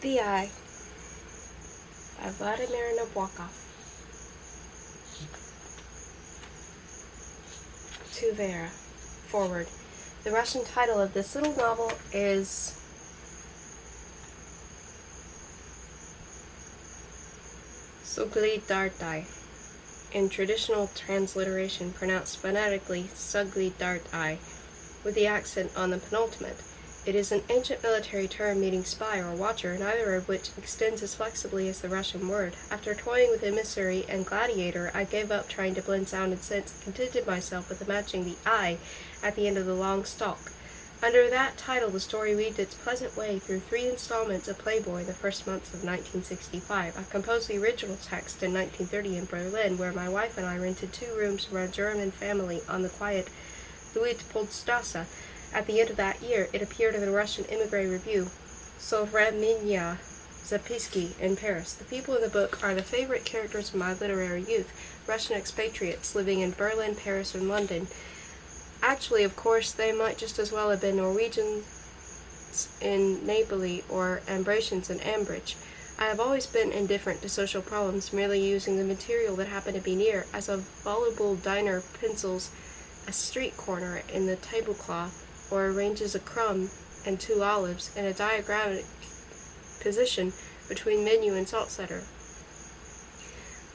The Eye by Vladimir Nabokov. To Vera. Forward. The Russian title of this little novel is Sugli Dartai. In traditional transliteration, pronounced phonetically Sugli Dartai, with the accent on the penultimate. It is an ancient military term meaning spy or watcher, neither of which extends as flexibly as the Russian word. After toying with emissary and gladiator, I gave up trying to blend sound and sense and contented myself with matching the I at the end of the long stalk. Under that title, the story weaved its pleasant way through 3 installments of Playboy in the first months of 1965. I composed the original text in 1930 in Berlin, where my wife and I rented 2 rooms from a German family on the quiet Luitpoldstrasse. At the end of that year, it appeared in the Russian Emigre Review, Sovremennya Zapiski, in Paris. The people in the book are the favorite characters of my literary youth, Russian expatriates living in Berlin, Paris, and London. Actually, of course, they might just as well have been Norwegians in Napoli or Ambratians in Ambridge. I have always been indifferent to social problems, merely using the material that happened to be near, as a voluble diner pencils a street corner in the tablecloth, or arranges a crumb and 2 olives in a diagrammatic position between menu and saltcellar.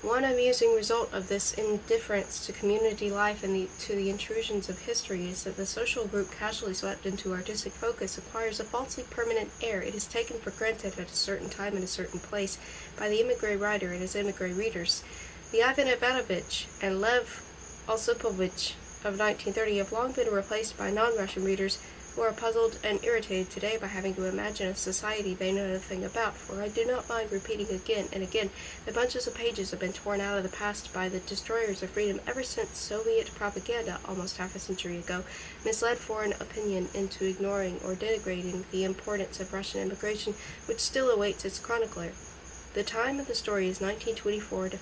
One amusing result of this indifference to community life and to the intrusions of history is that the social group casually swept into artistic focus acquires a falsely permanent air. It is taken for granted at a certain time and a certain place by the emigre writer and his emigre readers. The Ivan Ivanovich and Lev Osipovich of 1930 have long been replaced by non-Russian readers who are puzzled and irritated today by having to imagine a society they know nothing about, for I do not mind repeating again and again the bunches of pages have been torn out of the past by the destroyers of freedom ever since Soviet propaganda, almost half a century ago, misled foreign opinion into ignoring or denigrating the importance of Russian immigration, which still awaits its chronicler. The time of the story is 1924 to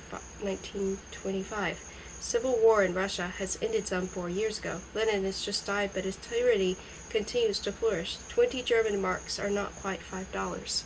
1925. Civil war in Russia has ended some 4 years ago. Lenin has just died, but his tyranny continues to flourish. 20 German marks are not quite $5.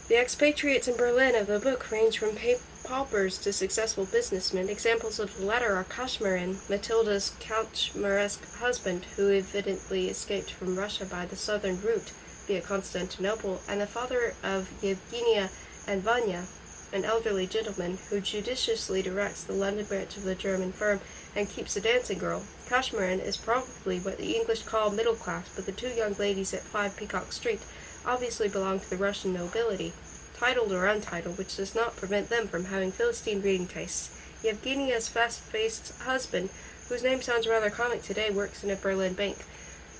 The expatriates in Berlin of the book range from paupers to successful businessmen. Examples of the latter are Kashmirin, Matilda's Kachmaresque husband, who evidently escaped from Russia by the southern route via Constantinople, and the father of Yevgenia and Vanya, an elderly gentleman who judiciously directs the London branch of the German firm and keeps a dancing girl. Kashmirin is probably what the English call middle class, but the 2 young ladies at 5 Peacock Street obviously belong to the Russian nobility, titled or untitled, which does not prevent them from having Philistine reading tastes. Yevgenia's fast-faced husband, whose name sounds rather comic today, works in a Berlin bank.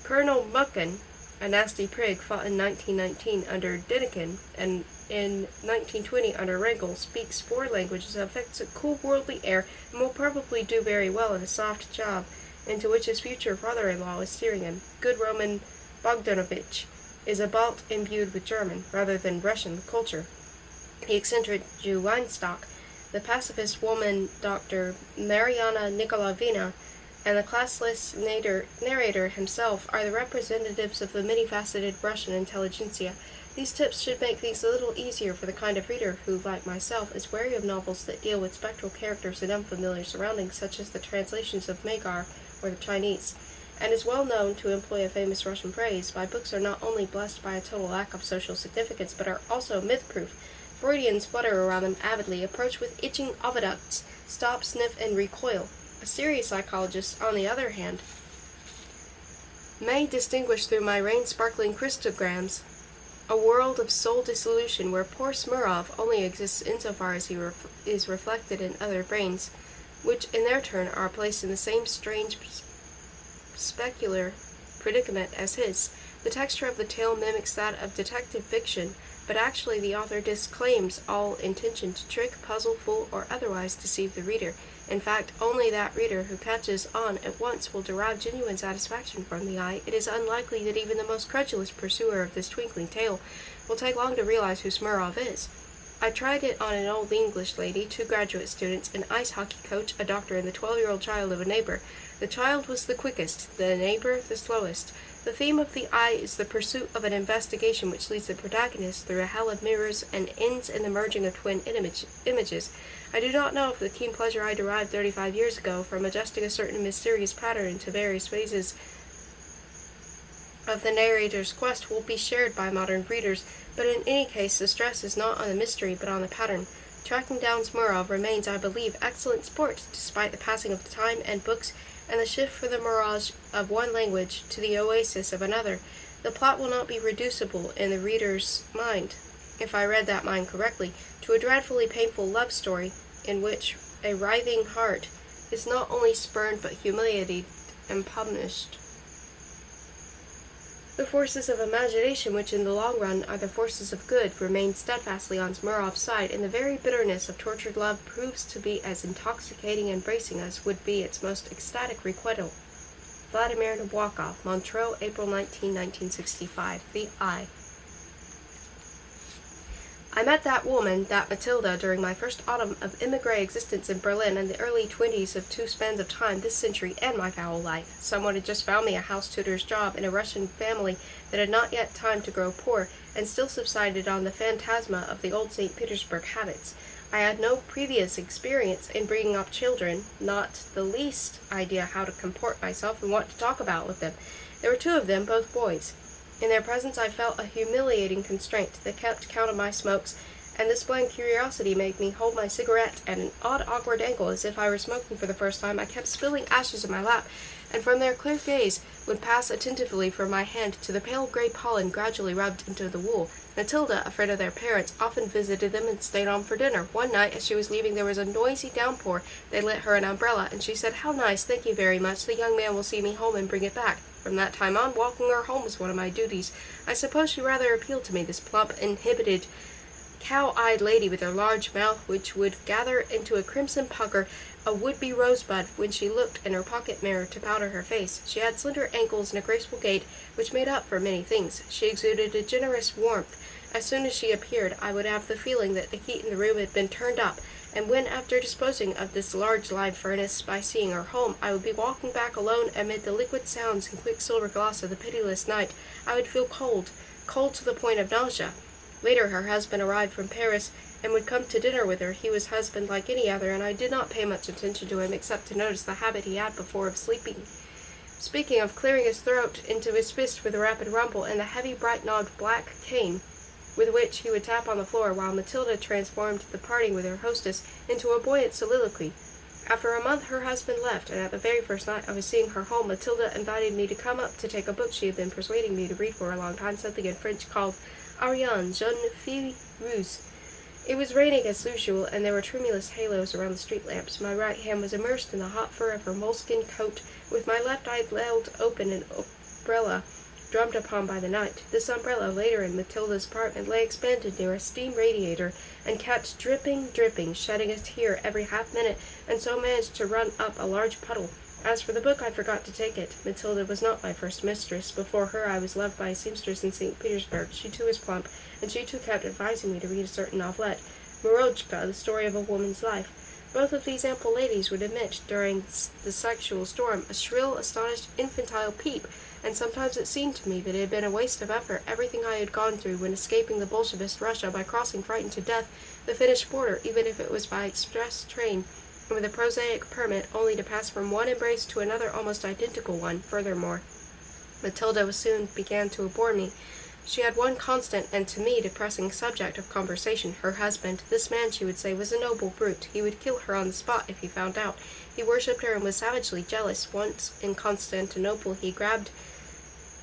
Colonel Mucken, a nasty prig, fought in 1919 under Denikin and in 1920 under Wrangel, speaks 4 languages, affects a cool worldly air, and will probably do very well in a soft job into which his future father-in-law is steering him. Good Roman Bogdanovich is a Balt imbued with German, rather than Russian, culture. The eccentric Jew Weinstock, the pacifist woman Dr. Mariana Nikolavina, and the classless narrator himself are the representatives of the many-faceted Russian intelligentsia. These tips should make things a little easier for the kind of reader who, like myself, is wary of novels that deal with spectral characters and unfamiliar surroundings, such as the translations of Magyar or the Chinese, and is well known to employ a famous Russian phrase. My books are not only blessed by a total lack of social significance, but are also myth-proof. Freudians flutter around them avidly, approach with itching oviducts, stop, sniff, and recoil. A serious psychologist, on the other hand, may distinguish through my rain-sparkling crystograms a world of soul dissolution where poor Smurov only exists insofar as he is reflected in other brains, which in their turn are placed in the same strange specular predicament as his. The texture of the tale mimics that of detective fiction, but actually the author disclaims all intention to trick, puzzle, fool, or otherwise deceive the reader. In fact, only that reader who catches on at once will derive genuine satisfaction from the Eye. It is unlikely that even the most credulous pursuer of this twinkling tale will take long to realize who Smurov is. I tried it on an old English lady, 2 graduate students, an ice hockey coach, a doctor, and the 12-year-old child of a neighbor. The child was the quickest, the neighbor the slowest. The theme of the eye is the pursuit of an investigation which leads the protagonist through a hell of mirrors and ends in the merging of twin images. I do not know if the keen pleasure I derived 35 years ago from adjusting a certain mysterious pattern into various phases of the narrator's quest will be shared by modern readers, but in any case the stress is not on the mystery but on the pattern. Tracking down Zmurov remains, I believe, excellent sport, despite the passing of time and books and the shift from the mirage of one language to the oasis of another. The plot will not be reducible in the reader's mind, if I read that mind correctly, to a dreadfully painful love story in which a writhing heart is not only spurned but humiliated and punished. The forces of imagination, which in the long run are the forces of good, remain steadfastly on Zmurov's side, and the very bitterness of tortured love proves to be as intoxicating and bracing as would be its most ecstatic requital. Vladimir Nabokov, Montreux, April 19, 1965. The Eye. I met that woman, that Matilda, during my first autumn of émigré existence in Berlin and the early 20s of two spans of time, this century and my foul life. Someone had just found me a house tutor's job in a Russian family that had not yet time to grow poor, and still subsided on the phantasma of the old St. Petersburg habits. I had no previous experience in bringing up children, not the least idea how to comport myself and what to talk about with them. There were two of them, both boys. In their presence I felt a humiliating constraint that kept count of my smokes, and this blank curiosity made me hold my cigarette at an odd awkward angle as if I were smoking for the first time. I kept spilling ashes in my lap, and from their clear gaze would pass attentively from my hand to the pale gray pollen gradually rubbed into the wool. Matilda, a friend of their parents, often visited them and stayed on for dinner. One night, as she was leaving, there was a noisy downpour. They lent her an umbrella, and she said, "How nice, thank you very much. The young man will see me home and bring it back." From that time on, walking her home was one of my duties. I suppose she rather appealed to me, this plump, inhibited, cow-eyed lady with her large mouth, which would gather into a crimson pucker a would-be rosebud when she looked in her pocket mirror to powder her face. She had slender ankles and a graceful gait, which made up for many things. She exuded a generous warmth. As soon as she appeared, I would have the feeling that the heat in the room had been turned up, and when, after disposing of this large live furnace by seeing her home, I would be walking back alone amid the liquid sounds and quicksilver gloss of the pitiless night, I would feel cold to the point of nausea. Later her husband arrived from Paris and would come to dinner with her. He was husband like any other, and I did not pay much attention to him except to notice the habit he had before of sleeping. Speaking of clearing his throat into his fist with a rapid rumble, and the heavy bright-knobbed black cane with which he would tap on the floor, while Matilda transformed the parting with her hostess into a buoyant soliloquy. After a month her husband left, and at the very first night I was seeing her home, Matilda invited me to come up to take a book she had been persuading me to read for a long time, something in French called Ariane, jeune fille ruse. It was raining as usual, and there were tremulous halos around the street lamps. My right hand was immersed in the hot fur of her moleskin coat, with my left eye held open an umbrella drummed upon by the night. This umbrella, later in Matilda's apartment, lay expanded near a steam radiator, and kept dripping, shedding a tear every half-minute, and so managed to run up a large puddle. As for the book, I forgot to take it. Matilda was not my first mistress. Before her I was loved by a seamstress in St. Petersburg. She too was plump, and she too kept advising me to read a certain novelette, Morochka, the story of a woman's life. Both of these ample ladies would emit, during the sexual storm, a shrill, astonished, infantile peep, and sometimes it seemed to me that it had been a waste of effort, everything I had gone through when escaping the Bolshevist Russia by crossing frightened to death the Finnish border, even if it was by express train, and with a prosaic permit, only to pass from one embrace to another almost identical one. Furthermore, Matilda soon began to abhor me. She had one constant and, to me, depressing subject of conversation, her husband. This man, she would say, was a noble brute. He would kill her on the spot if he found out. He worshipped her and was savagely jealous. Once, in Constantinople, he grabbed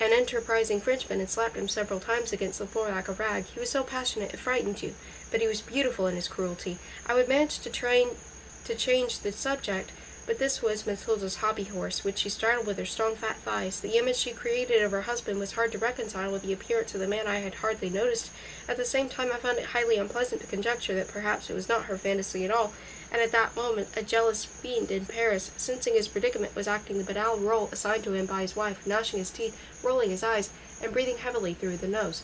an enterprising Frenchman and slapped him several times against the floor like a rag. He was so passionate it frightened you, but he was beautiful in his cruelty. I would manage to change the subject, but this was Matilda's hobby horse, which she startled with her strong fat thighs. The image she created of her husband was hard to reconcile with the appearance of the man I had hardly noticed. At the same time, I found it highly unpleasant to conjecture that perhaps it was not her fantasy at all, and at that moment a jealous fiend in Paris, sensing his predicament, was acting the banal role assigned to him by his wife, gnashing his teeth, rolling his eyes, and breathing heavily through the nose.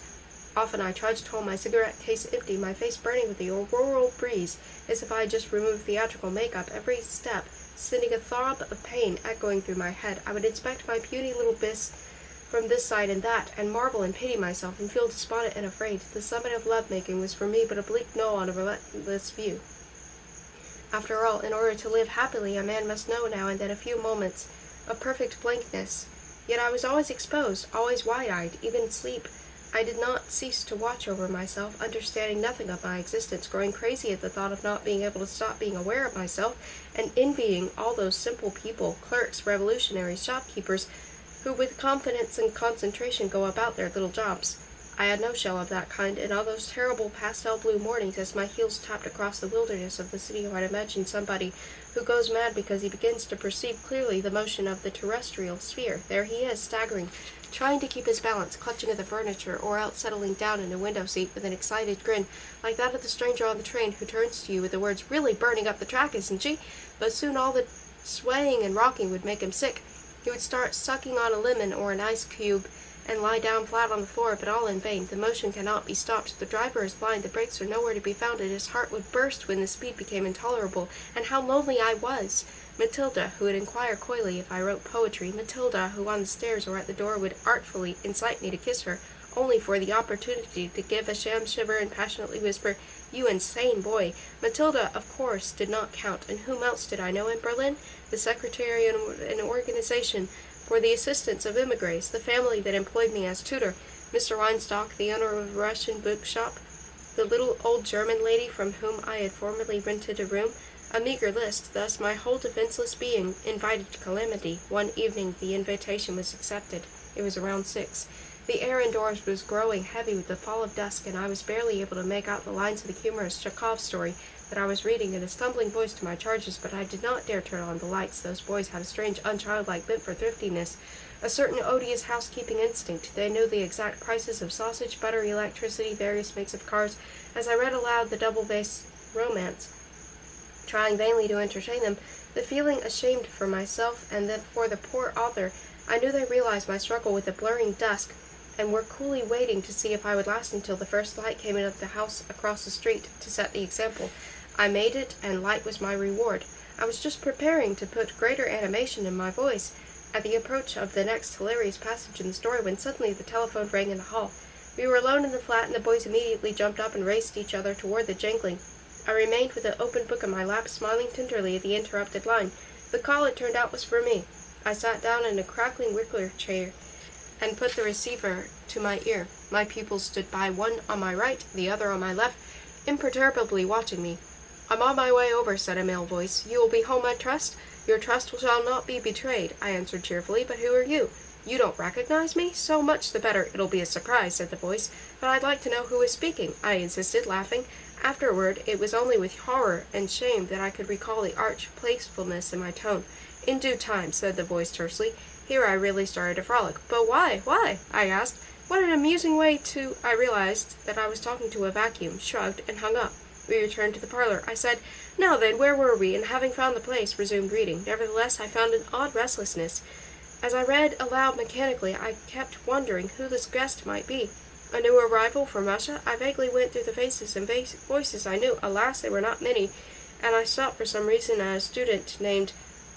Often I trudged home, my cigarette case empty, my face burning with the auroral breeze, as if I had just removed theatrical makeup. Every step sending a throb of pain echoing through my head. I would inspect my puny little from this side and that, and marvel and pity myself, and feel despondent and afraid. The summit of love-making was for me but a bleak knoll on a relentless view. After all, in order to live happily, a man must know now and then a few moments of perfect blankness. Yet I was always exposed, always wide-eyed. Even in sleep, I did not cease to watch over myself, understanding nothing of my existence, growing crazy at the thought of not being able to stop being aware of myself, and envying all those simple people, clerks, revolutionaries, shopkeepers, who with confidence and concentration go about their little jobs. I had no shell of that kind, and all those terrible pastel-blue mornings as my heels tapped across the wilderness of the city, I imagined somebody who goes mad because he begins to perceive clearly the motion of the terrestrial sphere. There he is, staggering, trying to keep his balance, clutching at the furniture, or else settling down in a window seat with an excited grin, like that of the stranger on the train who turns to you with the words, "Really burning up the track, isn't she?" But soon all the swaying and rocking would make him sick. He would start sucking on a lemon or an ice cube, and lie down flat on the floor, but all in vain. The motion cannot be stopped. The driver is blind. The brakes are nowhere to be found, and his heart would burst when the speed became intolerable. And how lonely I was! Matilda, who would inquire coyly if I wrote poetry, Matilda, who on the stairs or at the door would artfully incite me to kiss her, only for the opportunity to give a sham shiver and passionately whisper, "You insane boy!" Matilda, of course, did not count, and whom else did I know in Berlin? The secretary in an organization for the assistance of emigres, the family that employed me as tutor, Mr. Weinstock, the owner of a Russian bookshop, the little old German lady from whom I had formerly rented a room, a meager list. Thus my whole defenseless being invited to calamity. One evening the invitation was accepted. It was around 6. The air indoors was growing heavy with the fall of dusk, and I was barely able to make out the lines of the humorous Chekhov story that I was reading in a stumbling voice to my charges, but I did not dare turn on the lights. Those boys had a strange, unchildlike bent for thriftiness, a certain odious housekeeping instinct. They knew the exact prices of sausage, butter, electricity, various makes of cars. As I read aloud the double-bass romance, trying vainly to entertain them, the feeling ashamed for myself and then for the poor author, I knew they realized my struggle with the blurring dusk, and were coolly waiting to see if I would last until the first light came in at the house across the street to set the example. I made it, and light was my reward. I was just preparing to put greater animation in my voice at the approach of the next hilarious passage in the story when suddenly the telephone rang in the hall. We were alone in the flat, and the boys immediately jumped up and raced each other toward the jangling. I remained with an open book in my lap, smiling tenderly at the interrupted line. The call, it turned out, was for me. I sat down in a crackling wicker chair and put the receiver to my ear. My pupils stood by, one on my right, the other on my left, imperturbably watching me. "I'm on my way over," said a male voice. "You will be home, I trust?" "Your trust shall not be betrayed," I answered cheerfully. "But who are you? You don't recognize me? So much the better. It'll be a surprise," said the voice. "But I'd like to know who is speaking," I insisted, laughing. Afterward, it was only with horror and shame that I could recall the arch playfulness in my tone. "In due time," said the voice tersely. Here I really started to frolic. "But why? Why?" I asked. "What an amusing way to—" I realized that I was talking to a vacuum, shrugged, and hung up. We returned to the parlor. I said, "Now then, where were we?" and having found the place, resumed reading. Nevertheless, I found an odd restlessness. As I read aloud mechanically, I kept wondering who this guest might be. A new arrival from Russia? I vaguely went through the faces and voices I knew. Alas, they were not many, and I stopped for some reason at a student named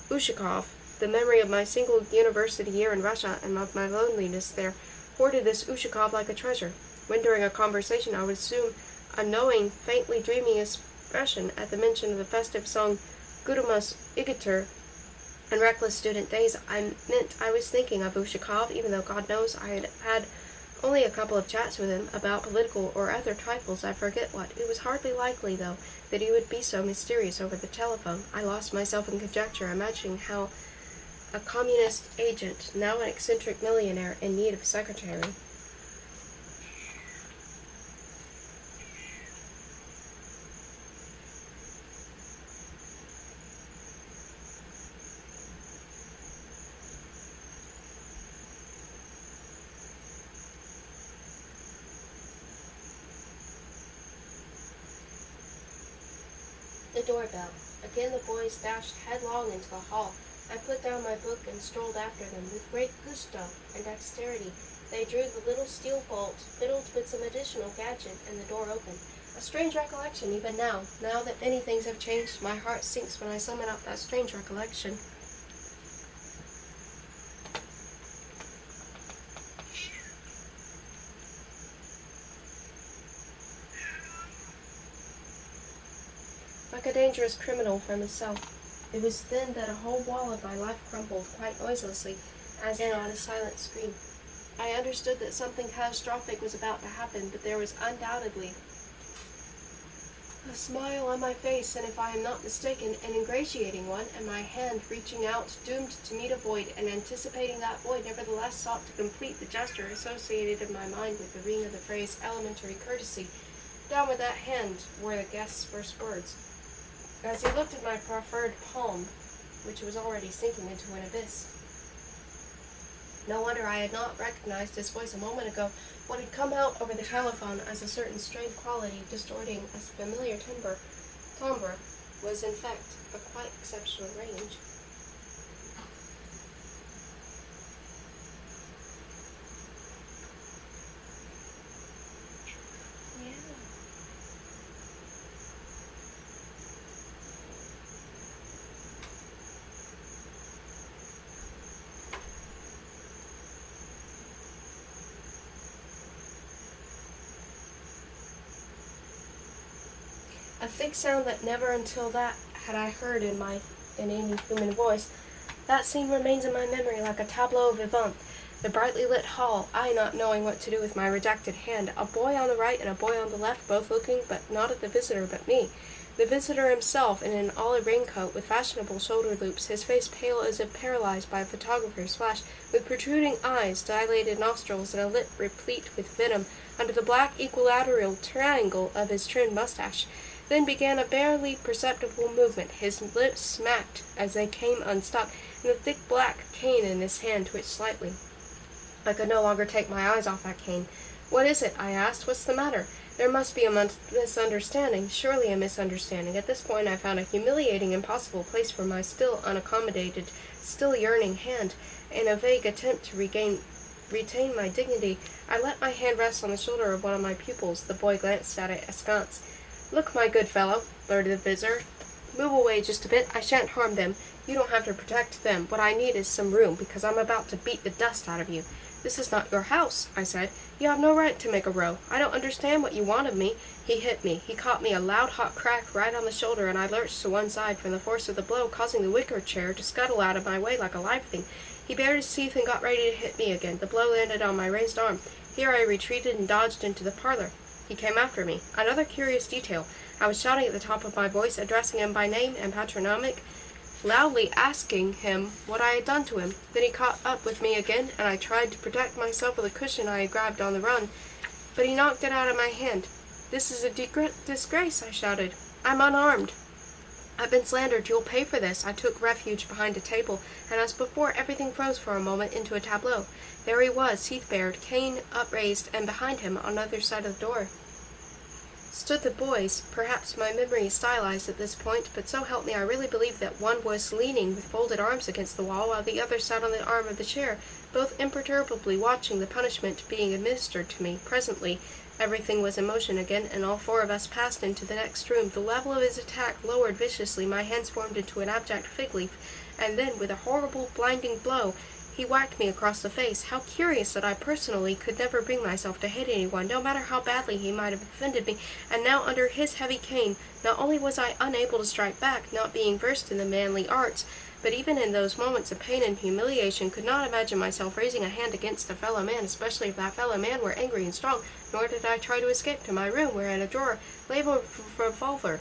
Ushakov. The memory of my single university year in Russia and of my loneliness there hoarded this Ushakov like a treasure. When during a conversation I would assume a knowing, faintly dreamy expression at the mention of the festive song Gudumas Igitur and reckless student days, I meant I was thinking of Ushakov, even though God knows I had had only a couple of chats with him about political or other trifles, I forget what. It was hardly likely, though, that he would be so mysterious over the telephone. I lost myself in conjecture, imagining how a communist agent, now an eccentric millionaire in need of a secretary, The doorbell. Again the boys dashed headlong into the hall. I put down my book and strolled after them. With great gusto and dexterity, they drew the little steel bolt, fiddled with some additional gadget, and the door opened. A strange recollection even now. Now that many things have changed, my heart sinks when I summon up that strange recollection. like a dangerous criminal from his cell. It was then that a whole wall of my life crumbled quite noiselessly, as in on a silent scream. I understood that something catastrophic was about to happen, but there was undoubtedly a smile on my face, and if I am not mistaken, an ingratiating one, and my hand reaching out, doomed to meet a void, and anticipating that void, nevertheless sought to complete the gesture associated in my mind with the ring of the phrase elementary courtesy. Down with that hand were the guest's first words. As he looked at my proffered palm, which was already sinking into an abyss. No wonder I had not recognized his voice a moment ago. What had come out over the telephone as a certain strained quality distorting a familiar timbre was in fact a quite exceptional range. A thick sound that never until that had I heard in any human voice. That scene remains in my memory like a tableau vivant. The brightly lit hall, I not knowing what to do with my rejected hand, a boy on the right and a boy on the left, both looking, but not at the visitor, but me. The visitor himself, in an olive raincoat with fashionable shoulder loops, his face pale as if paralyzed by a photographer's flash, with protruding eyes, dilated nostrils, and a lip replete with venom, under the black equilateral triangle of his trimmed mustache. Then began a barely perceptible movement. His lips smacked as they came unstuck, and the thick black cane in his hand twitched slightly. I could no longer take my eyes off that cane. "What is it?" I asked. "What's the matter?" There must be a misunderstanding, surely a misunderstanding. At this point I found a humiliating, impossible place for my still unaccommodated, still yearning hand. In a vague attempt to retain my dignity, I let my hand rest on the shoulder of one of my pupils. The boy glanced at it askance. "Look, my good fellow," blurted the visitor. "Move away just a bit. I shan't harm them. You don't have to protect them. What I need is some room, because I'm about to beat the dust out of you." "This is not your house," I said. "You have no right to make a row. I don't understand what you want of me." He hit me. He caught me a loud, hot crack right on the shoulder, and I lurched to one side from the force of the blow, causing the wicker chair to scuttle out of my way like a live thing. He bared his teeth and got ready to hit me again. The blow landed on my raised arm. Here I retreated and dodged into the parlor. He came after me. Another curious detail. I was shouting at the top of my voice, addressing him by name and patronymic, loudly asking him what I had done to him. Then he caught up with me again, and I tried to protect myself with a cushion I had grabbed on the run, but he knocked it out of my hand. "This is a disgrace," I shouted. "I'm unarmed. I've been slandered. You'll pay for this." I took refuge behind a table, and as before, everything froze for a moment into a tableau. There he was, teeth bared, cane upraised, and behind him, on the other side of the door, stood the boys. Perhaps my memory is stylized at this point, but so help me, I really believe that one was leaning with folded arms against the wall, while the other sat on the arm of the chair, both imperturbably watching the punishment being administered to me. Presently, everything was in motion again, and all four of us passed into the next room. The level of his attack lowered viciously, my hands formed into an abject fig leaf, and then, with a horrible, blinding blow, he whacked me across the face. How curious that I personally could never bring myself to hit anyone, no matter how badly he might have offended me, and now under his heavy cane, not only was I unable to strike back, not being versed in the manly arts, but even in those moments of pain and humiliation could not imagine myself raising a hand against a fellow man, especially if that fellow man were angry and strong, nor did I try to escape to my room, where in a drawer lay a revolver,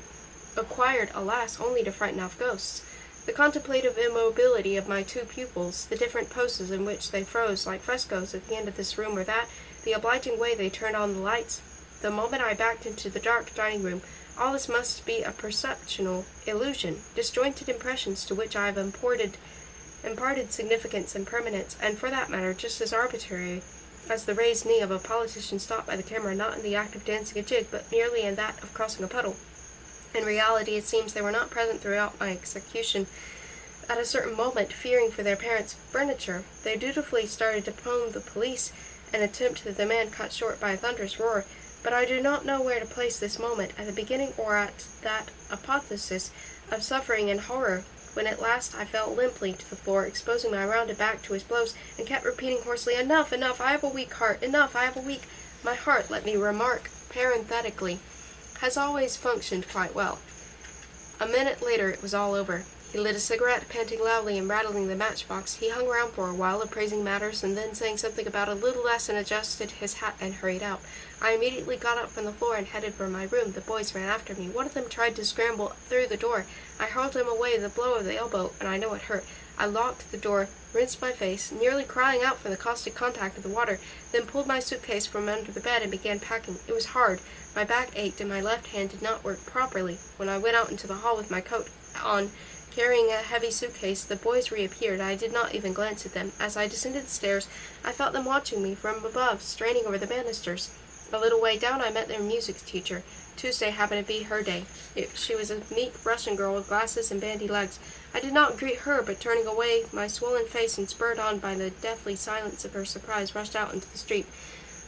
acquired, alas, only to frighten off ghosts. The contemplative immobility of my two pupils, the different poses in which they froze like frescoes at the end of this room or that, the obliging way they turned on the lights, the moment I backed into the dark dining room, all this must be a perceptual illusion, disjointed impressions to which I have imparted significance and permanence, and for that matter just as arbitrary as the raised knee of a politician stopped by the camera, not in the act of dancing a jig, but merely in that of crossing a puddle. In reality, it seems they were not present throughout my execution. At a certain moment, fearing for their parents' furniture, they dutifully started to phone the police, an attempt that the man cut short by a thunderous roar. But I do not know where to place this moment, at the beginning or at that apotheosis of suffering and horror, when at last I fell limply to the floor, exposing my rounded back to his blows, and kept repeating hoarsely, "Enough, enough, I have a weak heart, enough, I have a weak—" My heart, let me remark, parenthetically, has always functioned quite well. A minute later it was all over. He lit a cigarette, panting loudly and rattling the matchbox. He hung around for a while, appraising matters, and then saying something about a little less, and adjusted his hat and hurried out. I immediately got up from the floor and headed for my room. The boys ran after me. One of them tried to scramble through the door. I hurled him away with a blow of the elbow, and I know it hurt. I locked the door, rinsed my face, nearly crying out from the caustic contact of the water, then pulled my suitcase from under the bed and began packing. It was hard. My back ached, and my left hand did not work properly. When I went out into the hall with my coat on, carrying a heavy suitcase, the boys reappeared. I did not even glance at them. As I descended the stairs, I felt them watching me from above, straining over the banisters. A little way down, I met their music teacher. Tuesday happened to be her day. She was a meek Russian girl with glasses and bandy legs. I did not greet her, but turning away, my swollen face and spurred on by the deathly silence of her surprise, rushed out into the street.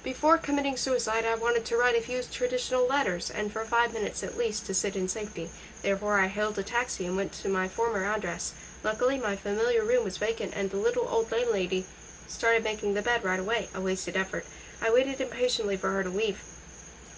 Before committing suicide, I wanted to write a few traditional letters, and for 5 minutes at least to sit in safety. Therefore I hailed a taxi and went to my former address. Luckily, my familiar room was vacant, and the little old landlady started making the bed right away, a wasted effort. I waited impatiently for her to leave,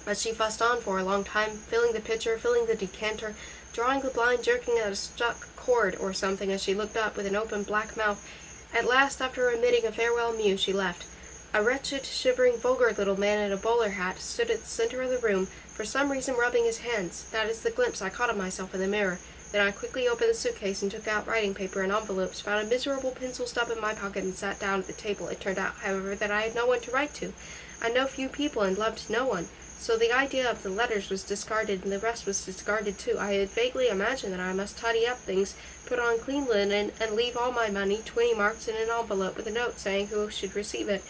but she fussed on for a long time, filling the pitcher, filling the decanter, drawing the blind, jerking at a stuck cord or something as she looked up with an open black mouth. At last, after emitting a farewell mew, she left. A wretched, shivering, vulgar little man in a bowler hat stood at the center of the room, for some reason rubbing his hands. That is the glimpse I caught of myself in the mirror. Then I quickly opened the suitcase and took out writing paper and envelopes, found a miserable pencil stub in my pocket, and sat down at the table. It turned out, however, that I had no one to write to. I know few people and loved no one. So the idea of the letters was discarded, and the rest was discarded too. I had vaguely imagined that I must tidy up things, put on clean linen, and leave all my money, 20 marks, in an envelope with a note saying who should receive it.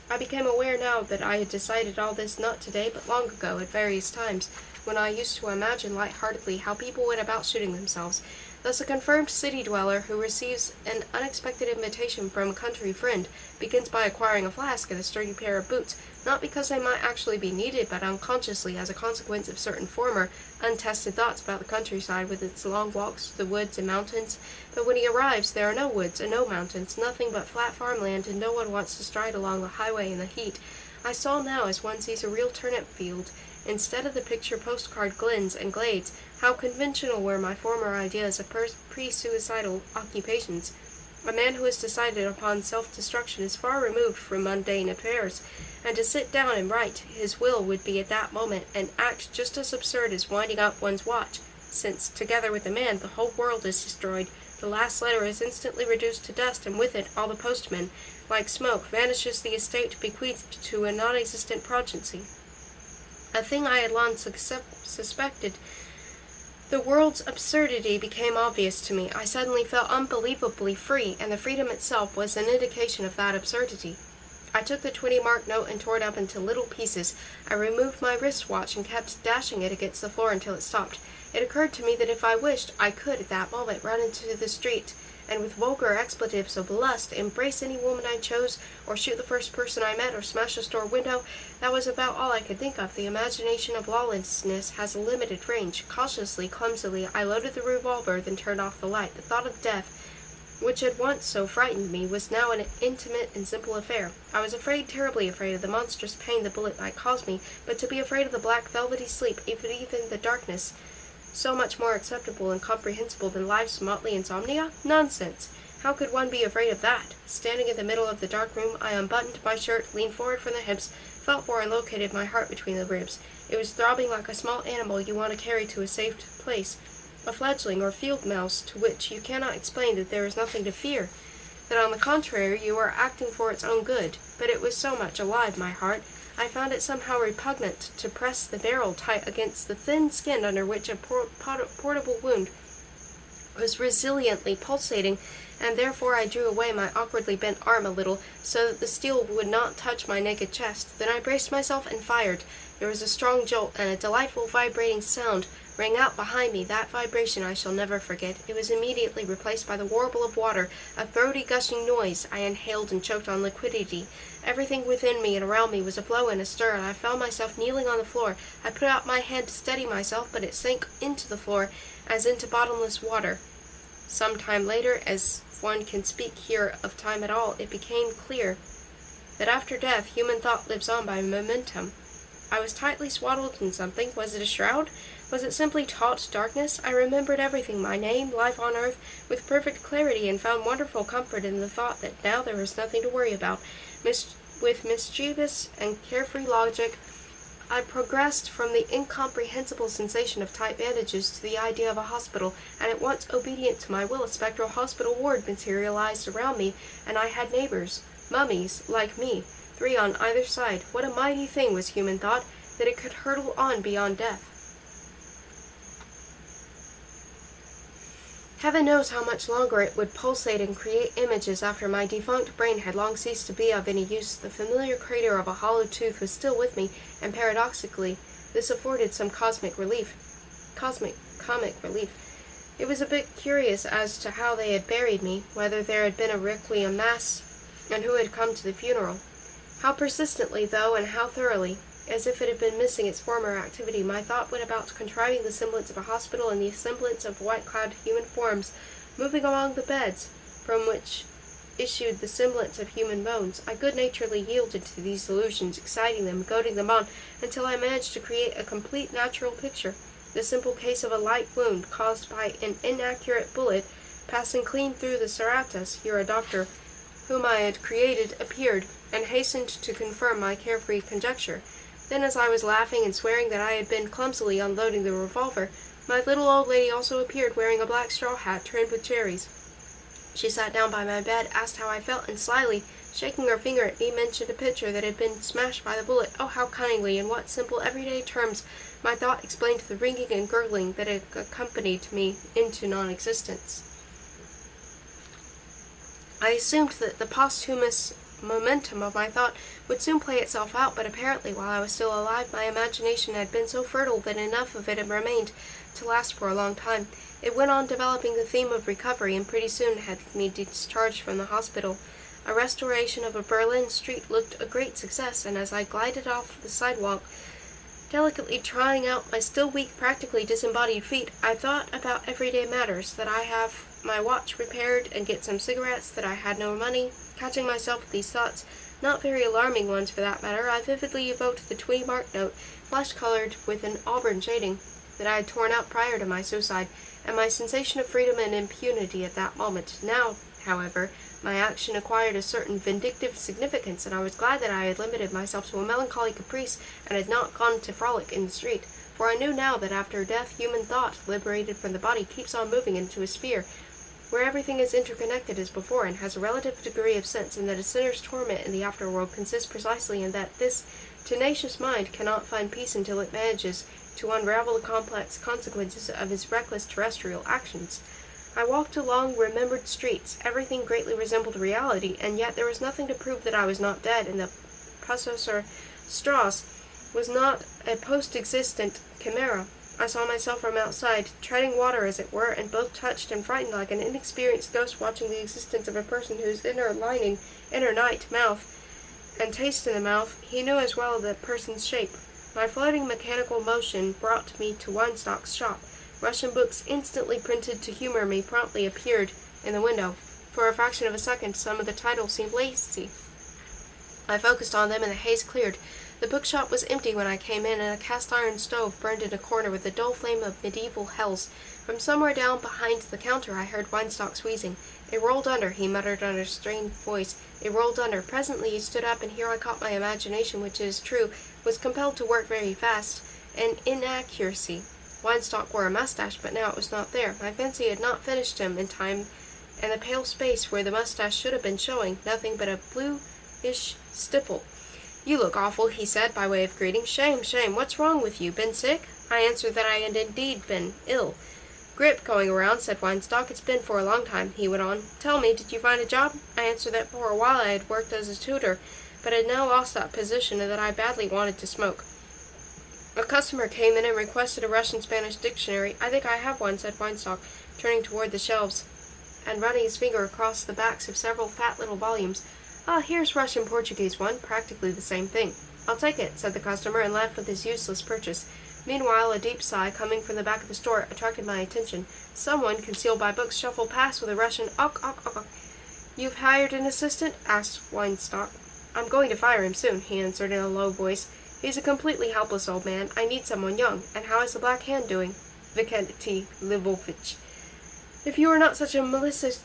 I became aware now that I had decided all this not today, but long ago, at various times, when I used to imagine light-heartedly how people went about shooting themselves. Thus a confirmed city dweller who receives an unexpected invitation from a country friend begins by acquiring a flask and a sturdy pair of boots, not because they might actually be needed, but unconsciously as a consequence of certain former, untested thoughts about the countryside with its long walks through the woods and mountains. But when he arrives, there are no woods and no mountains, nothing but flat farmland, and no one wants to stride along the highway in the heat. I saw now, as one sees a real turnip field, instead of the picture postcard glens and glades, how conventional were my former ideas of pre-suicidal occupations. A man who has decided upon self-destruction is far removed from mundane affairs, and to sit down and write his will would be at that moment an act just as absurd as winding up one's watch, since, together with the man, the whole world is destroyed. The last letter is instantly reduced to dust, and with it all the postmen. Like smoke, vanishes the estate bequeathed to a non-existent progeny. A thing I had long suspected. The world's absurdity became obvious to me. I suddenly felt unbelievably free, and the freedom itself was an indication of that absurdity. I took the 20-mark note and tore it up into little pieces. I removed my wristwatch and kept dashing it against the floor until it stopped. It occurred to me that if I wished, I could, at that moment, run into the street, and with vulgar expletives of lust, embrace any woman I chose, or shoot the first person I met, or smash a store window. That was about all I could think of. The imagination of lawlessness has a limited range. Cautiously, clumsily, I loaded the revolver, then turned off the light. The thought of death, which had once so frightened me, was now an intimate and simple affair. I was afraid, terribly afraid, of the monstrous pain the bullet might cause me, but to be afraid of the black velvety sleep, even the darkness, so much more acceptable and comprehensible than life's motley insomnia? Nonsense! How could one be afraid of that? Standing in the middle of the dark room, I unbuttoned my shirt, leaned forward from the hips, felt for and located my heart between the ribs. It was throbbing like a small animal you want to carry to a safe place, a fledgling or field mouse to which you cannot explain that there is nothing to fear, that on the contrary you are acting for its own good. But it was so much alive, my heart. I found it somehow repugnant to press the barrel tight against the thin skin under which a portable wound was resiliently pulsating, and therefore I drew away my awkwardly bent arm a little, so that the steel would not touch my naked chest. Then I braced myself and fired. There was a strong jolt, and a delightful vibrating sound rang out behind me. That vibration I shall never forget. It was immediately replaced by the warble of water, a throaty gushing noise. I inhaled and choked on liquidity. Everything within me and around me was aflow and astir, and I found myself kneeling on the floor. I put out my hand to steady myself, but it sank into the floor as into bottomless water. Some time later, as one can speak here of time at all, it became clear that after death human thought lives on by momentum. I was tightly swaddled in something. Was it a shroud? Was it simply taut darkness? I remembered everything, my name, life on earth, with perfect clarity, and found wonderful comfort in the thought that now there was nothing to worry about. With mischievous and carefree logic, I progressed from the incomprehensible sensation of tight bandages to the idea of a hospital, and at once obedient to my will a spectral hospital ward materialized around me, and I had neighbors, mummies, like me, 3 on either side. What a mighty thing was human thought, that it could hurtle on beyond death. Heaven knows how much longer it would pulsate and create images after my defunct brain had long ceased to be of any use. The familiar crater of a hollow tooth was still with me, and paradoxically, this afforded some comic relief. It was a bit curious as to how they had buried me, whether there had been a requiem mass, and who had come to the funeral. How persistently, though, and how thoroughly. As if it had been missing its former activity, my thought went about contriving the semblance of a hospital and the semblance of white-clad human forms moving among the beds, from which issued the semblance of human bones. I good-naturedly yielded to these illusions, exciting them, goading them on, until I managed to create a complete natural picture, the simple case of a light wound caused by an inaccurate bullet passing clean through the serratus. Here a doctor whom I had created appeared, and hastened to confirm my carefree conjecture. Then, as I was laughing and swearing that I had been clumsily unloading the revolver, my little old lady also appeared, wearing a black straw hat trimmed with cherries. She sat down by my bed, asked how I felt, and slyly, shaking her finger at me, mentioned a picture that had been smashed by the bullet. Oh, how cunningly, in what simple, everyday terms, my thought explained the ringing and gurgling that had accompanied me into non-existence. I assumed that the posthumous momentum of my thought would soon play itself out, but apparently, while I was still alive, my imagination had been so fertile that enough of it had remained to last for a long time. It went on developing the theme of recovery, and pretty soon had me discharged from the hospital. A restoration of a Berlin street looked a great success, and as I glided off the sidewalk, delicately trying out my still weak, practically disembodied feet, I thought about everyday matters, that I have my watch repaired and get some cigarettes, that I had no money. Catching myself with these thoughts, not very alarming ones for that matter, I vividly evoked the 20-mark note, flesh-colored with an auburn shading, that I had torn out prior to my suicide, and my sensation of freedom and impunity at that moment. Now, however, my action acquired a certain vindictive significance, and I was glad that I had limited myself to a melancholy caprice and had not gone to frolic in the street, for I knew now that after death human thought, liberated from the body, keeps on moving into a sphere where everything is interconnected as before and has a relative degree of sense, and that a sinner's torment in the afterworld consists precisely in that this tenacious mind cannot find peace until it manages to unravel the complex consequences of his reckless terrestrial actions. I walked along remembered streets. Everything greatly resembled reality, and yet there was nothing to prove that I was not dead, and the Professor Strauss was not a post-existent chimera. I saw myself from outside, treading water as it were, and both touched and frightened like an inexperienced ghost watching the existence of a person whose inner night, mouth, and taste in the mouth, he knew as well the person's shape. My floating mechanical motion brought me to Weinstock's shop. Russian books instantly printed to humor me promptly appeared in the window. For a fraction of a second, some of the titles seemed lazy. I focused on them, and the haze cleared. The bookshop was empty when I came in, and a cast-iron stove burned in a corner with the dull flame of medieval hells. From somewhere down behind the counter I heard Weinstock's wheezing. "It rolled under," he muttered in a strained voice. "It rolled under." Presently he stood up, and here I caught my imagination, which, it is true, was compelled to work very fast. An inaccuracy. Weinstock wore a mustache, but now it was not there. My fancy had not finished him in time, and the pale space where the mustache should have been showing, nothing but a bluish stipple. "You look awful," he said, by way of greeting. "Shame, shame. What's wrong with you? Been sick?" I answered that I had indeed been ill. "Grip going around," said Weinstock. "It's been for a long time," he went on. "Tell me, did you find a job?" I answered that for a while I had worked as a tutor, but had now lost that position, and that I badly wanted to smoke. A customer came in and requested a Russian-Spanish dictionary. "I think I have one," said Weinstock, turning toward the shelves, and running his finger across the backs of several fat little volumes. "Ah, here's Russian-Portuguese one, practically the same thing." "I'll take it," said the customer, and left with his useless purchase. Meanwhile, a deep sigh, coming from the back of the store, attracted my attention. Someone, concealed by books, shuffled past with a Russian "Ok, ok, ok." "You've hired an assistant?" asked Weinstock. "I'm going to fire him soon," he answered in a low voice. He's a completely helpless old man. I need someone young. And how is the Black Hand doing? Vikenty Lvovich. If you were not such a malicious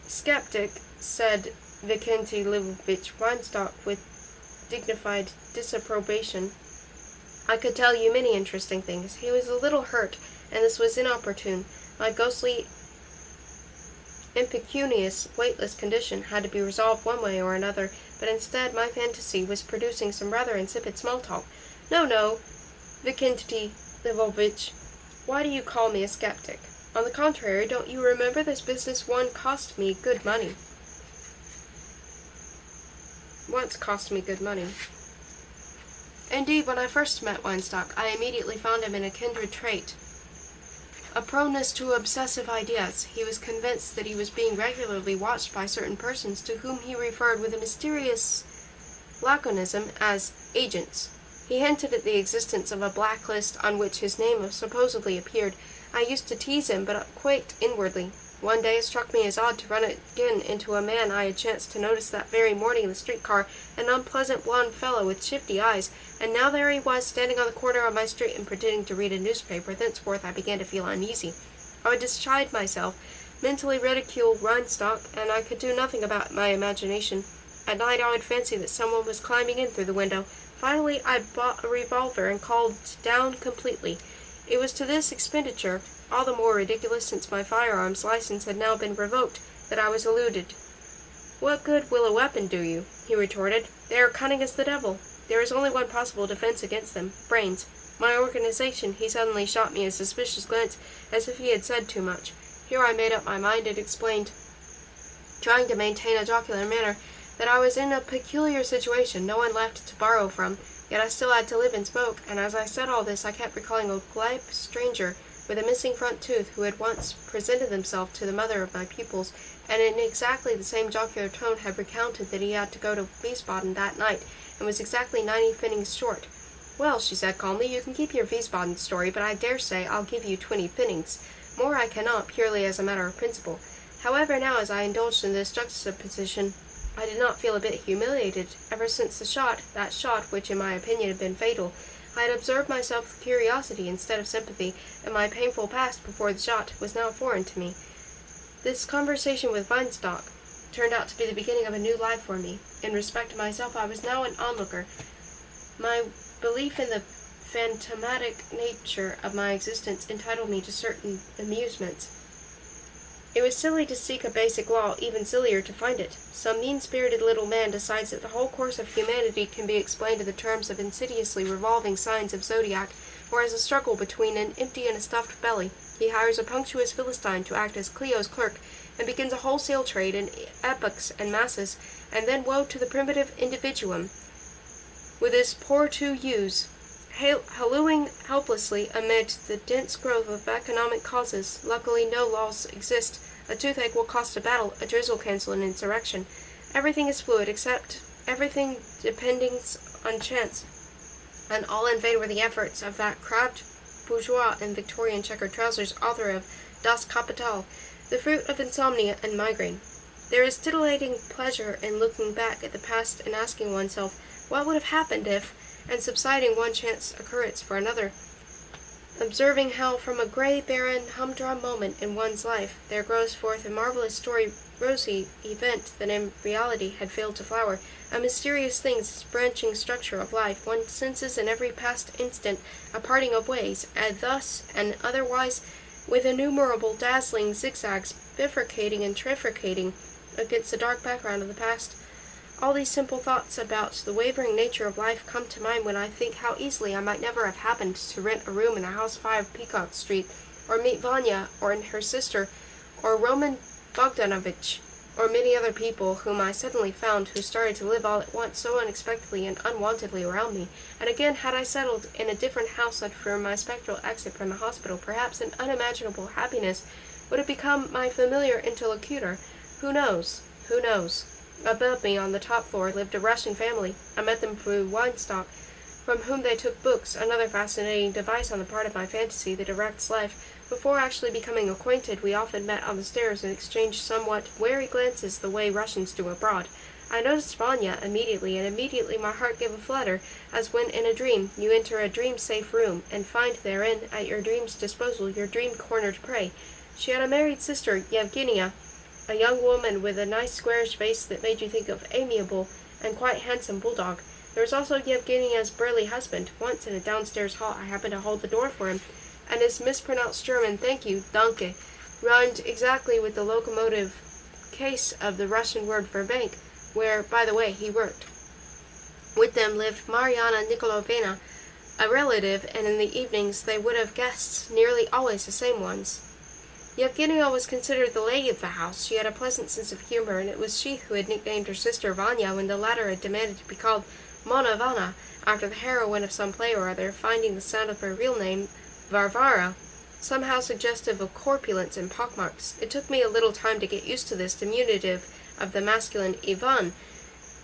skeptic, said Vikenty Lvovich Weinstock with dignified disapprobation, I could tell you many interesting things. He was a little hurt, and this was inopportune. My ghostly, impecunious, weightless condition had to be resolved one way or another, but instead my fantasy was producing some rather insipid small talk. No, Vikenty Lvovich, why do you call me a skeptic? On the contrary, don't you remember this business once cost me good money? Indeed, when I first met Weinstock, I immediately found him in a kindred trait, a proneness to obsessive ideas. He was convinced that he was being regularly watched by certain persons to whom he referred with a mysterious laconism as agents. He hinted at the existence of a blacklist on which his name supposedly appeared. I used to tease him, but quaked inwardly. One day it struck me as odd to run again into a man I had chanced to notice that very morning in the streetcar, an unpleasant blond fellow with shifty eyes, and now there he was standing on the corner of my street and pretending to read a newspaper. Thenceforth I began to feel uneasy. I would chide myself, mentally ridicule Weinstock, and I could do nothing about my imagination. At night I would fancy that someone was climbing in through the window. Finally I bought a revolver and called down completely. It was to this expenditure, all the more ridiculous since my firearms license had now been revoked, that I was alluded. What good will a weapon do you? He retorted. They are cunning as the devil. There is only one possible defense against them, brains. My organization. He suddenly shot me a suspicious glance, as if he had said too much. Here I made up my mind and explained, trying to maintain a jocular manner, that I was in a peculiar situation, no one left to borrow from, yet I still had to live and smoke, and as I said all this I kept recalling a glib stranger with a missing front tooth who had once presented himself to the mother of my pupils, and in exactly the same jocular tone had recounted that he had to go to Wiesbaden that night, and was exactly 90 pfennigs short. Well, she said calmly, you can keep your Wiesbaden story, but I dare say I'll give you 20 pfennigs. More I cannot, purely as a matter of principle. However, now as I indulged in this juxtaposition, I did not feel a bit humiliated. Ever since that shot which in my opinion had been fatal, I had observed myself with curiosity instead of sympathy, and my painful past before the shot was now foreign to me. This conversation with Weinstock turned out to be the beginning of a new life for me. In respect to myself, I was now an onlooker. My belief in the phantomatic nature of my existence entitled me to certain amusements. It was silly to seek a basic law, even sillier to find it. Some mean-spirited little man decides that the whole course of humanity can be explained in the terms of insidiously revolving signs of zodiac, or as a struggle between an empty and a stuffed belly. He hires a punctilious Philistine to act as Cleo's clerk, and begins a wholesale trade in epochs and masses, and then woe to the primitive individuum, with his poor two ewes, hallooing helplessly amid the dense growth of economic causes. Luckily no laws exist. A toothache will cost a battle, a drizzle cancel an insurrection. Everything is fluid, except everything depending on chance, and all in vain were the efforts of that crabbed bourgeois in Victorian checkered trousers, author of Das Kapital, the fruit of insomnia and migraine. There is titillating pleasure in looking back at the past and asking oneself, what would have happened if, and subsiding one chance occurrence for another, observing how from a grey, barren, humdrum moment in one's life there grows forth a marvelous rosy event that in reality had failed to flower, a mysterious thing, this branching structure of life. One senses in every past instant a parting of ways, and thus and otherwise, with innumerable dazzling zigzags bifurcating and trifurcating against the dark background of the past. All these simple thoughts about the wavering nature of life come to mind when I think how easily I might never have happened to rent a room in the House 5 Peacock Street, or meet Vanya, or her sister, or Roman Bogdanovich, or many other people whom I suddenly found who started to live all at once so unexpectedly and unwontedly around me. And again, had I settled in a different house after my spectral exit from the hospital, perhaps an unimaginable happiness would have become my familiar interlocutor. Who knows? Who knows? Above me, on the top floor, lived a Russian family. I met them through Weinstock, from whom they took books, another fascinating device on the part of my fantasy that directs life. Before actually becoming acquainted, we often met on the stairs and exchanged somewhat wary glances the way Russians do abroad. I noticed Vanya immediately, and immediately my heart gave a flutter, as when in a dream you enter a dream-safe room, and find therein, at your dream's disposal, your dream-cornered prey. She had a married sister, Yevgenia, a young woman with a nice squarish face that made you think of amiable and quite handsome bulldog. There was also Yevgenia's burly husband. Once in a downstairs hall I happened to hold the door for him, and his mispronounced German "thank you," danke, rhymed exactly with the locomotive case of the Russian word for bank, where, by the way, he worked. With them lived Mariana Nikolovna, a relative, and in the evenings they would have guests, nearly always the same ones. Yevgenia was considered the lady of the house. She had a pleasant sense of humor, and it was she who had nicknamed her sister Vanya when the latter had demanded to be called Mona Vanna, after the heroine of some play or other, finding the sound of her real name, Varvara, somehow suggestive of corpulence and pockmarks. It took me a little time to get used to this diminutive of the masculine Ivan.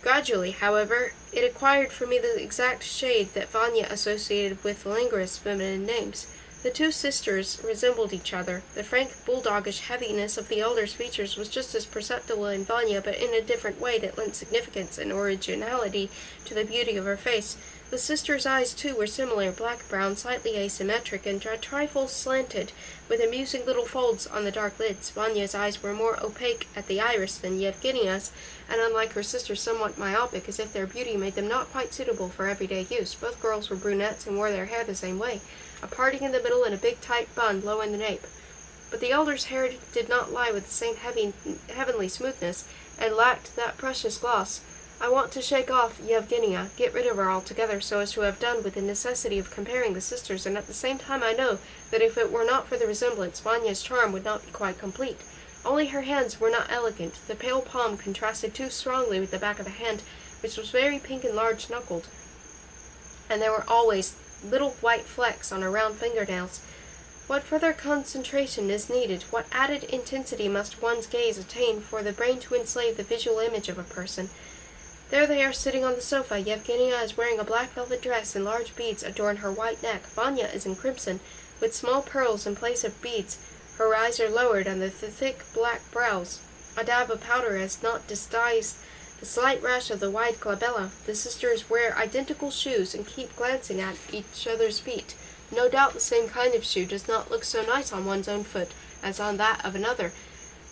Gradually, however, it acquired for me the exact shade that Vanya associated with the languorous feminine names. The two sisters resembled each other. The frank, bulldogish heaviness of the elder's features was just as perceptible in Vanya, but in a different way that lent significance and originality to the beauty of her face. The sisters' eyes, too, were similar, black-brown, slightly asymmetric, and a trifle slanted, with amusing little folds on the dark lids. Vanya's eyes were more opaque at the iris than Yevgenia's, and unlike her sister, somewhat myopic, as if their beauty made them not quite suitable for everyday use. Both girls were brunettes and wore their hair the same way, a parting in the middle and a big tight bun low in the nape. But the elder's hair did not lie with the same heavenly smoothness, and lacked that precious gloss. I want to shake off Yevgenia, get rid of her altogether, so as to have done with the necessity of comparing the sisters, and at the same time I know that if it were not for the resemblance, Vanya's charm would not be quite complete. Only her hands were not elegant. The pale palm contrasted too strongly with the back of the hand, which was very pink and large-knuckled, and there were always little white flecks on her round fingernails. What further concentration is needed? What added intensity must one's gaze attain for the brain to enslave the visual image of a person? There they are sitting on the sofa. Yevgenia is wearing a black velvet dress, and large beads adorn her white neck. Vanya is in crimson, with small pearls in place of beads. Her eyes are lowered under the thick black brows. A dab of powder has not disguised the slight rash of the wide glabella. The sisters wear identical shoes and keep glancing at each other's feet. No doubt the same kind of shoe does not look so nice on one's own foot as on that of another.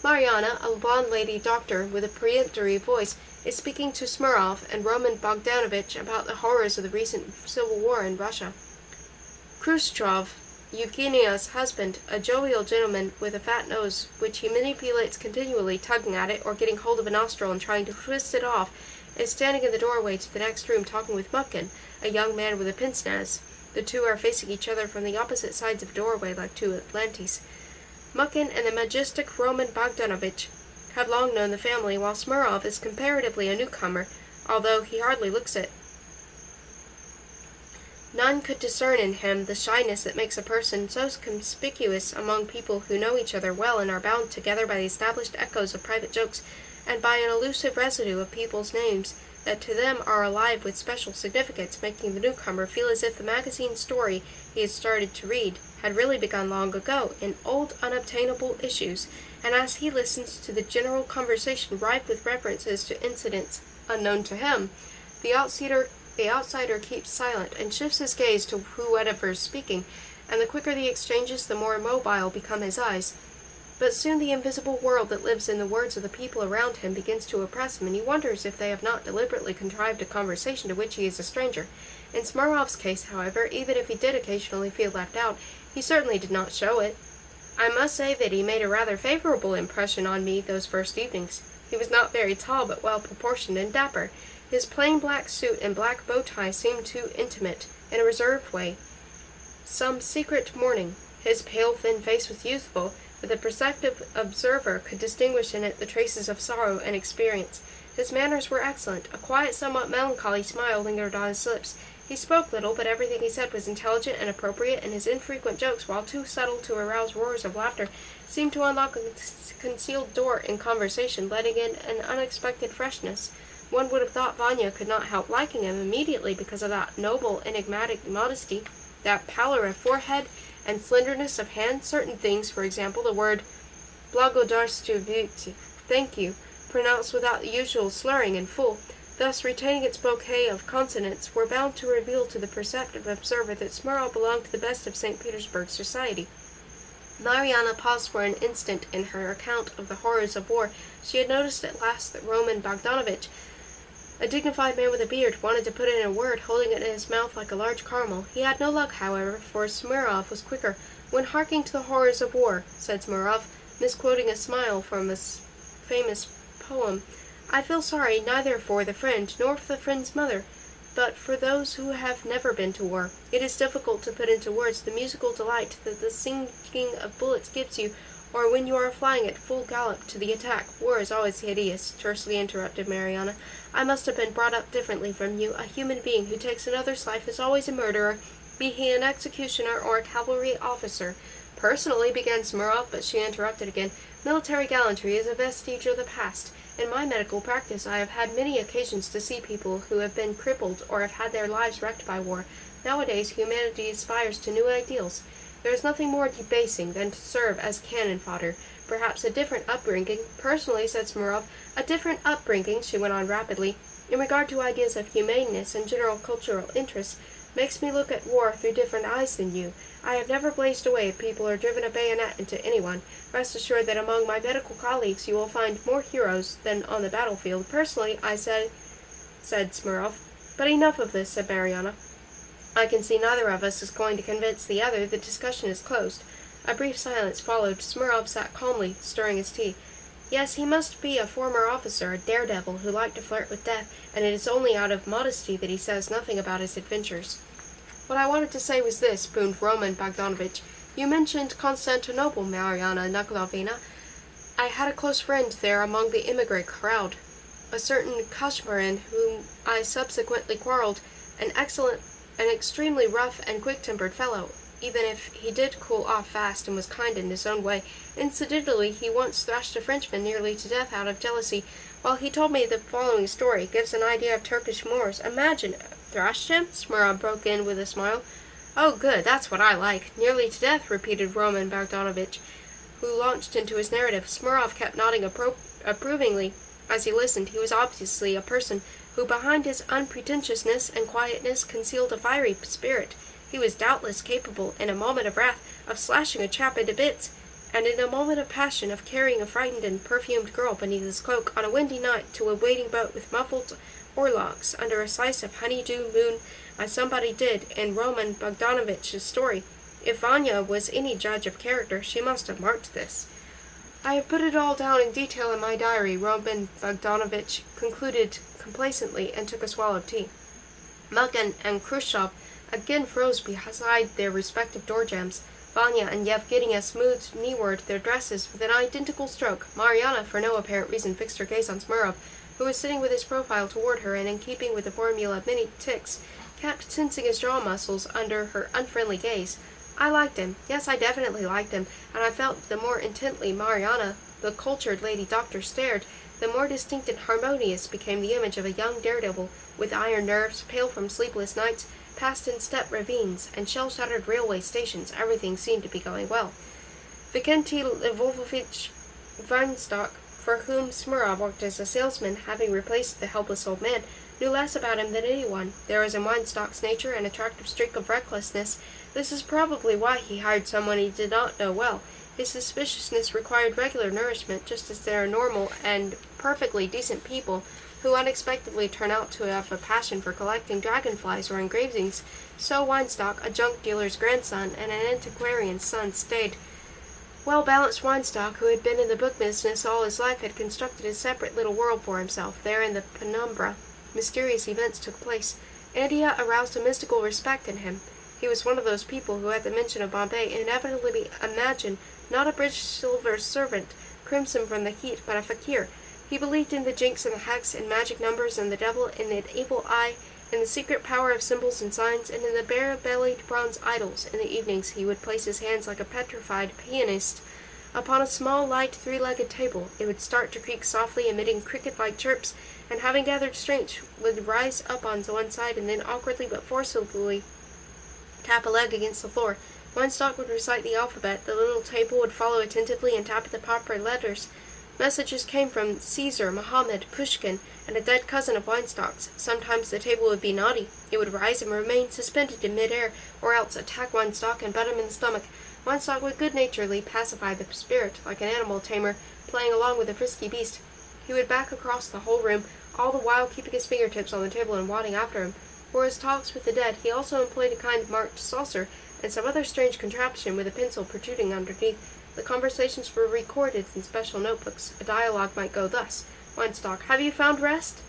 Mariana, a blonde lady doctor with a peremptory voice, is speaking to Smirnov and Roman Bogdanovich about the horrors of the recent civil war in Russia. Khrushchev, Eugenia's husband, a jovial gentleman with a fat nose, which he manipulates continually, tugging at it or getting hold of a nostril and trying to twist it off, is standing in the doorway to the next room talking with Mukin, a young man with a pince-nez. The two are facing each other from the opposite sides of the doorway like two Atlantes. Mukin and the majestic Roman Bogdanovich have long known the family, while Smirnov is comparatively a newcomer, although he hardly looks it. None could discern in him the shyness that makes a person so conspicuous among people who know each other well and are bound together by the established echoes of private jokes, and by an elusive residue of people's names that to them are alive with special significance, making the newcomer feel as if the magazine story he had started to read had really begun long ago, in old unobtainable issues, and as he listens to the general conversation rife with references to incidents unknown to him, the outsider keeps silent and shifts his gaze to whoever is speaking, and the quicker the exchanges, the more mobile become his eyes. But soon the invisible world that lives in the words of the people around him begins to oppress him, and he wonders if they have not deliberately contrived a conversation to which he is a stranger. In Smirnov's case, however, even if he did occasionally feel left out, he certainly did not show it. I must say that he made a rather favorable impression on me those first evenings. He was not very tall, but well-proportioned and dapper. His plain black suit and black bow tie seemed too intimate, in a reserved way. Some secret mourning. His pale, thin face was youthful, but the perceptive observer could distinguish in it the traces of sorrow and experience. His manners were excellent. A quiet, somewhat melancholy smile lingered on his lips. He spoke little, but everything he said was intelligent and appropriate, and his infrequent jokes, while too subtle to arouse roars of laughter, seemed to unlock a concealed door in conversation, letting in an unexpected freshness. One would have thought Vanya could not help liking him immediately because of that noble, enigmatic modesty, that pallor of forehead and slenderness of hand. Certain things, for example, the word blagodarstvuti, thank you, pronounced without the usual slurring and full, thus retaining its bouquet of consonants, were bound to reveal to the perceptive observer that Smirnov belonged to the best of St. Petersburg society. Mariana paused for an instant in her account of the horrors of war. She had noticed at last that Roman Bogdanovich, a dignified man with a beard, wanted to put in a word, holding it in his mouth like a large caramel. He had no luck, however, for Smirnov was quicker. "When harking to the horrors of war," said Smirnov, misquoting a smile from a famous poem, "I feel sorry neither for the friend nor for the friend's mother, but for those who have never been to war. It is difficult to put into words the musical delight that the singing of bullets gives you, or when you are flying at full gallop to the attack." "War is always hideous," tersely interrupted Mariana. "I must have been brought up differently from you. A human being who takes another's life is always a murderer, be he an executioner or a cavalry officer." "Personally," began Smirnov, but she interrupted again. "Military gallantry is a vestige of the past. In my medical practice I have had many occasions to see people who have been crippled or have had their lives wrecked by war. Nowadays humanity aspires to new ideals. There is nothing more debasing than to serve as cannon fodder. Perhaps a different upbringing—" "Personally," said Smirnov, "a different upbringing," she went on rapidly, "in regard to ideas of humaneness and general cultural interests, makes me look at war through different eyes than you. I have never blazed away at people or driven a bayonet into anyone. Rest assured that among my medical colleagues you will find more heroes than on the battlefield." "Personally," said Smirnov. "But enough of this," said Mariana. "I can see neither of us is going to convince the other. The discussion is closed." A brief silence followed. Smirnov sat calmly, stirring his tea. "Yes, he must be a former officer, a daredevil who liked to flirt with death, and it is only out of modesty that he says nothing about his adventures." "What I wanted to say was this," boomed Roman Bogdanovich. "You mentioned Constantinople, Mariana Nikolaevna. I had a close friend there among the immigrant crowd, a certain Kashmarin, whom I subsequently quarreled, an extremely rough and quick-tempered fellow, even if he did cool off fast and was kind in his own way. Incidentally, he once thrashed a Frenchman nearly to death out of jealousy. Well, he told me the following story. Gives an idea of Turkish Moors. Imagine—" "Thrashed him?" Smirnov broke in with a smile. "Oh, good, that's what I like. Nearly to death," repeated Roman Bogdanovich, who launched into his narrative. Smirnov kept nodding approvingly as he listened. He was obviously a person who behind his unpretentiousness and quietness concealed a fiery spirit. He was doubtless capable, in a moment of wrath, of slashing a chap into bits, and in a moment of passion of carrying a frightened and perfumed girl beneath his cloak on a windy night to a waiting boat with muffled oarlocks under a slice of honeydew moon, as somebody did in Roman Bogdanovich's story. If Vanya was any judge of character, she must have marked this. "I have put it all down in detail in my diary," Roman Bogdanovich concluded complacently, and took a swallow of tea. Malkin and Khrushchev again froze beside their respective door-jambs. Vanya and Yevgenia smoothed kneeward their dresses with an identical stroke. Mariana, for no apparent reason, fixed her gaze on Smirnov, who was sitting with his profile toward her, and in keeping with the formula of many ticks, kept tensing his jaw muscles under her unfriendly gaze. "I liked him. Yes, I definitely liked him, and I felt the more intently Mariana, the cultured lady doctor, stared, the more distinct and harmonious became the image of a young daredevil, with iron nerves, pale from sleepless nights, passed in steppe ravines, and shell-shattered railway stations. Everything seemed to be going well. Vikenty Lvovovich Weinstock, for whom Smirnov worked as a salesman, having replaced the helpless old man, knew less about him than anyone. There was in Weinstock's nature an attractive streak of recklessness. This is probably why he hired someone he did not know well. His suspiciousness required regular nourishment, just as there are normal and perfectly decent people who unexpectedly turn out to have a passion for collecting dragonflies or engravings. So Weinstock, a junk dealer's grandson and an antiquarian's son, stayed. Well-balanced Weinstock, who had been in the book business all his life, had constructed a separate little world for himself. There in the penumbra, mysterious events took place. India aroused a mystical respect in him. He was one of those people who, at the mention of Bombay, inevitably imagine not a British silver servant, crimson from the heat, but a fakir. He believed in the jinx and the hex, in magic numbers and the devil, in the evil eye, in the secret power of symbols and signs, and in the bare-bellied bronze idols. In the evenings he would place his hands like a petrified pianist upon a small, light, three-legged table. It would start to creak softly, emitting cricket-like chirps, and having gathered strength, would rise up on one side and then awkwardly but forcibly tap a leg against the floor. Weinstock would recite the alphabet. The little table would follow attentively and tap at the proper letters. Messages came from Caesar, Mohammed, Pushkin, and a dead cousin of Weinstock's. Sometimes the table would be naughty. It would rise and remain suspended in mid-air, or else attack Weinstock and butt him in the stomach. Weinstock would good-naturedly pacify the spirit, like an animal tamer, playing along with a frisky beast. He would back across the whole room, all the while keeping his fingertips on the table and wadding after him. For his talks with the dead, he also employed a kind of marked saucer, and some other strange contraption with a pencil protruding underneath. The conversations were recorded in special notebooks. A dialogue might go thus. Weinstock: have you found rest?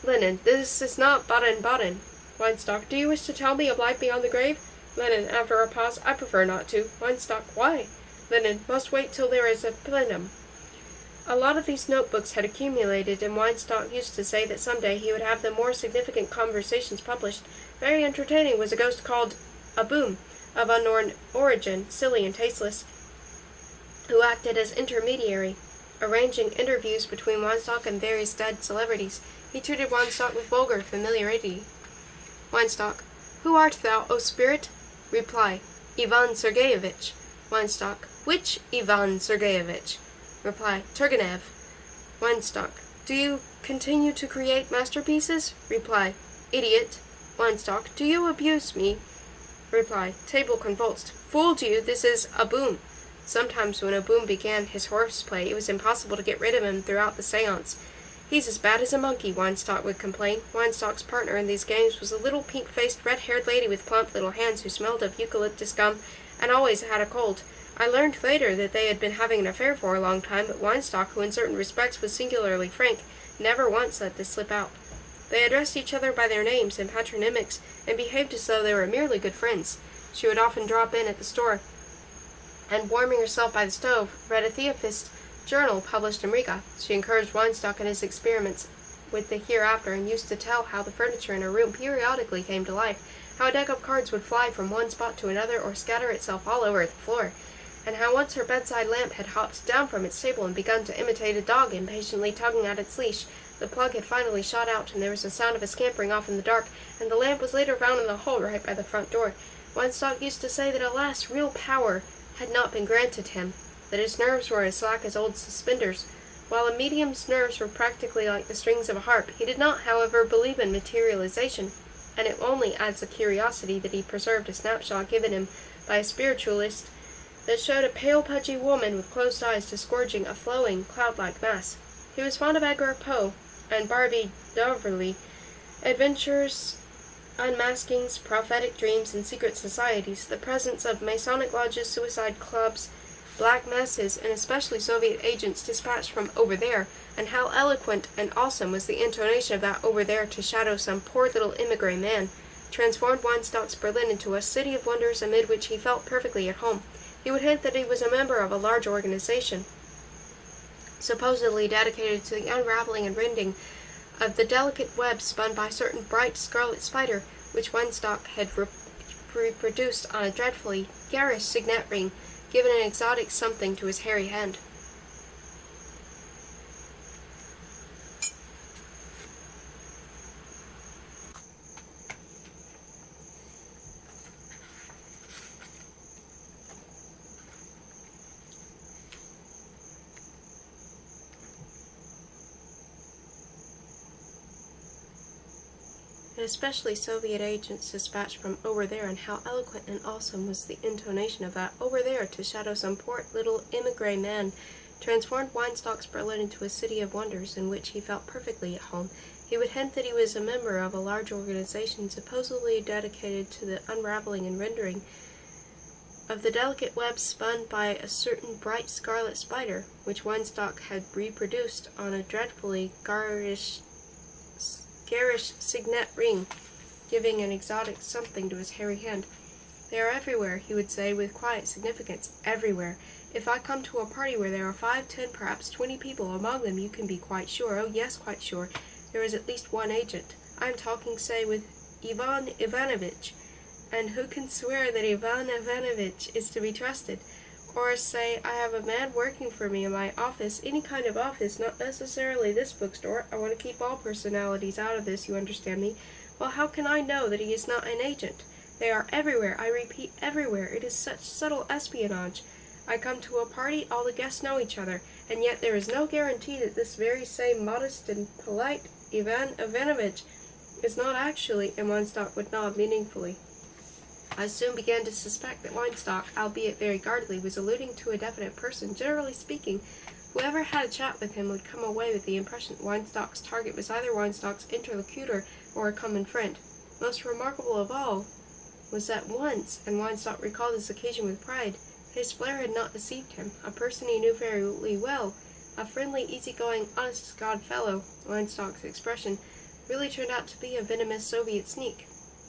Lenin: this is not Baden-Baden. Weinstock: do you wish to tell me of life beyond the grave? Lenin, after a pause: I prefer not to. Weinstock: why? Lenin: must wait till there is a plenum. A lot of these notebooks had accumulated, and Weinstock used to say that someday he would have the more significant conversations published. Very entertaining was a ghost called a boom, of unknown origin, silly and tasteless, who acted as intermediary, arranging interviews between Weinstock and various dead celebrities. He treated Weinstock with vulgar familiarity. Weinstock: who art thou, O spirit? Reply: Ivan Sergeyevich. Weinstock: which Ivan Sergeyevich? Reply: Turgenev. Weinstock: do you continue to create masterpieces? Reply: idiot. Weinstock: do you abuse me? Reply: table convulsed. Fooled you, this is a boom. Sometimes when a boom began his horseplay, it was impossible to get rid of him throughout the seance. He's as bad as a monkey, Weinstock would complain. Weinstock's partner in these games was a little pink-faced, red-haired lady with plump little hands who smelled of eucalyptus gum and always had a cold. I learned later that they had been having an affair for a long time, but Weinstock, who in certain respects was singularly frank, never once let this slip out. They addressed each other by their names and patronymics, and behaved as though they were merely good friends. She would often drop in at the store, and warming herself by the stove, read a Theosophist journal published in Riga. She encouraged Weinstock in his experiments with the hereafter, and used to tell how the furniture in her room periodically came to life, how a deck of cards would fly from one spot to another or scatter itself all over the floor, and how once her bedside lamp had hopped down from its table and begun to imitate a dog impatiently tugging at its leash. The plug had finally shot out, and there was a sound of a scampering off in the dark, and the lamp was later found in the hall right by the front door. Weinstock used to say that alas, real power had not been granted him, that his nerves were as slack as old suspenders. While a medium's nerves were practically like the strings of a harp, he did not, however, believe in materialization, and it only adds a curiosity that he preserved a snapshot given him by a spiritualist that showed a pale, pudgy woman with closed eyes disgorging a flowing, cloud-like mass. He was fond of Edgar Poe and Barbie Doverley, adventures, unmaskings, prophetic dreams, and secret societies, the presence of Masonic lodges, suicide clubs, black masses, and especially Soviet agents dispatched from over there, and how eloquent and awesome was the intonation of that over there to shadow some poor little immigrant man, transformed Weinstock's Berlin into a city of wonders amid which he felt perfectly at home. He would hint that he was a member of a large organization, supposedly dedicated to the unraveling and rending of the delicate web spun by a certain bright scarlet spider, which Weinstock had reproduced on a dreadfully garish signet ring, given an exotic something to his hairy hand. And especially Soviet agents dispatched from over there, and how eloquent and awesome was the intonation of that over there to shadow some poor little immigrant man, transformed Weinstock's Berlin into a city of wonders in which he felt perfectly at home. He would hint that he was a member of a large organization supposedly dedicated to the unraveling and rendering of the delicate web spun by a certain bright scarlet spider, which Weinstock had reproduced on a dreadfully garish signet ring, giving an exotic something to his hairy hand. They are everywhere, he would say with quiet significance, everywhere. If I come to a party where there are 5, 10, perhaps 20 people among them, you can be quite sure, oh yes, quite sure, there is at least one agent. I am talking, say, with Ivan Ivanovich, and who can swear that Ivan Ivanovich is to be trusted? Or say, I have a man working for me in my office, any kind of office, not necessarily this bookstore. I want to keep all personalities out of this, you understand me? Well, how can I know that he is not an agent? They are everywhere, I repeat, everywhere. It is such subtle espionage. I come to a party, all the guests know each other, and yet there is no guarantee that this very same modest and polite Ivan Ivanovich is not actually, and Weinstock would nod meaningfully. I soon began to suspect that Weinstock, albeit very guardedly, was alluding to a definite person. Generally speaking, whoever had a chat with him would come away with the impression that Weinstock's target was either Weinstock's interlocutor or a common friend. Most remarkable of all was that once, and Weinstock recalled this occasion with pride, his flair had not deceived him. A person he knew fairly well, a friendly, easygoing, honest-to-God fellow, Weinstock's expression, really turned out to be a venomous Soviet sneak.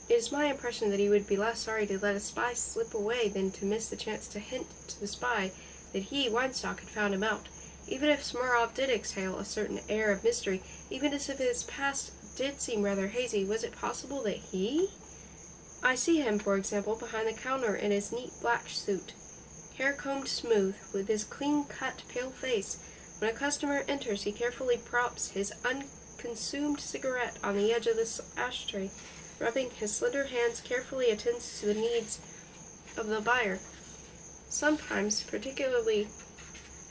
It is my impression that he would be less sorry to let a spy slip away than to miss the chance to hint to the spy that he, Weinstock, had found him out. Even if Smirnov did exhale a certain air of mystery, even as if his past did seem rather hazy, was it possible that he? I see him, for example, behind the counter in his neat black suit, hair combed smooth, with his clean-cut, pale face. When a customer enters, he carefully props his unconsumed cigarette on the edge of the ashtray. Rubbing his slender hands, carefully attends to the needs of the buyer. Sometimes, particularly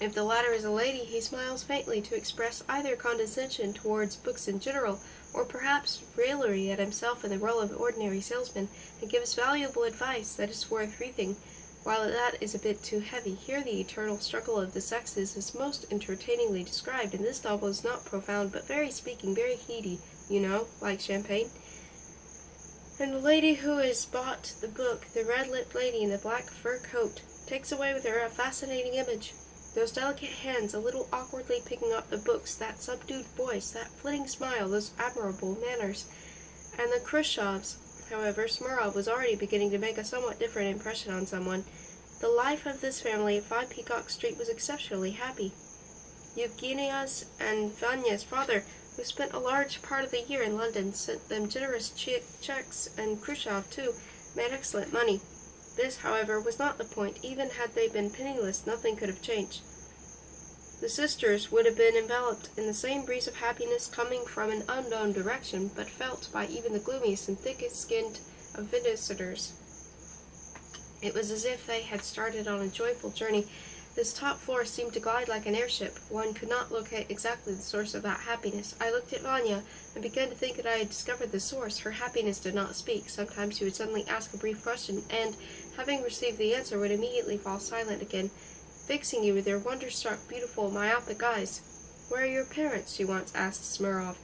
if the latter is a lady, he smiles faintly to express either condescension towards books in general, or perhaps raillery at himself in the role of ordinary salesman, and gives valuable advice that is worth reading. While that is a bit too heavy, here the eternal struggle of the sexes is most entertainingly described, and this novel is not profound, but very speaking, very heady, like champagne. And the lady who has bought the book, the red-lipped lady in the black fur coat, takes away with her a fascinating image. Those delicate hands, a little awkwardly picking up the books, that subdued voice, that flitting smile, those admirable manners. And the Khrushchevs, however, Smirnov was already beginning to make a somewhat different impression on someone. The life of this family at 5 Peacock Street was exceptionally happy. Eugenia's and Vanya's father, who spent a large part of the year in London, sent them generous checks, and Khrushchev, too, made excellent money. This, however, was not the point. Even had they been penniless, nothing could have changed. The sisters would have been enveloped in the same breeze of happiness coming from an unknown direction, but felt by even the gloomiest and thickest-skinned of visitors. It was as if they had started on a joyful journey. This top floor seemed to glide like an airship. One could not locate exactly the source of that happiness. I looked at Vanya and began to think that I had discovered the source. Her happiness did not speak. Sometimes she would suddenly ask a brief question, and, having received the answer, would immediately fall silent again, fixing you with their wonder-struck, beautiful, myopic eyes. "Where are your parents?" she once asked Smirnov.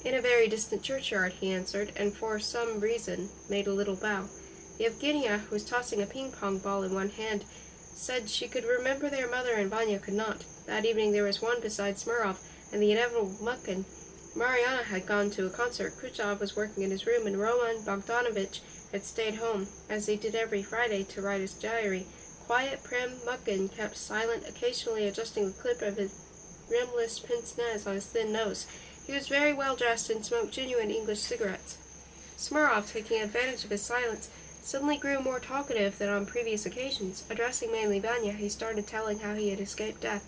"In a very distant churchyard," he answered, and for some reason made a little bow. Yevgenia, who was tossing a ping-pong ball in one hand, said she could remember their mother, and Vanya could not. That evening there was one besides Smirnov, and the inevitable Mukin. Mariana had gone to a concert, Khrushchev was working in his room, and Roman Bogdanovich had stayed home, as he did every Friday, to write his diary. Quiet, prim Mukin kept silent, occasionally adjusting the clip of his rimless pince-nez on his thin nose. He was very well dressed and smoked genuine English cigarettes. Smirnov, taking advantage of his silence, suddenly grew more talkative than on previous occasions. Addressing mainly Vanya, he started telling how he had escaped death.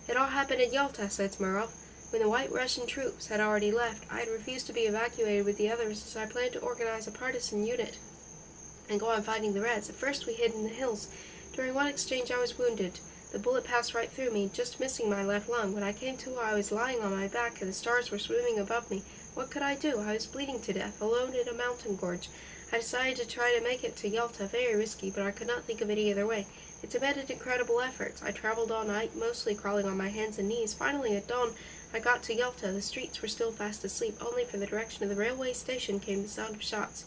"It all happened in Yalta," said Smirnov. "When the White Russian troops had already left, I had refused to be evacuated with the others, as I planned to organize a partisan unit and go on fighting the Reds. At first we hid in the hills. During one exchange I was wounded. The bullet passed right through me, just missing my left lung. When I came to, I was lying on my back, and the stars were swimming above me. What could I do? I was bleeding to death, alone in a mountain gorge. I decided to try to make it to Yalta, very risky, but I could not think of any other way. It demanded incredible efforts. I traveled all night, mostly crawling on my hands and knees. Finally, at dawn, I got to Yalta. The streets were still fast asleep. Only from the direction of the railway station came the sound of shots.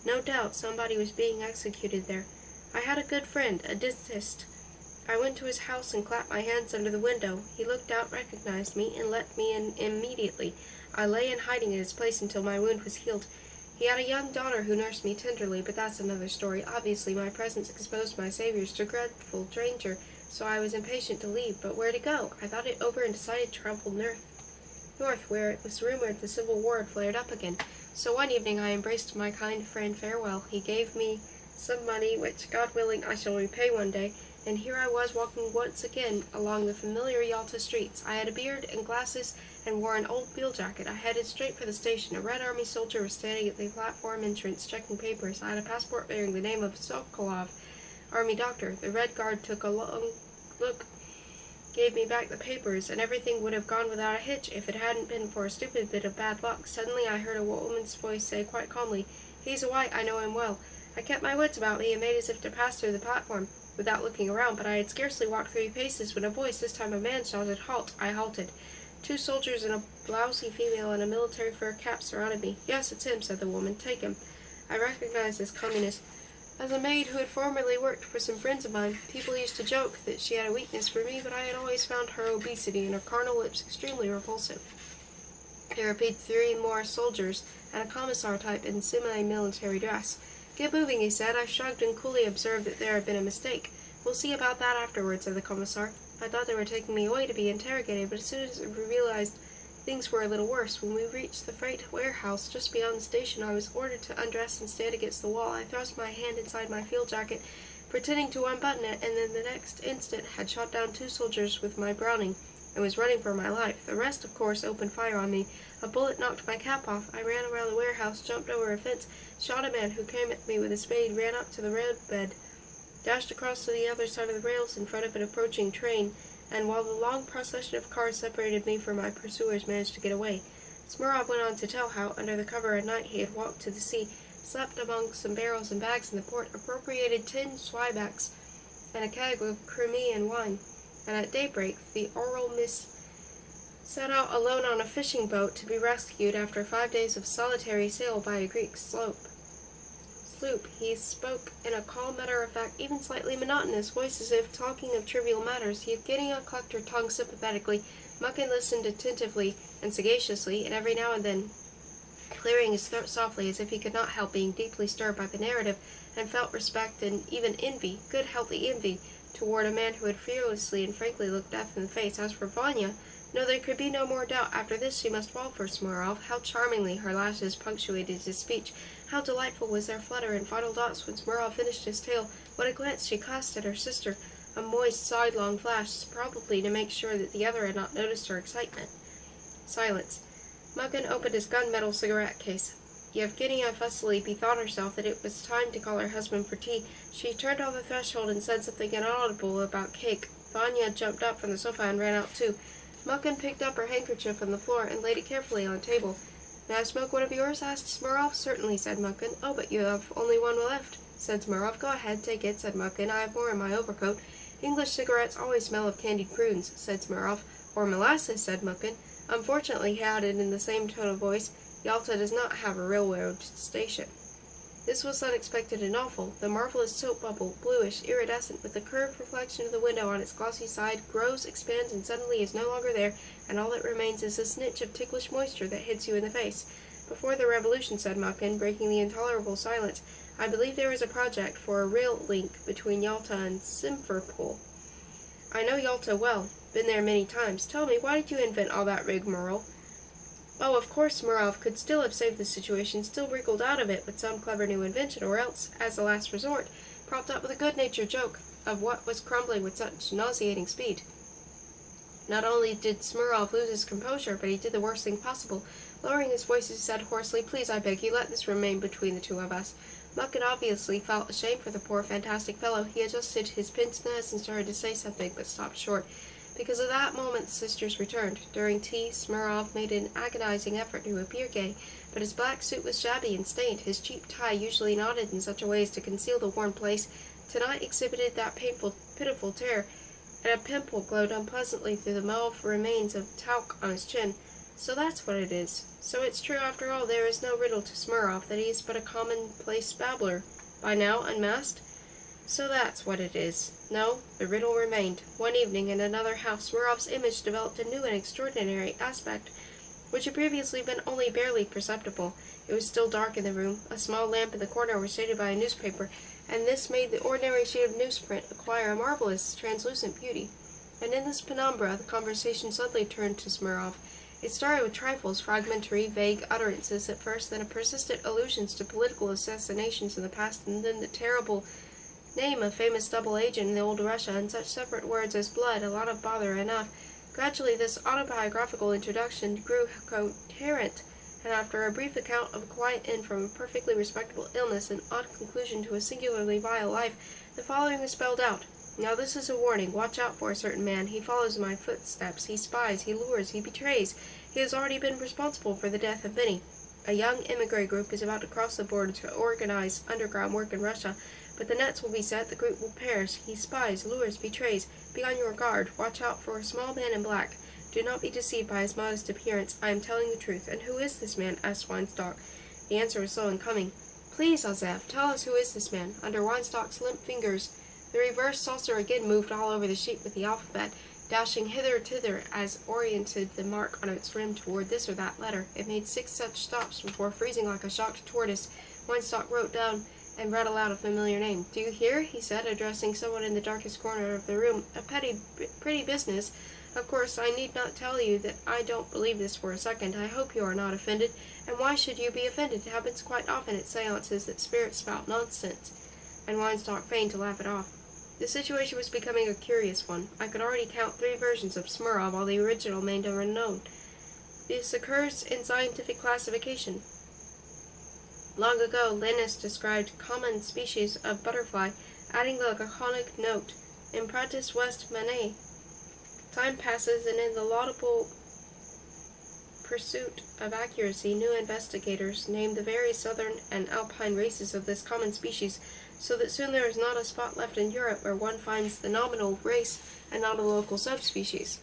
No doubt somebody was being executed there. I had a good friend, a dentist. I went to his house and clapped my hands under the window. He looked out, recognized me, and let me in immediately. I lay in hiding in his place until my wound was healed. He had a young daughter who nursed me tenderly, but that's another story. Obviously, my presence exposed my saviors to dreadful danger, so I was impatient to leave. But where to go? I thought it over and decided to travel north, where it was rumored the Civil War had flared up again. So one evening I embraced my kind friend farewell. He gave me some money, which, God willing, I shall repay one day, and here I was walking once again along the familiar Yalta streets. I had a beard and glasses and wore an old field jacket. I headed straight for the station. A Red Army soldier was standing at the platform entrance checking papers. I had a passport bearing the name of Sokolov, Army doctor. The Red Guard took a long look gave me back the papers, and everything would have gone without a hitch if it hadn't been for a stupid bit of bad luck. Suddenly I heard a woman's voice say quite calmly, "He's a white, I know him well." I kept my wits about me and made as if to pass through the platform without looking around, but I had scarcely walked 3 paces when a voice, this time a man, shouted, "Halt!" I halted. 2 soldiers and a blousy female in a military fur cap surrounded me. "Yes, it's him," said the woman. "Take him." I recognized this communist as a maid who had formerly worked for some friends of mine. People used to joke that she had a weakness for me, but I had always found her obesity and her carnal lips extremely repulsive. There appeared 3 more soldiers and a commissar type in semi-military dress. "Get moving," he said. I shrugged and coolly observed that there had been a mistake. "We'll see about that afterwards," said the commissar. I thought they were taking me away to be interrogated, but as soon as I realized things were a little worse, when we reached the freight warehouse just beyond the station, I was ordered to undress and stand against the wall. I thrust my hand inside my field jacket, pretending to unbutton it, and in the next instant had shot down 2 soldiers with my Browning, and was running for my life. The rest, of course, opened fire on me. A bullet knocked my cap off. I ran around the warehouse, jumped over a fence, shot a man who came at me with a spade, ran up to the roadbed, dashed across to the other side of the rails in front of an approaching train, and while the long procession of cars separated me from my pursuers, managed to get away. Smirnov went on to tell how, under the cover of night, he had walked to the sea, slept among some barrels and bags in the port, appropriated 10 Zwiebacks and a keg of Crimean wine, and at daybreak the Oral Miss set out alone on a fishing boat to be rescued after 5 days of solitary sail by a Greek sloop. He spoke in a calm, matter-of-fact, even slightly monotonous voice, as if talking of trivial matters. Yevgenia clucked her tongue sympathetically. Mukin listened attentively and sagaciously, and every now and then clearing his throat softly, as if he could not help being deeply stirred by the narrative, and felt respect and even envy, good healthy envy, toward a man who had fearlessly and frankly looked death in the face. As for Vanya, no, there could be no more doubt. After this she must fall for Smirnov. How charmingly her lashes punctuated his speech. How delightful was their flutter and final dots when Smirnov finished his tale. What a glance she cast at her sister, a moist, sidelong flash, probably to make sure that the other had not noticed her excitement. Silence. Mukin opened his gunmetal cigarette case. Yevgenia fussily bethought herself that it was time to call her husband for tea. She turned on the threshold and said something inaudible about cake. Vanya jumped up from the sofa and ran out too. Mukin picked up her handkerchief from the floor and laid it carefully on the table. "May I smoke one of yours?" asked Smirnov. "Certainly," said Mukin. "Oh, but you have only one left," said Smirnov. "Go ahead, take it," said Mukin. "I have more in my overcoat." "English cigarettes always smell of candied prunes," said Smirnov. "Or molasses," said Mukin. "Unfortunately," he added in the same tone of voice, "Yalta does not have a railroad station." This was unexpected and awful. The marvelous soap bubble, bluish, iridescent, with the curved reflection of the window on its glossy side, grows, expands, and suddenly is no longer there, and all that remains is a snitch of ticklish moisture that hits you in the face. "Before the revolution," said Mukin, breaking the intolerable silence, "I believe there is a project for a rail link between Yalta and Simferopol. I know Yalta well, been there many times. Tell me, why did you invent all that rigmarole?" Oh, of course, Smirnov could still have saved the situation, still wriggled out of it with some clever new invention, or else, as a last resort, propped up with a good-natured joke of what was crumbling with such nauseating speed. Not only did Smirnov lose his composure, but he did the worst thing possible. Lowering his voice, he said hoarsely, "Please, I beg you, let this remain between the 2 of us." Mukin obviously felt ashamed for the poor, fantastic fellow. He adjusted his pince-nez and started to say something, but stopped short. Because at that moment the sisters returned. During tea, Smirnov made an agonizing effort to appear gay, but his black suit was shabby and stained. His cheap tie, usually knotted in such a way as to conceal the worn place, tonight exhibited that pitiful tear, and a pimple glowed unpleasantly through the mauve remains of talc on his chin. So that's what it is. So it's true, after all, there is no riddle to Smirnov, that he is but a commonplace babbler, by now unmasked? So that's what it is. No, the riddle remained. One evening, in another house, Smirnov's image developed a new and extraordinary aspect, which had previously been only barely perceptible. It was still dark in the room. A small lamp in the corner was shaded by a newspaper, and this made the ordinary sheet of newsprint acquire a marvelous, translucent beauty. And in this penumbra, the conversation suddenly turned to Smirnov. It started with trifles, fragmentary, vague utterances at first, then persistent allusions to political assassinations in the past, and then the terrible name of famous double agent in the old Russia, and such separate words as blood, a lot of bother enough. Gradually this autobiographical introduction grew coherent, and after a brief account of a quiet end from a perfectly respectable illness, an odd conclusion to a singularly vile life, the following was spelled out. Now this is a warning. Watch out for a certain man. He follows my footsteps. He spies. He lures. He betrays. He has already been responsible for the death of many. A young immigrant group is about to cross the border to organize underground work in Russia, but the nets will be set. The group will perish. He spies, lures, betrays. Be on your guard. Watch out for a small man in black. Do not be deceived by his modest appearance. I am telling the truth. And who is this man? Asked Weinstock. The answer was slow in coming. Please, Azef, tell us who is this man. Under Weinstock's limp fingers, the reverse saucer again moved all over the sheet with the alphabet, dashing hither and thither as oriented the mark on its rim toward this or that letter. It made 6 such stops before freezing like a shocked tortoise. Weinstock wrote down and read aloud a familiar name. Do you hear? He said, addressing someone in the darkest corner of the room. A pretty business. Of course, I need not tell you that I don't believe this for a second. I hope you are not offended. And why should you be offended? It happens quite often at seances that spirits spout nonsense. And Weinstock feigned to laugh it off. The situation was becoming a curious one. I could already count 3 versions of Smirnov, while the original remained unknown. This occurs in scientific classification. Long ago, Linus described common species of butterfly, adding the laconic note, Imperatus West Manet. Time passes, and in the laudable pursuit of accuracy, new investigators name the various southern and alpine races of this common species, so that soon there is not a spot left in Europe where one finds the nominal race and not a local subspecies.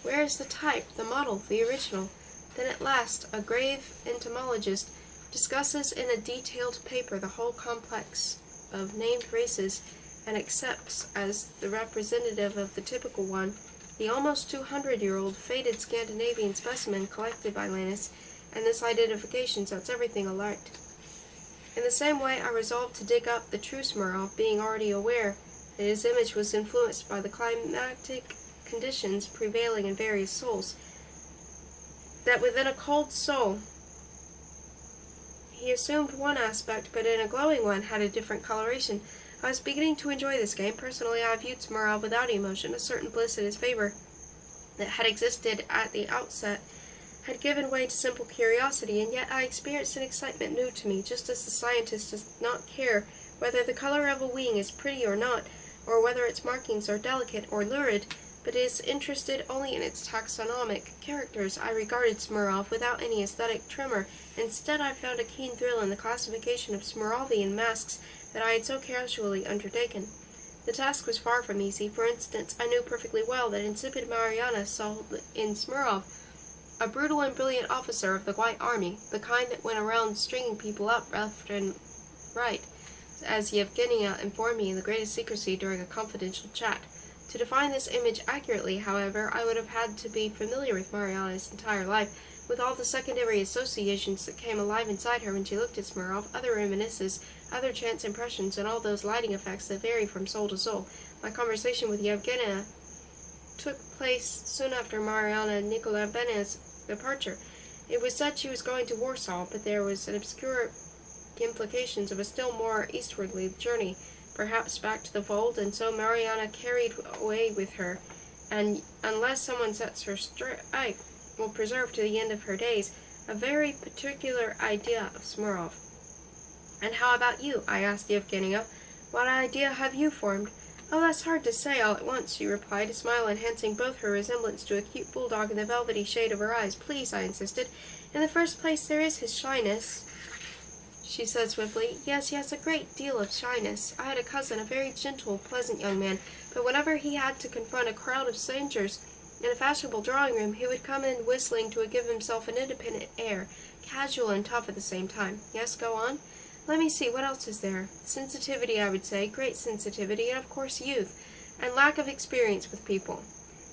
Where is the type, the model, the original? Then at last, a grave entomologist discusses in a detailed paper the whole complex of named races and accepts as the representative of the typical one the almost 200-year-old faded Scandinavian specimen collected by Linus, and this identification sets everything alight. In the same way, I resolved to dig up the true Smirnov, being already aware that his image was influenced by the climatic conditions prevailing in various souls, that within a cold soul he assumed one aspect, but in a glowing one had a different coloration. I was beginning to enjoy this game. Personally, I viewed Smirnov without emotion. A certain bliss in his favor that had existed at the outset had given way to simple curiosity, and yet I experienced an excitement new to me, just as the scientist does not care whether the color of a wing is pretty or not, or whether its markings are delicate or lurid, but is interested only in its taxonomic characters. I regarded Smirnov without any aesthetic tremor. Instead, I found a keen thrill in the classification of Smirnovian masks that I had so casually undertaken. The task was far from easy. For instance, I knew perfectly well that insipid Mariana saw in Smirnov a brutal and brilliant officer of the White Army, the kind that went around stringing people up left and right, as Yevgenia informed me in the greatest secrecy during a confidential chat. To define this image accurately, however, I would have had to be familiar with Mariana's entire life, with all the secondary associations that came alive inside her when she looked at Smirnov, other reminiscences, other chance impressions, and all those lighting effects that vary from soul to soul. My conversation with Yevgenia took place soon after Mariana Nikolaevna's departure. It was said she was going to Warsaw, but there was an obscure implications of a still more eastwardly journey, perhaps back to the fold, and so Mariana carried away with her, and unless someone sets her straight, will preserve to the end of her days a very particular idea of Smirnov. And how about you? I asked Yevgenia. What idea have you formed? Oh, that's hard to say all at once, she replied, a smile enhancing both her resemblance to a cute bulldog and the velvety shade of her eyes. Please, I insisted. In the first place, there is his shyness, she said swiftly. Yes, he has a great deal of shyness. I had a cousin, a very gentle, pleasant young man, but whenever he had to confront a crowd of strangers in a fashionable drawing-room, he would come in whistling to give himself an independent air, casual and tough at the same time. Yes, go on. Let me see, what else is there? Sensitivity, I would say, great sensitivity, and of course youth, and lack of experience with people.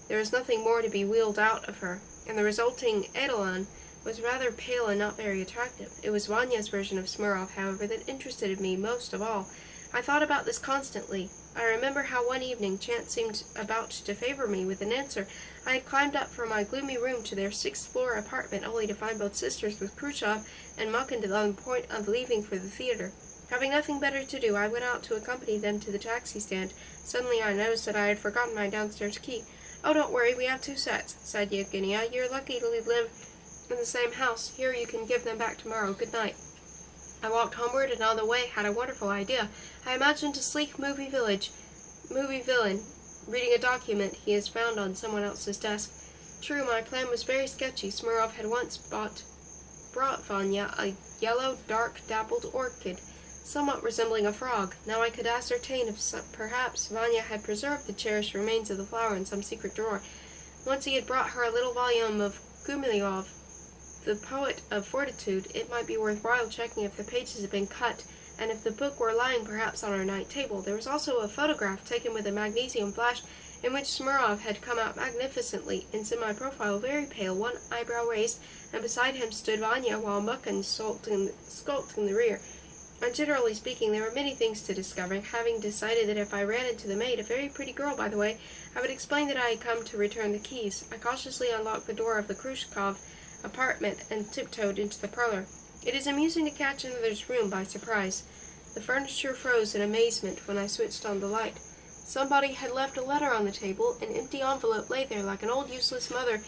There was nothing more to be wheeled out of her, and the resulting etalon was rather pale and not very attractive. It was Vanya's version of Smirnov, however, that interested me most of all. I thought about this constantly. I remember how one evening chance seemed about to favor me with an answer. I had climbed up from my gloomy room to their 6th-floor apartment, only to find both sisters with Khrushchev and Mukind on the point of leaving for the theater. Having nothing better to do, I went out to accompany them to the taxi stand. Suddenly I noticed that I had forgotten my downstairs key. Oh, don't worry, we have 2 sets, said Yevgenia. You're lucky to live in the same house. Here, you can give them back tomorrow. Good night. I walked homeward, and on the way had a wonderful idea. I imagined a sleek movie village movie villain, reading a document he has found on someone else's desk. True, my plan was very sketchy. Smirnov had once brought Vanya a yellow, dark, dappled orchid, somewhat resembling a frog. Now I could ascertain if perhaps Vanya had preserved the cherished remains of the flower in some secret drawer. Once he had brought her a little volume of Gumilyov, the poet of fortitude. It might be worthwhile checking if the pages had been cut, and if the book were lying perhaps on our night table. There was also a photograph taken with a magnesium flash, in which Smirnov had come out magnificently in semi-profile, very pale, one eyebrow raised, and beside him stood Vanya, while Mukin skulked in the rear. And generally speaking, there were many things to discover, having decided that if I ran into the maid, a very pretty girl, by the way, I would explain that I had come to return the keys. I cautiously unlocked the door of the Khrushchev apartment and tiptoed into the parlor. It is amusing to catch another's room by surprise. The furniture froze in amazement when I switched on the light. Somebody had left a letter on the table. An empty envelope lay there like an old useless mother,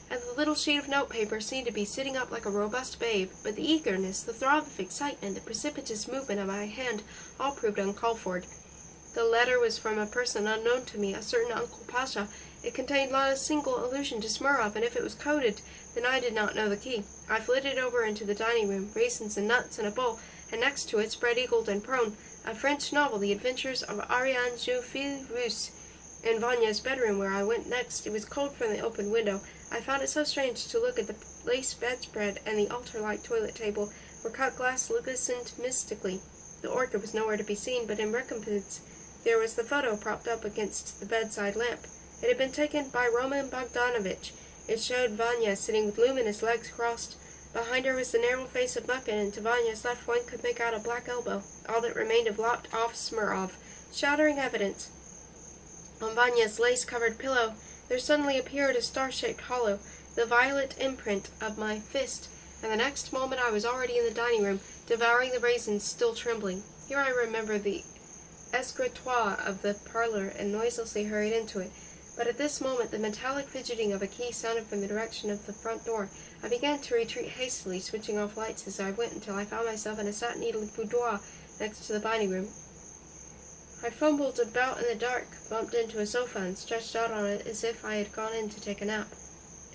and the little sheet of notepaper seemed to be sitting up like a robust babe. But the eagerness, the throb of excitement, the precipitous movement of my hand all proved uncalled for. The letter was from a person unknown to me, a certain Uncle Pasha. It contained not a single allusion to Smirnov, and if it was coded, then I did not know the key. I flitted over into the dining room, raisins and nuts in a bowl, and next to it, spread-eagled and prone, a French novel, The Adventures of Ariane Jeune Russe. In Vanya's bedroom, where I went next, it was cold from the open window. I found it so strange to look at the lace bedspread and the altar-like toilet table, where cut glass glistened mystically. The orchid was nowhere to be seen, but in recompense there was the photo propped up against the bedside lamp. It had been taken by Roman Bogdanovich. It showed Vanya sitting with luminous legs crossed. Behind her was the narrow face of Mukin, and to Vanya's left one could make out a black elbow, all that remained of lopped-off Smirnov. Shattering evidence. On Vanya's lace-covered pillow there suddenly appeared a star-shaped hollow, the violet imprint of my fist, and the next moment I was already in the dining room, devouring the raisins, still trembling. Here I remember the escritoire of the parlor, and noiselessly hurried into it. But at this moment the metallic fidgeting of a key sounded from the direction of the front door. I began to retreat hastily, switching off lights as I went, until I found myself in a satin-needled boudoir next to the dining room. I fumbled about in the dark, bumped into a sofa, and stretched out on it as if I had gone in to take a nap.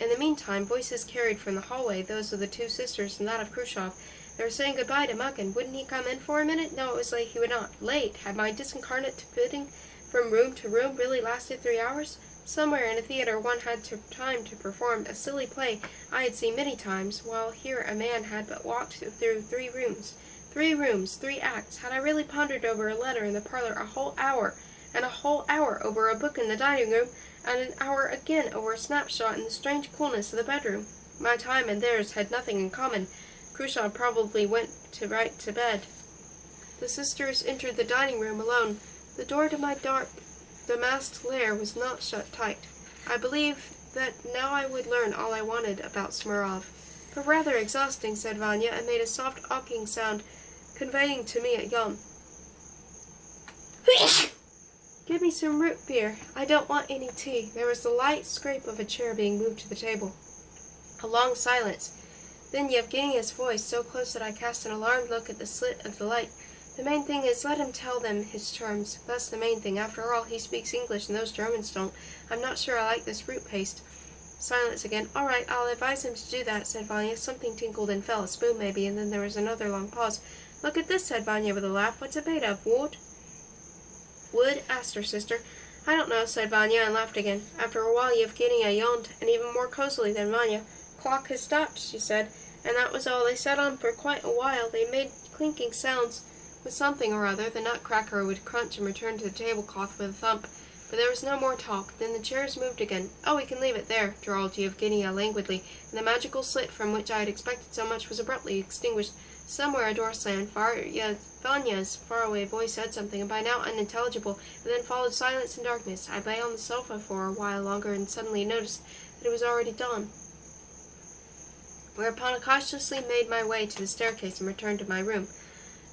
In the meantime, voices carried from the hallway, those of the two sisters and that of Khrushchev. They were saying goodbye to Mukin. Wouldn't he come in for a minute? No, it was late. He would not. Late? Had my disincarnate flitting from room to room really lasted 3 hours? Somewhere in a theater one had time to perform a silly play I had seen many times, while here a man had but walked through 3 rooms. 3 rooms, 3 acts. Had I really pondered over a letter in the parlor a whole hour, and a whole hour over a book in the dining room, and an hour again over a snapshot in the strange coolness of the bedroom? My time and theirs had nothing in common. Khrushchev probably went right to bed. The sisters entered the dining room alone. The door to my dark, damasked lair was not shut tight. I believe that now I would learn all I wanted about Smirnov. But rather exhausting, said Vanya, and made a soft awking sound, conveying to me a yawn. Give me some root beer. I don't want any tea. There was the light scrape of a chair being moved to the table. A long silence. Then Yevgenia's voice, so close that I cast an alarmed look at the slit of the light. The main thing is, let him tell them his terms. That's the main thing. After all, he speaks English and those Germans don't. I'm not sure I like this fruit paste. Silence again. All right, I'll advise him to do that, said Vanya. Something tinkled and fell, a spoon maybe, and then there was another long pause. Look at this, said Vanya with a laugh. What's it made of? Wood? Wood? Asked her sister. I don't know, said Vanya, and laughed again. After a while, Yevgenia yawned, and even more cosily than Vanya. Clock has stopped, she said, and that was all. They sat on for quite a while. They made clinking sounds. With something or other, the nutcracker would crunch and return to the tablecloth with a thump. But there was no more talk. Then the chairs moved again. Oh, we can leave it there, drawled Yevgenia languidly, and the magical slit from which I had expected so much was abruptly extinguished. Somewhere a door slammed. Vanya's faraway voice said something, and by now unintelligible, and then followed silence and darkness. I lay on the sofa for a while longer, and suddenly noticed that it was already dawn. Whereupon I cautiously made my way to the staircase and returned to my room.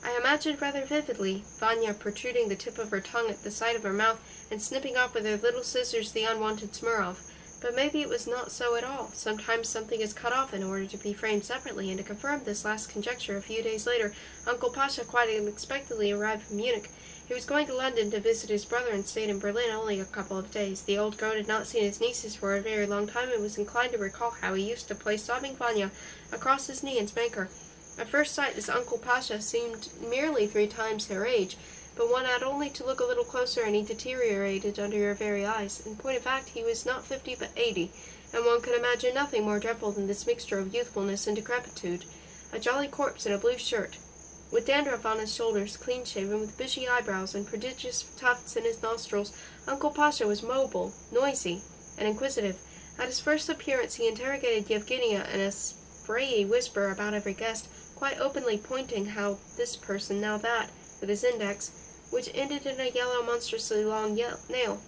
I imagined rather vividly Vanya protruding the tip of her tongue at the side of her mouth and snipping off with her little scissors the unwanted Smirnov. But maybe it was not so at all. Sometimes something is cut off in order to be framed separately, and to confirm this last conjecture, a few days later, Uncle Pasha quite unexpectedly arrived from Munich. He was going to London to visit his brother and stayed in Berlin only a couple of days. The old goat had not seen his nieces for a very long time and was inclined to recall how he used to place sobbing Vanya across his knee and spank her. At first sight, this Uncle Pasha seemed merely 3 times her age, but one had only to look a little closer and he deteriorated under your very eyes. In point of fact, he was not 50 but 80, and one could imagine nothing more dreadful than this mixture of youthfulness and decrepitude. A jolly corpse in a blue shirt, with dandruff on his shoulders, clean-shaven, with bushy eyebrows and prodigious tufts in his nostrils, Uncle Pasha was mobile, noisy, and inquisitive. At his first appearance he interrogated Yevgenia in a sprayy whisper about every guest, quite openly pointing how this person, now that, with his index, which ended in a yellow, monstrously long nail.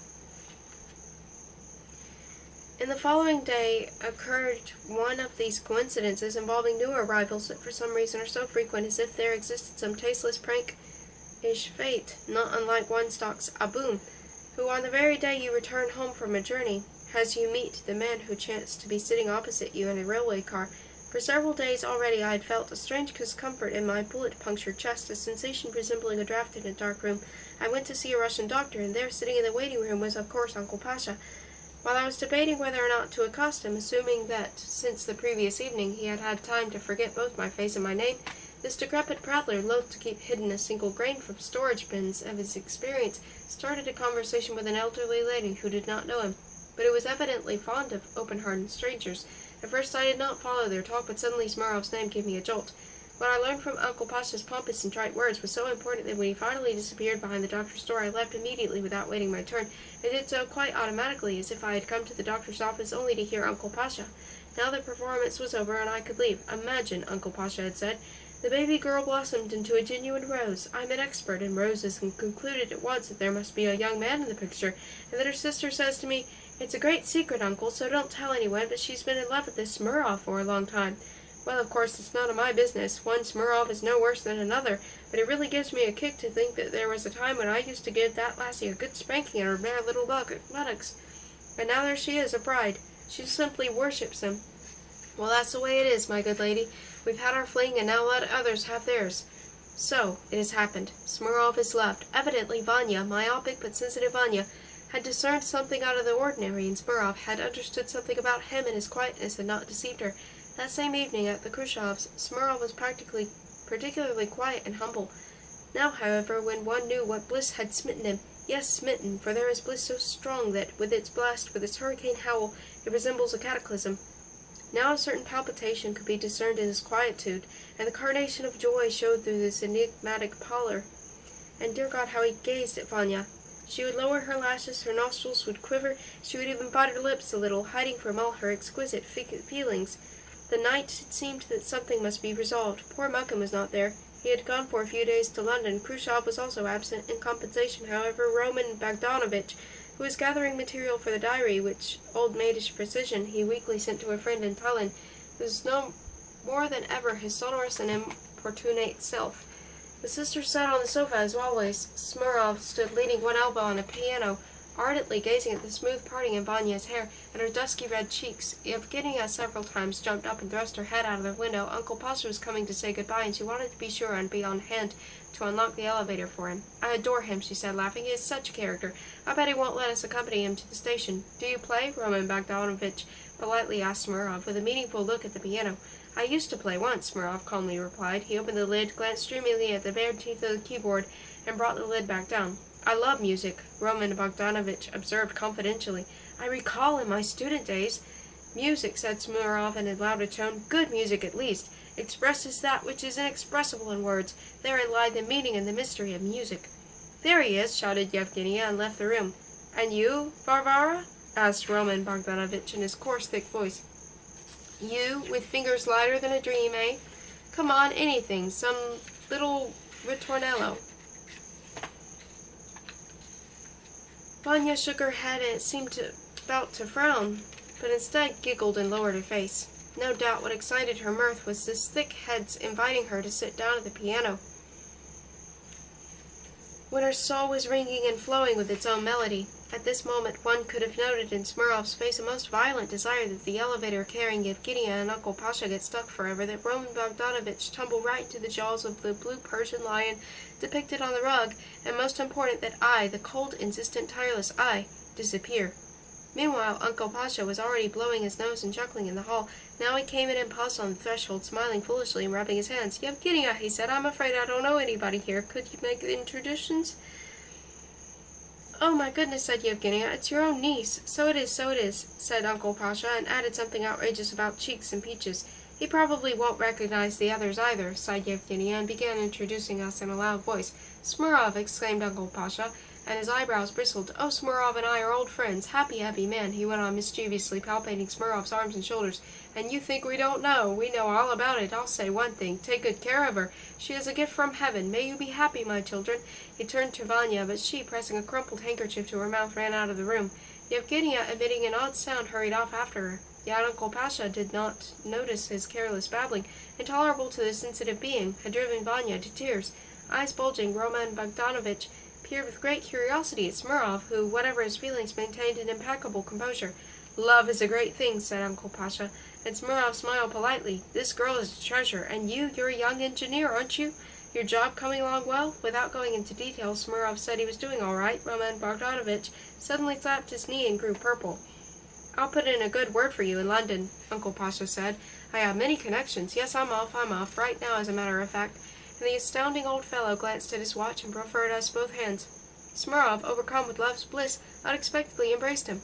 In the following day occurred one of these coincidences involving new arrivals that for some reason are so frequent as if there existed some tasteless prank-ish fate, not unlike Weinstock's Aboom, who on the very day you return home from a journey, has you meet the man who chanced to be sitting opposite you in a railway car. For several days already I had felt a strange discomfort in my bullet-punctured chest, a sensation resembling a draught in a dark room. I went to see a Russian doctor, and there, sitting in the waiting room, was of course Uncle Pasha. While I was debating whether or not to accost him, assuming that, since the previous evening, he had had time to forget both my face and my name, this decrepit prattler, loath to keep hidden a single grain from storage bins of his experience, started a conversation with an elderly lady who did not know him, but who was evidently fond of open-hearted strangers. At first I did not follow their talk, but suddenly Smirov's name gave me a jolt. What I learned from Uncle Pasha's pompous and trite words was so important that when he finally disappeared behind the doctor's door, I left immediately without waiting my turn. I did so quite automatically, as if I had come to the doctor's office only to hear Uncle Pasha. Now the performance was over and I could leave. Imagine, Uncle Pasha had said, the baby girl blossomed into a genuine rose. I'm an expert in roses and concluded at once that there must be a young man in the picture, and that her sister says to me, "It's a great secret, Uncle, so don't tell anyone, but she's been in love with this Smurov for a long time." Well, of course, it's none of my business. One Smurov is no worse than another, but it really gives me a kick to think that there was a time when I used to give that lassie a good spanking at her bare little buttocks. And now there she is, a bride. She simply worships him. Well, that's the way it is, my good lady. We've had our fling, and now let others have theirs. So, it has happened. Smurov is loved. Evidently Vanya, myopic but sensitive Vanya, had discerned something out of the ordinary, and Smurov had understood something about him and his quietness and not deceived her. That same evening at the Khrushchevs', Smurov was particularly quiet and humble. Now, however, when one knew what bliss had smitten him, yes, smitten, for there is bliss so strong that, with its blast, with its hurricane howl, it resembles a cataclysm. Now a certain palpitation could be discerned in his quietude, and the carnation of joy showed through this enigmatic pallor. And dear God, how he gazed at Vanya! She would lower her lashes, her nostrils would quiver, she would even bite her lips a little, hiding from all her exquisite feelings. The night it seemed that something must be resolved. Poor Mukin was not there. He had gone for a few days to London. Khrushchev was also absent. In compensation, however, Roman Bogdanovich, who was gathering material for the diary, which, old maidish precision, he weekly sent to a friend in Tallinn, was no more than ever his sonorous and importunate self. The sisters sat on the sofa as always. Smurov stood leaning one elbow on a piano, ardently gazing at the smooth parting in Vanya's hair and her dusky red cheeks. Yevgenia several times jumped up and thrust her head out of the window. Uncle Pasha was coming to say goodbye, and she wanted to be sure and be on hand to unlock the elevator for him. "I adore him," she said, laughing. "He is such a character. I bet he won't let us accompany him to the station." "Do you play?" Roman Bogdanovich politely asked Smurov, with a meaningful look at the piano. "I used to play once," Smurov calmly replied. He opened the lid, glanced dreamily at the bare teeth of the keyboard, and brought the lid back down. "I love music," Roman Bogdanovich observed confidentially. "I recall in my student days—" "Music," said Smurov in a louder tone, "good music at least, expresses that which is inexpressible in words. Therein lie the meaning and the mystery of music." "There he is," shouted Yevgenia, and left the room. "And you, Varvara?" asked Roman Bogdanovich in his coarse, thick voice. "You, with fingers lighter than a dream, eh? Come on, anything, some little ritornello." Vanya shook her head and it seemed about to frown, but instead giggled and lowered her face. No doubt what excited her mirth was this thick head's inviting her to sit down at the piano, when her soul was ringing and flowing with its own melody. At this moment one could have noted in Smirnov's face a most violent desire that the elevator carrying Yevgenia and Uncle Pasha get stuck forever, that Roman Bogdanovich tumble right into the jaws of the blue Persian lion depicted on the rug, and most important that I, the cold, insistent, tireless I, disappear. Meanwhile, Uncle Pasha was already blowing his nose and chuckling in the hall. Now he came in and paused on the threshold, smiling foolishly and rubbing his hands. "Yevgenia," he said, "I'm afraid I don't know anybody here. Could you make the introductions?" "Oh, my goodness," said Yevgenia, "it's your own niece." So it is, said Uncle Pasha, and added something outrageous about cheeks and peaches. "He probably won't recognize the others either," sighed Yevgenia, and began introducing us in a loud voice. "Smirnov," exclaimed Uncle Pasha, and his eyebrows bristled. "Oh, Smirnov and I are old friends. Happy man," he went on mischievously, palpating Smirnov's arms and shoulders. "And you think we don't know? We know all about it. I'll say one thing. Take good care of her. She is a gift from heaven. May you be happy, my children." He turned to Vanya, but she, pressing a crumpled handkerchief to her mouth, ran out of the room. Yevgenia, emitting an odd sound, hurried off after her. Yet Uncle Pasha did not notice his careless babbling, intolerable to the sensitive being, had driven Vanya to tears. Eyes bulging, Roman Bogdanovich peered with great curiosity at Smirnov, who, whatever his feelings, maintained an impeccable composure. "Love is a great thing," said Uncle Pasha, and Smirnov smiled politely. "This girl is a treasure, and you're a young engineer, aren't you? Your job coming along well?" Without going into details, Smirnov said he was doing all right. Roman Bogdanovich suddenly slapped his knee and grew purple. "I'll put in a good word for you in London," Uncle Pasha said. "I have many connections. Yes, I'm off, right now, as a matter of fact." And the astounding old fellow glanced at his watch and proffered us both hands. Smirnov, overcome with love's bliss, unexpectedly embraced him.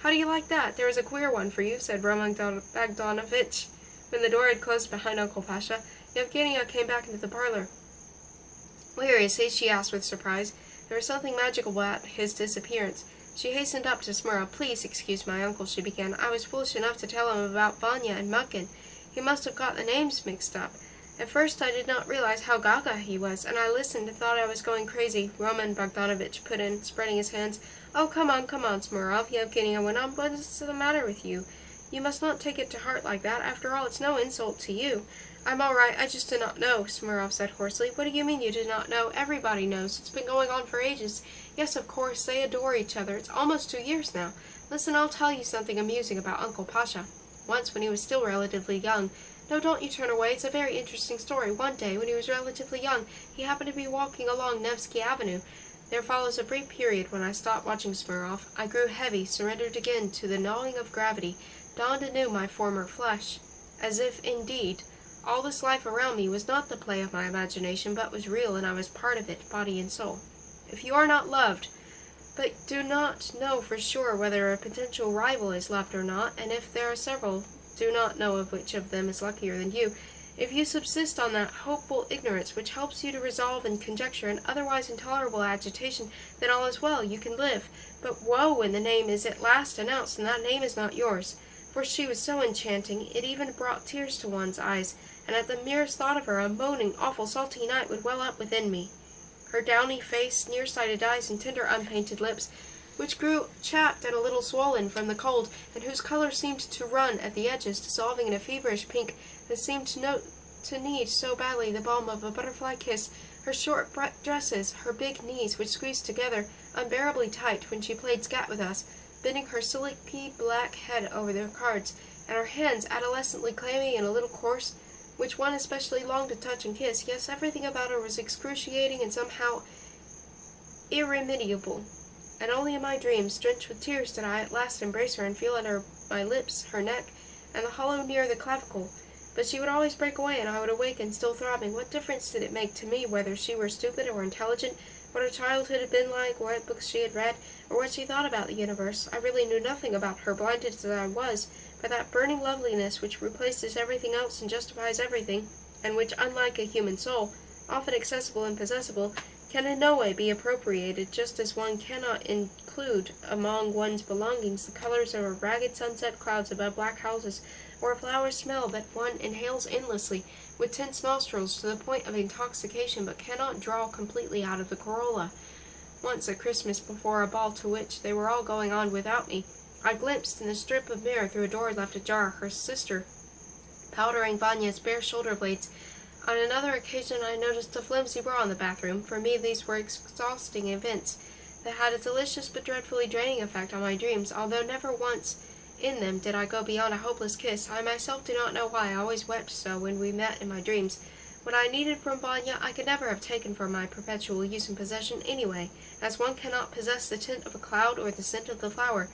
"How do you like that? There is a queer one for you," said Roman Bogdanovich. When the door had closed behind Uncle Pasha, Yevgenia came back into the parlor. "Where is he?" she asked with surprise. There was something magical about his disappearance. She hastened up to Smirnov. "Please excuse my uncle," she began. "I was foolish enough to tell him about Vanya and Mukin. He must have got the names mixed up. At first I did not realize how gaga he was, and I listened and thought I was going crazy," Roman Bogdanovich put in, spreading his hands. "Oh, come on, Smirnov," Yevgenia went on. "What is the matter with you? You must not take it to heart like that. After all, it's no insult to you." "I'm all right. I just did not know," Smirnov said hoarsely. "What do you mean you did not know? Everybody knows. It's been going on for ages. Yes, of course, they adore each other. It's almost 2 years now. Listen, I'll tell you something amusing about Uncle Pasha. Once, when he was still relatively young— No, don't you turn away. It's a very interesting story. One day, when he was relatively young, he happened to be walking along Nevsky Avenue. There follows a brief period when I stopped watching Smirnov. I grew heavy, surrendered again to the gnawing of gravity, donned anew my former flesh. As if, indeed, all this life around me was not the play of my imagination, but was real, and I was part of it, body and soul. If you are not loved, but do not know for sure whether a potential rival is loved or not, and if there are several, do not know of which of them is luckier than you. If you subsist on that hopeful ignorance which helps you to resolve in conjecture and otherwise intolerable agitation, then all is well, you can live. But woe when the name is at last announced, and that name is not yours. For she was so enchanting, it even brought tears to one's eyes, and at the merest thought of her, a moaning, awful, salty night would well up within me. Her downy face, near-sighted eyes, and tender, unpainted lips, which grew chapped and a little swollen from the cold, and whose color seemed to run at the edges, dissolving in a feverish pink that seemed to need so badly the balm of a butterfly kiss, her short dresses, her big knees, which squeezed together unbearably tight when she played scat with us, bending her silky black head over their cards, and her hands, adolescently clammy and a little coarse, which one especially longed to touch and kiss. Yes, everything about her was excruciating and somehow irremediable. And only in my dreams, drenched with tears, did I at last embrace her and feel under my lips, her neck, and the hollow near the clavicle. But she would always break away, and I would awaken, still throbbing. What difference did it make to me whether she were stupid or intelligent, what her childhood had been like, what books she had read, or what she thought about the universe? I really knew nothing about her, blinded as I was by that burning loveliness which replaces everything else and justifies everything, and which, unlike a human soul, often accessible and possessible, can in no way be appropriated, just as one cannot include among one's belongings the colors of a ragged sunset clouds above black houses, or a flower smell that one inhales endlessly with tense nostrils to the point of intoxication, but cannot draw completely out of the corolla. Once, at Christmas, before a ball to which they were all going on without me, I glimpsed in a strip of mirror through a door left ajar her sister powdering Vanya's bare shoulder blades. On another occasion I noticed a flimsy bra in the bathroom. For me these were exhausting events. that had a delicious but dreadfully draining effect on my dreams, although never once in them did I go beyond a hopeless kiss. I myself do not know why I always wept so when we met in my dreams. What I needed from Vanya I could never have taken for my perpetual use and possession anyway, as one cannot possess the tint of a cloud or the scent of the flower.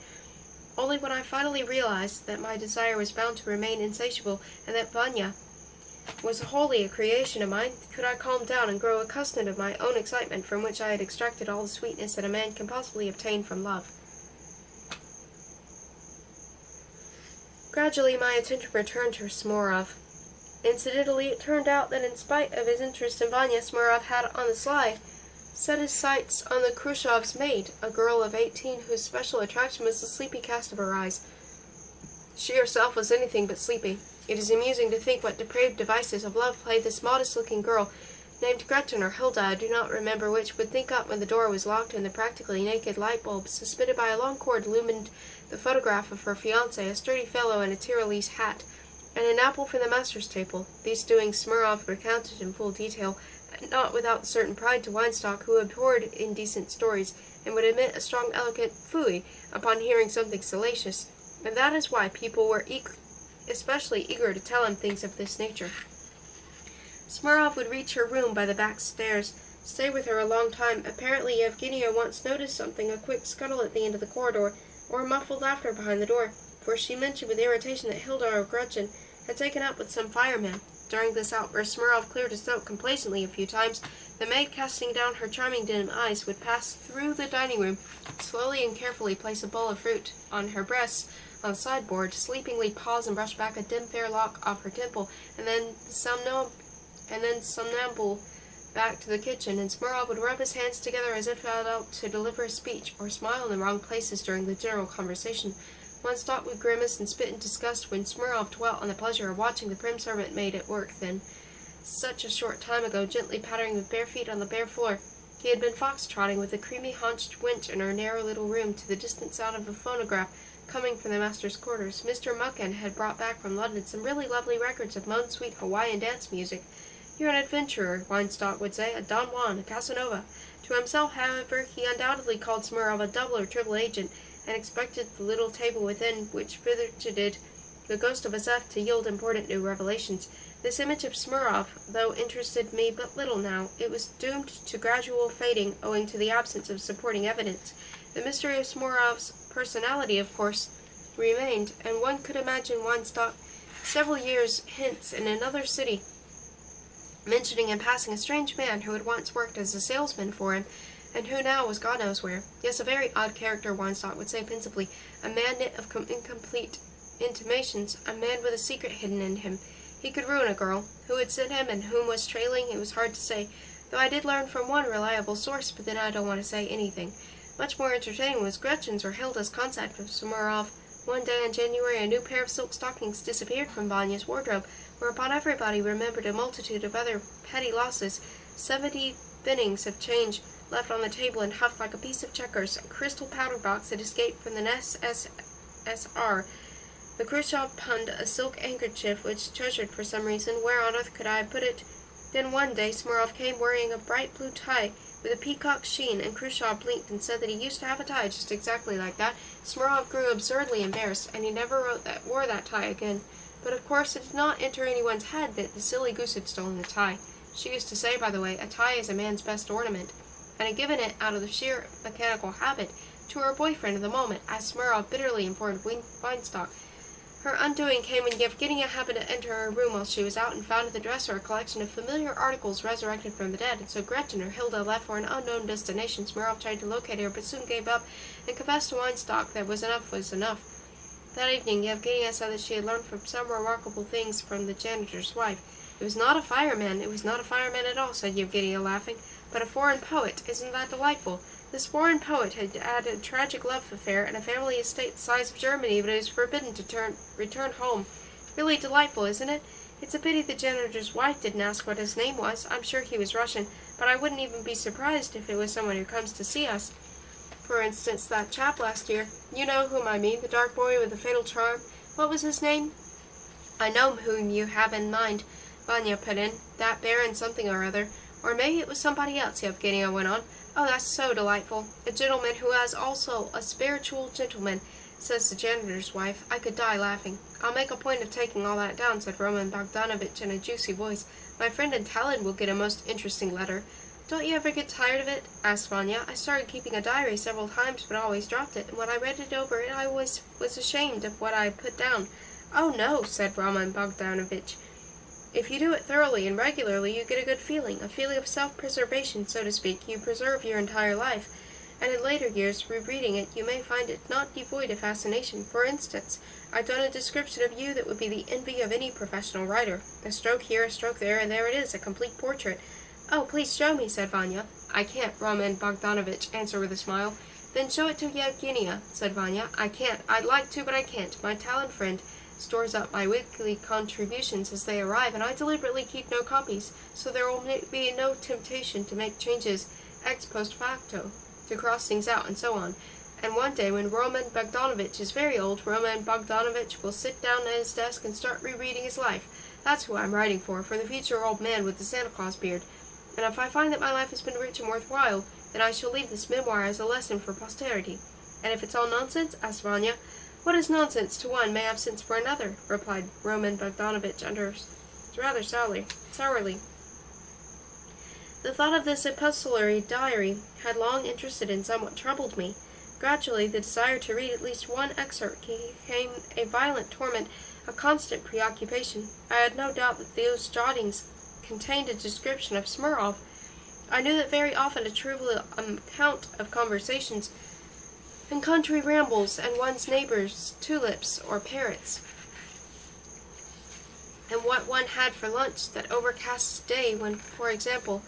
Only when I finally realized that my desire was bound to remain insatiable, and that Vanya was wholly a creation of mine, could I calm down and grow accustomed of my own excitement, from which I had extracted all the sweetness that a man can possibly obtain from love. Gradually my attention returned to Smorov. Incidentally, it turned out that in spite of his interest in Vanya, Smorov had, on the sly, set his sights on the Khrushchev's maid, a girl of 18 whose special attraction was the sleepy cast of her eyes. She herself was anything but sleepy. It is amusing to think what depraved devices of love played this modest-looking girl, named Gretchen or Hilda, I do not remember which, would think up when the door was locked and the practically naked light bulb, suspended by a long cord, illumined the photograph of her fiancé, a sturdy fellow in a Tyrolese hat, and an apple from the master's table. These doings Smurov recounted in full detail, not without a certain pride to Weinstock, who abhorred indecent stories, and would emit a strong eloquent phooey upon hearing something salacious, and that is why people were especially eager to tell him things of this nature. Smurov would reach her room by the back stairs, stay with her a long time. Apparently Yevgenia once noticed something, a quick scuttle at the end of the corridor, or muffled laughter behind the door, for she mentioned with irritation that Hilda or Gretchen had taken up with some fireman. During this outburst, Smurov cleared his throat complacently a few times. The maid, casting down her charming dim eyes, would pass through the dining room, slowly and carefully place a bowl of fruit on her breast on the sideboard, sleepingly pause and brush back a dim fair lock off her temple, and then somnambule back to the kitchen, and Smurov would rub his hands together as if about to deliver a speech, or smile in the wrong places during the general conversation. Weinstock would grimace and spit in disgust when Smurov dwelt on the pleasure of watching the prim servant maid at work then, such a short time ago, gently pattering with bare feet on the bare floor. He had been fox-trotting with a creamy-haunched wench in her narrow little room to the distant sound of a phonograph coming from the master's quarters. Mr. Mucken had brought back from London some really lovely records of most sweet Hawaiian dance music. "You're an adventurer," Weinstock would say, "a Don Juan, a Casanova." To himself, however, he undoubtedly called Smurov a double or triple agent, and expected the little table within which fidgeted the ghost of a Zeph to yield important new revelations. This image of Smurov, though interested me but little now, it was doomed to gradual fading owing to the absence of supporting evidence. The mystery of Smurov's personality, of course, remained, and one could imagine Weinstock several years hence in another city, mentioning in passing a strange man who had once worked as a salesman for him, and who now was God knows where. Yes, a very odd character, Weinstock would say pensively, a man knit of incomplete intimations, a man with a secret hidden in him. He could ruin a girl. Who had sent him and whom was trailing, it was hard to say, though I did learn from one reliable source, but then I don't want to say anything. Much more entertaining was Gretchen's or Hilda's concept of Smurov. One day in January, a new pair of silk stockings disappeared from Vanya's wardrobe, whereupon everybody remembered a multitude of other petty losses, 70 pfennigs of change left on the table and huffed like a piece of checkers, a crystal powder box that escaped from the SSR. The Khrushchev punned a silk handkerchief which treasured for some reason. Where on earth could I have put it? Then one day Smurov came wearing a bright blue tie with a peacock sheen, and Khrushchev blinked and said that he used to have a tie just exactly like that. Smurov grew absurdly embarrassed, and he never wore that tie again. But of course it did not enter anyone's head that the silly goose had stolen the tie. She used to say, by the way, a tie is a man's best ornament, and had given it out of the sheer mechanical habit to her boyfriend at the moment, as Smurov bitterly informed Weinstock. Her undoing came when Yevgenia happened to enter her room while she was out and found in the dresser a collection of familiar articles resurrected from the dead, and so Gretchen or Hilda left for an unknown destination. Smurov tried to locate her, but soon gave up and confessed to Weinstock that was enough. That evening, Yevgenia said that she had learned from some remarkable things from the janitor's wife. It was not a fireman at all, said Yevgenia, laughing, but a foreign poet. Isn't that delightful? This foreign poet had had a tragic love affair and a family estate the size of Germany, but he was forbidden to return home. Really delightful, isn't it? It's a pity the janitor's wife didn't ask what his name was. I'm sure he was Russian, but I wouldn't even be surprised if it was someone who comes to see us. For instance, that chap last year. You know whom I mean, the dark boy with the fatal charm. What was his name? I know whom you have in mind, Vanya put in. That Baron something or other. Or maybe it was somebody else, Yevgenia went on. Oh, that's so delightful. A gentleman who has also a spiritual gentleman, says the janitor's wife. I could die laughing. I'll make a point of taking all that down, said Roman Bogdanovich in a juicy voice. My friend in Tallinn will get a most interesting letter. Don't you ever get tired of it? Asked Vanya. I started keeping a diary several times, but always dropped it, and when I read it over, I was ashamed of what I put down. Oh, no, said Roman Bogdanovich. If you do it thoroughly and regularly, you get a good feeling, a feeling of self-preservation, so to speak. You preserve your entire life, and in later years, rereading it, you may find it not devoid of fascination. For instance, I've done a description of you that would be the envy of any professional writer. A stroke here, a stroke there, and there it is, a complete portrait. Oh, please show me, said Vanya. I can't, Roman Bogdanovich answered with a smile. Then show it to Yevgenia, said Vanya. I can't. I'd like to, but I can't. My talent friend stores up my weekly contributions as they arrive, and I deliberately keep no copies, so there will be no temptation to make changes ex post facto, to cross things out, and so on. And one day, when Roman Bogdanovich is very old, Roman Bogdanovich will sit down at his desk and start rereading his life. That's who I'm writing for the future old man with the Santa Claus beard. And if I find that my life has been rich and worthwhile, then I shall leave this memoir as a lesson for posterity. And if it's all nonsense, asked Vanya. What is nonsense to one may have sense for another, replied Roman Bogdanovich rather sourly. The thought of this epistolary diary had long interested and somewhat troubled me. Gradually, the desire to read at least one excerpt became a violent torment, a constant preoccupation. I had no doubt that those jottings contained a description of Smirnov. I knew that very often a trivial account of conversations and country rambles and one's neighbor's tulips or parrots, and what one had for lunch that overcast day when, for example,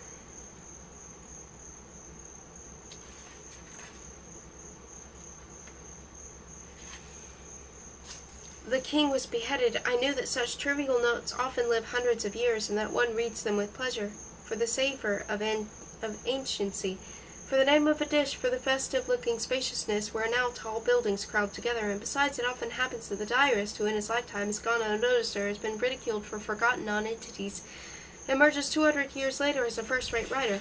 the king was beheaded. I knew that such trivial notes often live hundreds of years, and that one reads them with pleasure, for the savor of anciency, for the name of a dish, for the festive-looking spaciousness where now tall buildings crowd together. And besides, it often happens that the diarist, who in his lifetime has gone unnoticed or has been ridiculed for forgotten nonentities, emerges 200 years later as a first-rate writer.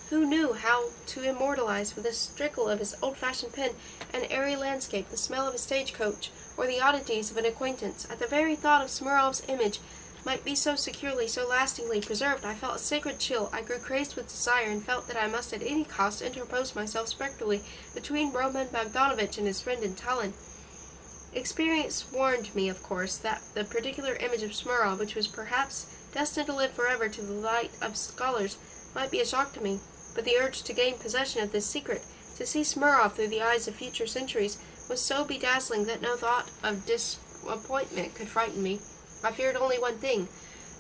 Who knew how to immortalize with a trickle of his old-fashioned pen an airy landscape, the smell of a stagecoach, or the oddities of an acquaintance? At the very thought of Smirnov's image might be so securely, so lastingly preserved, I felt a sacred chill. I grew crazed with desire, and felt that I must at any cost interpose myself spectrally between Roman Bogdanovich and his friend in Tallinn. Experience warned me, of course, that the particular image of Smirnov, which was perhaps destined to live forever to the light of scholars, might be a shock to me. But the urge to gain possession of this secret, to see Smirnov through the eyes of future centuries, was so bedazzling that no thought of disappointment could frighten me. I feared only one thing,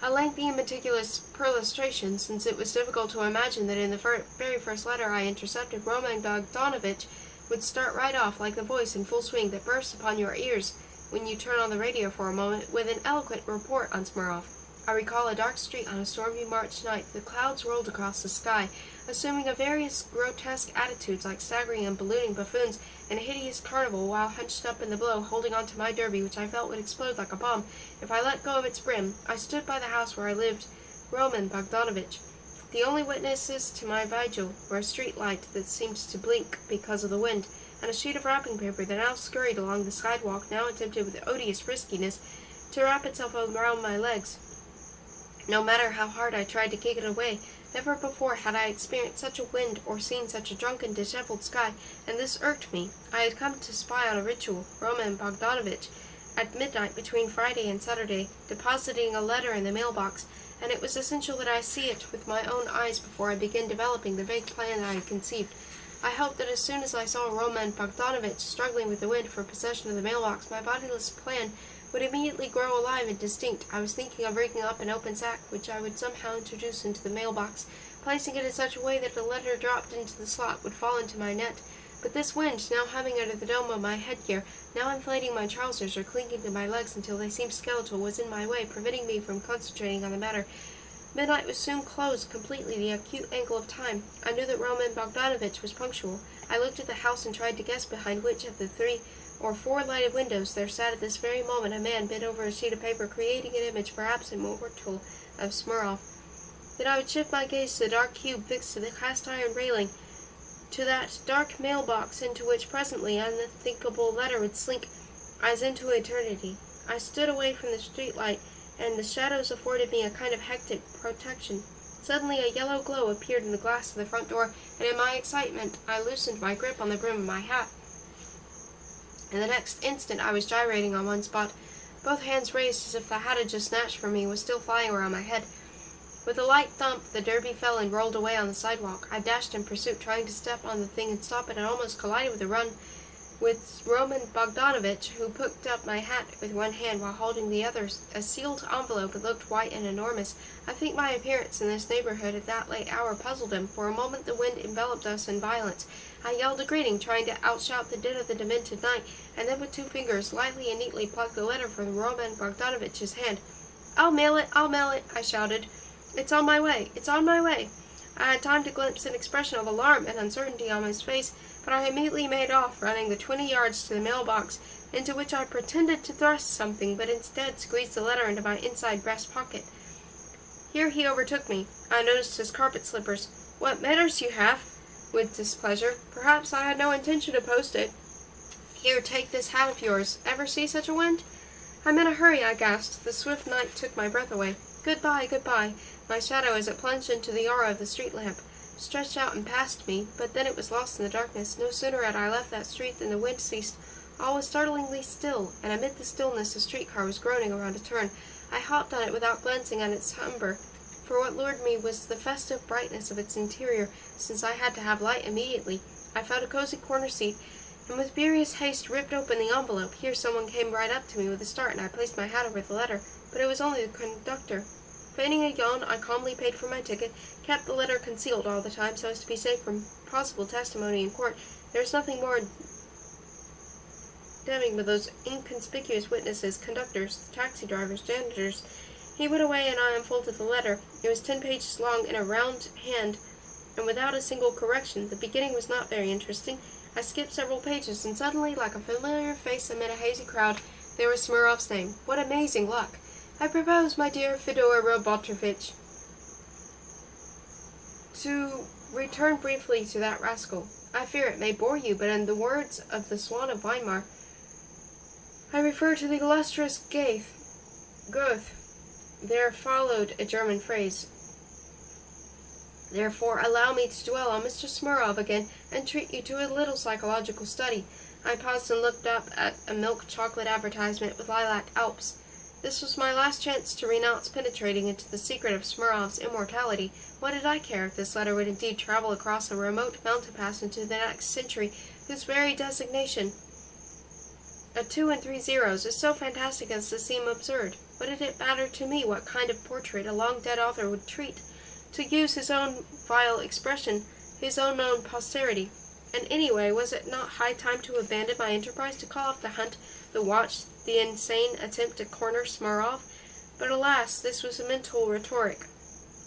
a lengthy and meticulous perlustration, since it was difficult to imagine that in the very first letter I intercepted, Roman Bogdanovich would start right off, like the voice in full swing that bursts upon your ears when you turn on the radio for a moment, with an eloquent report on Smirnov. I recall a dark street on a stormy March night. The clouds rolled across the sky, assuming a various grotesque attitudes like staggering and ballooning buffoons in a hideous carnival, while hunched up in the below, holding on to my derby, which I felt would explode like a bomb if I let go of its brim. I stood by the house where I lived, Roman Bogdanovich. The only witnesses to my vigil were a street light that seemed to blink because of the wind, and a sheet of wrapping paper that now scurried along the sidewalk, now attempted with odious riskiness to wrap itself around my legs. No matter how hard I tried to kick it away, never before had I experienced such a wind or seen such a drunken, disheveled sky, and this irked me. I had come to spy on a ritual. Roman Bogdanovich, at midnight between Friday and Saturday, depositing a letter in the mailbox, and it was essential that I see it with my own eyes before I begin developing the vague plan I had conceived. I hoped that as soon as I saw Roman Bogdanovich struggling with the wind for possession of the mailbox, my bodiless plan would immediately grow alive and distinct. I was thinking of rigging up an open sack, which I would somehow introduce into the mailbox, placing it in such a way that the letter dropped into the slot would fall into my net. But this wind, now humming under the dome of my headgear, now inflating my trousers or clinging to my legs until they seemed skeletal, was in my way, preventing me from concentrating on the matter. Midnight was soon closed completely, the acute angle of time. I knew that Roman Bogdanovich was punctual. I looked at the house and tried to guess behind which of the 3 or 4 lighted windows there sat at this very moment a man bent over a sheet of paper, creating an image perhaps immortal of Smirnov. Then I would shift my gaze to the dark cube fixed to the cast-iron railing, to that dark mailbox into which presently an unthinkable letter would slink as into eternity. I stood away from the streetlight, and the shadows afforded me a kind of hectic protection. Suddenly a yellow glow appeared in the glass of the front door, and in my excitement I loosened my grip on the brim of my hat. In the next instant I was gyrating on one spot, both hands raised as if the hat had just snatched from me was still flying around my head. With a light thump, the derby fell and rolled away on the sidewalk. I dashed in pursuit, trying to step on the thing and stop it, and almost collided with a run with Roman Bogdanovich, who picked up my hat with one hand while holding the other, a sealed envelope. It looked white and enormous. I think my appearance in this neighborhood at that late hour puzzled him. For a moment the wind enveloped us in violence. I yelled a greeting, trying to outshout the din of the demented night, and then with two fingers lightly and neatly plucked the letter from Roman Bogdanovich's hand. I'll mail it, I shouted. It's on my way, it's on my way. I had time to glimpse an expression of alarm and uncertainty on his face, but I immediately made off, running the 20 yards to the mailbox, into which I pretended to thrust something, but instead squeezed the letter into my inside breast pocket. Here he overtook me. I noticed his carpet slippers. What manners you have! With displeasure. Perhaps I had no intention to post it. Here, take this hat of yours. Ever see such a wind? I'm in a hurry, I gasped. The swift night took my breath away. Goodbye, goodbye. My shadow, as it plunged into the aura of the street lamp, stretched out and passed me, but then it was lost in the darkness. No sooner had I left that street than the wind ceased. All was startlingly still, and amid the stillness a streetcar was groaning around a turn. I hopped on it without glancing at its number, for what lured me was the festive brightness of its interior, since I had to have light immediately. I found a cozy corner seat, and with furious haste ripped open the envelope. Here someone came right up to me with a start, and I placed my hat over the letter, but it was only the conductor. Feigning a yawn, I calmly paid for my ticket, kept the letter concealed all the time so as to be safe from possible testimony in court. There is nothing more damning but those inconspicuous witnesses, conductors, taxi drivers, janitors. He went away, and I unfolded the letter. It was 10 pages long, in a round hand, and without a single correction. The beginning was not very interesting. I skipped several pages, and suddenly, like a familiar face amid a hazy crowd, there was Smurov's name. What amazing luck! I propose, my dear Fyodor Robotrovich, to return briefly to that rascal. I fear it may bore you, but in the words of the Swan of Weimar, I refer to the illustrious Goethe. There followed a German phrase. Therefore, allow me to dwell on Mr. Smurov again and treat you to a little psychological study. I paused and looked up at a milk chocolate advertisement with lilac Alps. This was my last chance to renounce penetrating into the secret of Smurov's immortality. What did I care if this letter would indeed travel across a remote mountain pass into the next century, whose very designation, a 2 and 3 zeros, is so fantastic as to seem absurd? What did it matter to me what kind of portrait a long-dead author would treat? To use his own vile expression, his own known posterity. And anyway, was it not high time to abandon my enterprise, to call off the hunt, the watch, the insane attempt to corner Smurov? But alas, this was a mental rhetoric.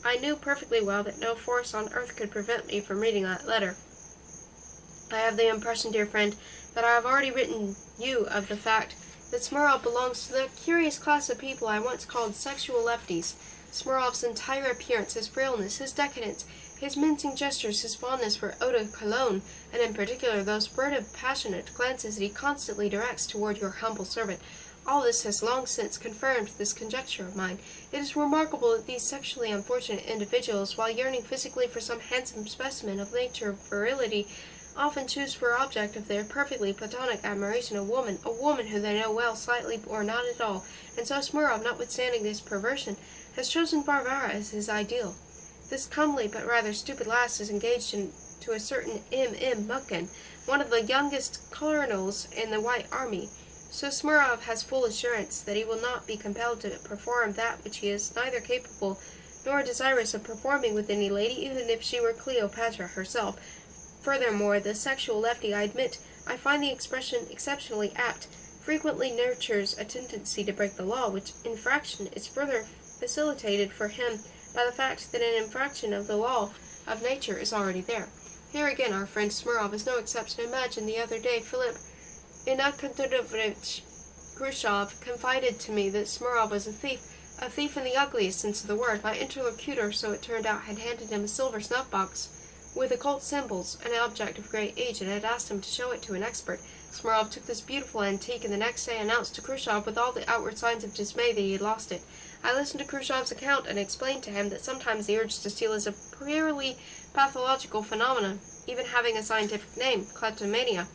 I knew perfectly well that no force on earth could prevent me from reading that letter. I have the impression, dear friend, that I have already written you of the fact that Smurov belongs to the curious class of people I once called sexual lefties. Smurov's entire appearance, his frailness, his decadence, his mincing gestures, his fondness for eau de cologne, and in particular those furtive, passionate glances that he constantly directs toward your humble servant, all this has long since confirmed this conjecture of mine. It is remarkable that these sexually unfortunate individuals, while yearning physically for some handsome specimen of nature virility, often choose for object of their perfectly platonic admiration a woman who they know well, slightly or not at all, and so Smurov, notwithstanding this perversion, has chosen Varvara as his ideal. This comely but rather stupid lass is engaged to a certain M.M. Mukin, one of the youngest colonels in the White Army, so Smurov has full assurance that he will not be compelled to perform that which he is neither capable nor desirous of performing with any lady, even if she were Cleopatra herself. Furthermore, the sexual lefty, I admit, I find the expression exceptionally apt, frequently nurtures a tendency to break the law, which infraction is further facilitated for him by the fact that an infraction of the law of nature is already there. Here again our friend Smurov is no exception. Imagine the other day Philip Inakadovich Khrushchev confided to me that Smurov was a thief in the ugliest sense of the word. My interlocutor, so it turned out, had handed him a silver snuff-box. with occult symbols, an object of great age, and had asked him to show it to an expert. Smirnov took this beautiful antique, and the next day announced to Khrushchev with all the outward signs of dismay that he had lost it. I listened to Khrushchev's account and explained to him that sometimes the urge to steal is a purely pathological phenomenon, even having a scientific name, kleptomania.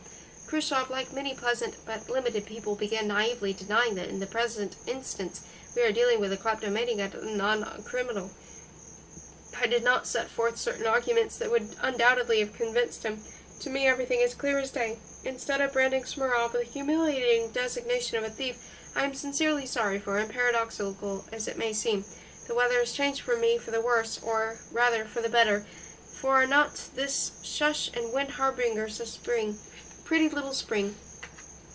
Khrushchev, like many pleasant but limited people, began naively denying that in the present instance we are dealing with a kleptomaniac and non-criminal. I did not set forth certain arguments that would undoubtedly have convinced him. To me everything is clear as day. Instead of branding Smirnov with the humiliating designation of a thief, I am sincerely sorry for him, paradoxical as it may seem. The weather has changed for me for the worse, or rather for the better, for are not this shush and wind harbingers of spring, pretty little spring,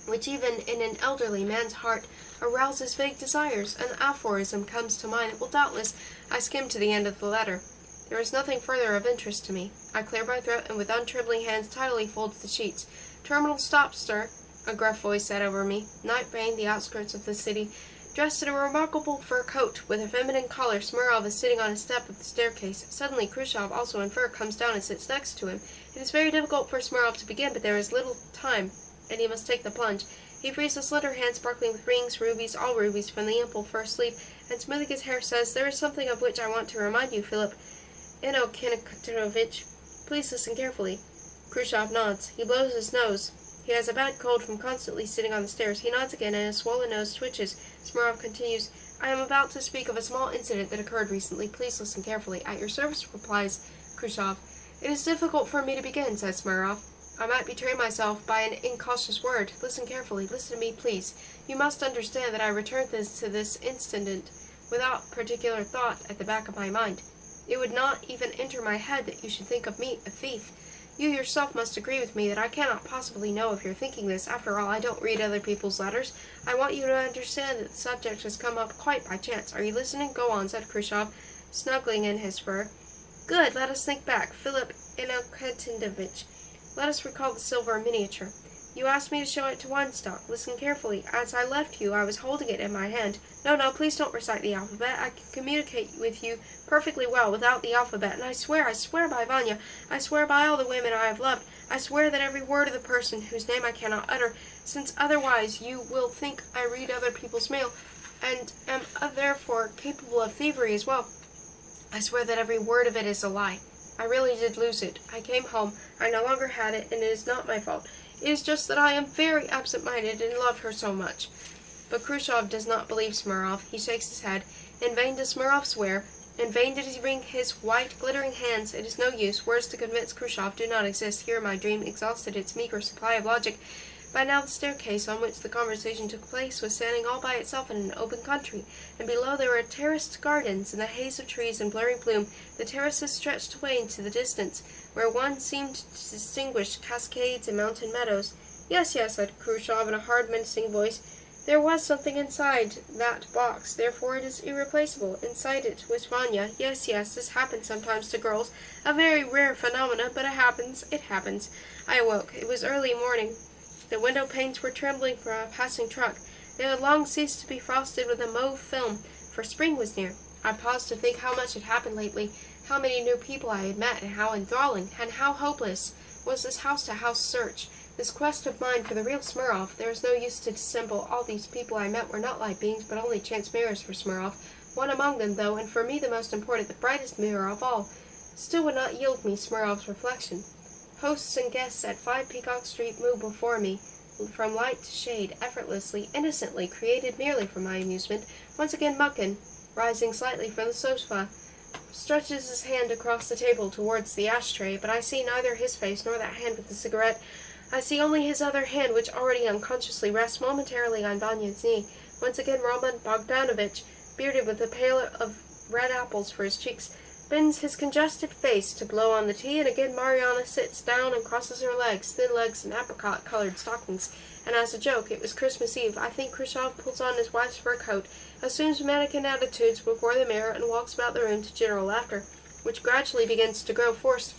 which even in an elderly man's heart arouses vague desires? An aphorism comes to mind. It will doubtless. I skimmed to the end of the letter. There is nothing further of interest to me. I cleared my throat and with untrembling hands tidily folded the sheets. Terminal stop, sir, a gruff voice said over me. Night reigned, the outskirts of the city. Dressed in a remarkable fur coat with a feminine collar, Smirnov is sitting on a step of the staircase. Suddenly Khrushchev, also in fur, comes down and sits next to him. It is very difficult for Smirnov to begin, but there is little time, and he must take the plunge. He frees a slender hand sparkling with rings, rubies, all rubies, from the ample fur sleeve, and smoothing his hair says, "There is something of which I want to remind you, Philip Inokinikovich. Please listen carefully." Khrushchev nods. He blows his nose. He has a bad cold from constantly sitting on the stairs. He nods again, and his swollen nose twitches. Smirnov continues, "I am about to speak of a small incident that occurred recently. Please listen carefully." "At your service," replies Khrushchev. "It is difficult for me to begin," says Smirnov. "I might betray myself by an incautious word. Listen carefully. Listen to me, please. You must understand that I returned to this incident without particular thought at the back of my mind. It would not even enter my head that you should think of me a thief. You yourself must agree with me that I cannot possibly know if you're thinking this. After all, I don't read other people's letters. I want you to understand that the subject has come up quite by chance. Are you listening?" "Go on," said Khrushchev, snuggling in his fur. "Good. Let us think back. Philip Inokinikovich. Let us recall the silver miniature. You asked me to show it to Weinstock. Listen carefully. As I left you, I was holding it in my hand. No, please don't recite the alphabet. I can communicate with you perfectly well without the alphabet, and I swear by Vanya, I swear by all the women I have loved, I swear that every word of the person whose name I cannot utter, since otherwise you will think I read other people's mail, and am therefore capable of thievery as well. I swear that every word of it is a lie. I really did lose it. I came home, I no longer had it, and it is not my fault. It is just that I am very absent-minded and love her so much." But Khrushchev does not believe Smirnov. He shakes his head. In vain does Smirnov swear. In vain did he wring his white, glittering hands. It is no use. Words to convince Khrushchev do not exist. Here my dream exhausted its meager supply of logic. By now the staircase on which the conversation took place was standing all by itself in an open country, and below there were terraced gardens in the haze of trees and blurring bloom. The terraces stretched away into the distance, where one seemed to distinguish cascades and mountain meadows. Yes, said Khrushchev in a hard, menacing voice. "There was something inside that box, therefore it is irreplaceable. Inside it was Vanya. Yes, this happens sometimes to girls. A very rare phenomenon, but it happens. I awoke. It was early morning. The window panes were trembling from a passing truck. They had long ceased to be frosted with a mauve film, for spring was near. I paused to think how much had happened lately, how many new people I had met, and how enthralling, and how hopeless was this house-to-house search, this quest of mine for the real Smirnov. There was no use to dissemble. All these people I met were not live beings, but only chance mirrors for Smirnov. One among them, though, and for me the most important, the brightest mirror of all, still would not yield me Smirnov's reflection. Hosts and guests at 5 Peacock Street moved before me, from light to shade, effortlessly, innocently, created merely for my amusement. Once again Mucken, rising slightly from the sofa, stretches his hand across the table towards the ashtray, but I see neither his face nor that hand with the cigarette. I see only his other hand, which already unconsciously rests momentarily on Vanya's knee. Once again Roman Bogdanovich, bearded with a pail of red apples for his cheeks, bends his congested face to blow on the tea, and again Mariana sits down and crosses her legs, thin legs in apricot-colored stockings. And as a joke, it was Christmas Eve. I think Khrushchev pulls on his wife's fur coat, assumes mannequin attitudes before the mirror, and walks about the room to general laughter, which gradually begins to grow forced,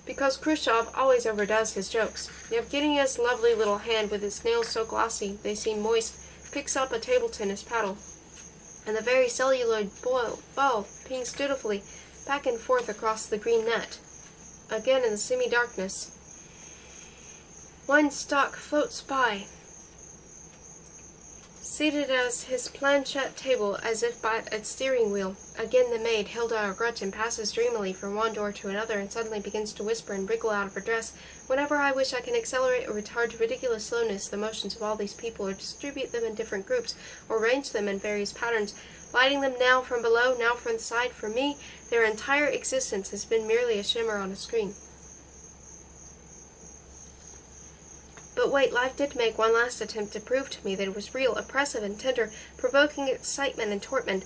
because Khrushchev always overdoes his jokes. Yevgenia's lovely little hand, with its nails so glossy they seem moist, picks up a table tennis paddle, and the very celluloid ball pings dutifully back and forth across the green net. again in the semi-darkness. Weinstock floats by, seated at his planchette table as if by a steering wheel. Again the maid, Hilda or Gretchen, passes dreamily from one door to another and suddenly begins to whisper and wriggle out of her dress. Whenever I wish I can accelerate or retard to ridiculous slowness the motions of all these people, or distribute them in different groups, or arrange them in various patterns, lighting them now from below, now from the side, for me, their entire existence has been merely a shimmer on a screen. But wait, life did make one last attempt to prove to me that it was real, oppressive and tender, provoking excitement and torment,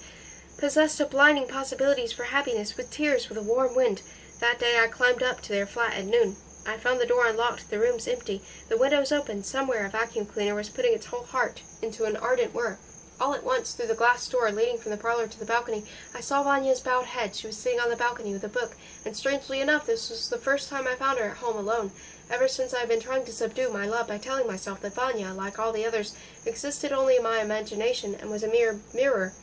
possessed of blinding possibilities for happiness, with tears, with a warm wind. That day I climbed up to their flat at noon. I found the door unlocked, the rooms empty, the windows open. Somewhere a vacuum cleaner was putting its whole heart into an ardent whir. All at once, through the glass door leading from the parlor to the balcony, I saw Vanya's bowed head. She was sitting on the balcony with a book, and strangely enough, this was the first time I found her at home alone. Ever since I had been trying to subdue my love by telling myself that Vanya, like all the others, existed only in my imagination and was a mere mirror.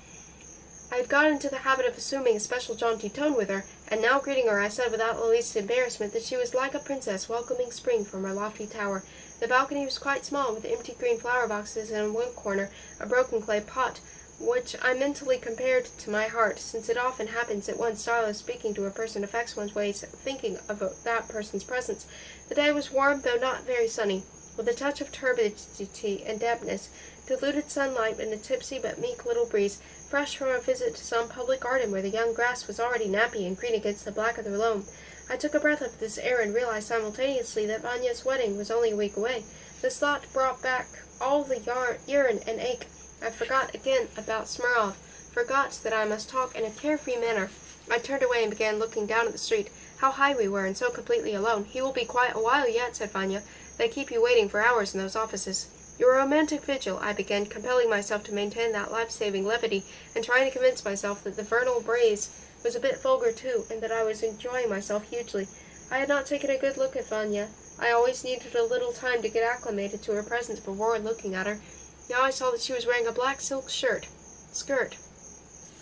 I had got into the habit of assuming a special jaunty tone with her, and now greeting her I said without the least embarrassment that she was like a princess welcoming spring from her lofty tower. The balcony was quite small, with empty green flower boxes, and in one corner a broken clay pot, which I mentally compared to my heart, since it often happens that one's style of speaking to a person affects one's ways of thinking of that person's presence. The day was warm, though not very sunny, with a touch of turbidity and dampness, diluted sunlight and a tipsy but meek little breeze, fresh from a visit to some public garden where the young grass was already nappy and green against the black of the loam. I took a breath of this air and realized simultaneously that Vanya's wedding was only a week away. This thought brought back all the yearn and ache. I forgot again about Smirnov, forgot that I must talk in a carefree manner. I turned away and began looking down at the street. How high we were, and so completely alone. He will be quite a while yet, said Vanya. They keep you waiting for hours in those offices. Your romantic vigil, I began, compelling myself to maintain that life-saving levity, and trying to convince myself that the vernal breeze was a bit vulgar too, and that I was enjoying myself hugely. I had not taken a good look at Vanya. I always needed a little time to get acclimated to her presence before looking at her. Now I saw that she was wearing a black silk skirt,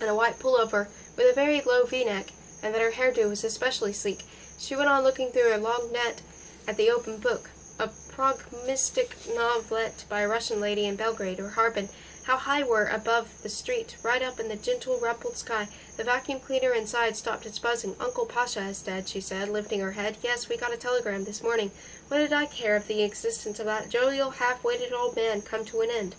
and a white pullover with a very low V-neck, and that her hairdo was especially sleek. She went on looking through her long net at the open book, a prognostic novelette by a Russian lady in Belgrade or Harbin. How high we're above the street, right up in the gentle, rumpled sky. The vacuum cleaner inside stopped its buzzing. Uncle Pasha is dead, she said, lifting her head. Yes, we got a telegram this morning. What did I care if the existence of that jovial, half-witted old man come to an end?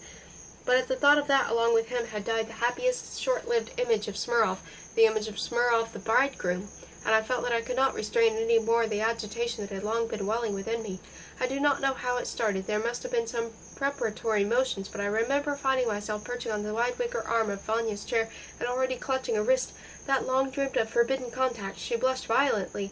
But at the thought of that, along with him, had died the happiest, short-lived image of Smirnov, the image of Smirnov the bridegroom, and I felt that I could not restrain any more the agitation that had long been welling within me. I do not know how it started. There must have been some preparatory motions, but I remember finding myself perching on the wide wicker arm of Vanya's chair and already clutching a wrist, that long-dreamed-of forbidden contact. She blushed violently,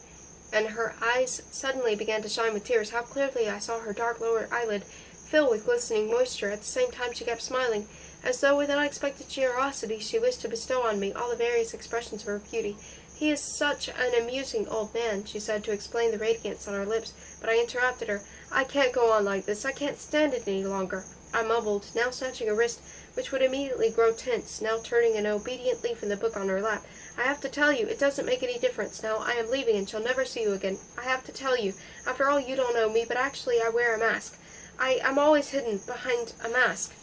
and her eyes suddenly began to shine with tears. How clearly I saw her dark lower eyelid fill with glistening moisture. At the same time she kept smiling, as though with unexpected generosity she wished to bestow on me all the various expressions of her beauty. He is such an amusing old man, she said to explain the radiance on her lips, but I interrupted her. I can't go on like this. I can't stand it any longer, I mumbled, now snatching a wrist which would immediately grow tense, now turning an obedient leaf in the book on her lap. I have to tell you, it doesn't make any difference now. I am leaving and shall never see you again. I have to tell you. After all, you don't know me, but actually I wear a mask. I'm always hidden behind a mask.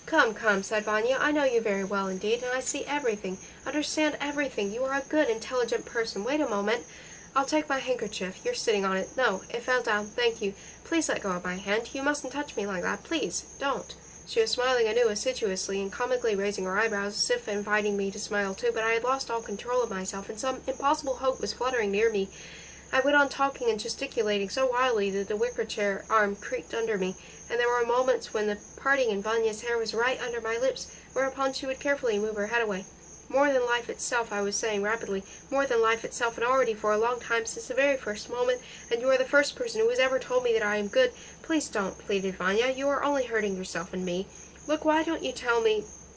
Come, come, said Vanya. I know you very well indeed, and I see everything, understand everything. You are a good, intelligent person. Wait a moment. I'll take my handkerchief. You're sitting on it. No, it fell down. Thank you. Please let go of my hand. You mustn't touch me like that. Please, don't. She was smiling anew assiduously and comically raising her eyebrows as if inviting me to smile too, but I had lost all control of myself, and some impossible hope was fluttering near me. I went on talking and gesticulating so wildly that the wicker chair arm creaked under me, and there were moments when the parting in Vanya's hair was right under my lips, whereupon she would carefully move her head away. More than life itself, I was saying rapidly, more than life itself, and already for a long time, since the very first moment, and you are the first person who has ever told me that I am good. Please don't, pleaded Vanya. You are only hurting yourself and me. Look, why don't you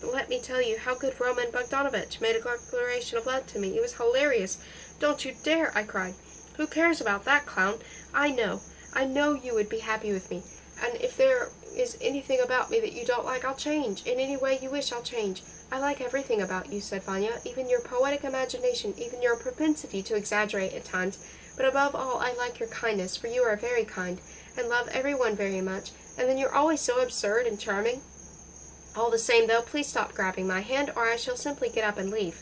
let me tell you how good Roman Bogdanovich made a declaration of love to me. It was hilarious. Don't you dare, I cried. Who cares about that clown? I know you would be happy with me. And if there is anything about me that you don't like, I'll change. In any way you wish, I'll change. I like everything about you, said Vanya, even your poetic imagination, even your propensity to exaggerate at times. But above all, I like your kindness, for you are very kind, and love everyone very much, and then you're always so absurd and charming. All the same, though, please stop grabbing my hand, or I shall simply get up and leave."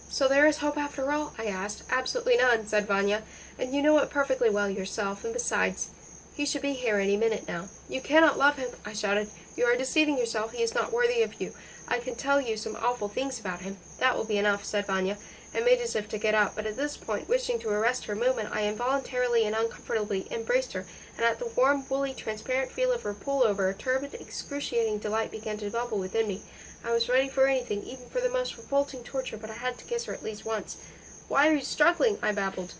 "So there is hope after all?" I asked. "Absolutely none," said Vanya, "and you know it perfectly well yourself, and besides, he should be here any minute now." "You cannot love him," I shouted. "You are deceiving yourself. He is not worthy of you. I can tell you some awful things about him." "That will be enough," said Vanya, and made as if to get up, but at this point, wishing to arrest her movement, I involuntarily and uncomfortably embraced her, and at the warm, woolly, transparent feel of her pullover, a turbid, excruciating delight began to bubble within me. I was ready for anything, even for the most revolting torture, but I had to kiss her at least once. "Why are you struggling?" I babbled.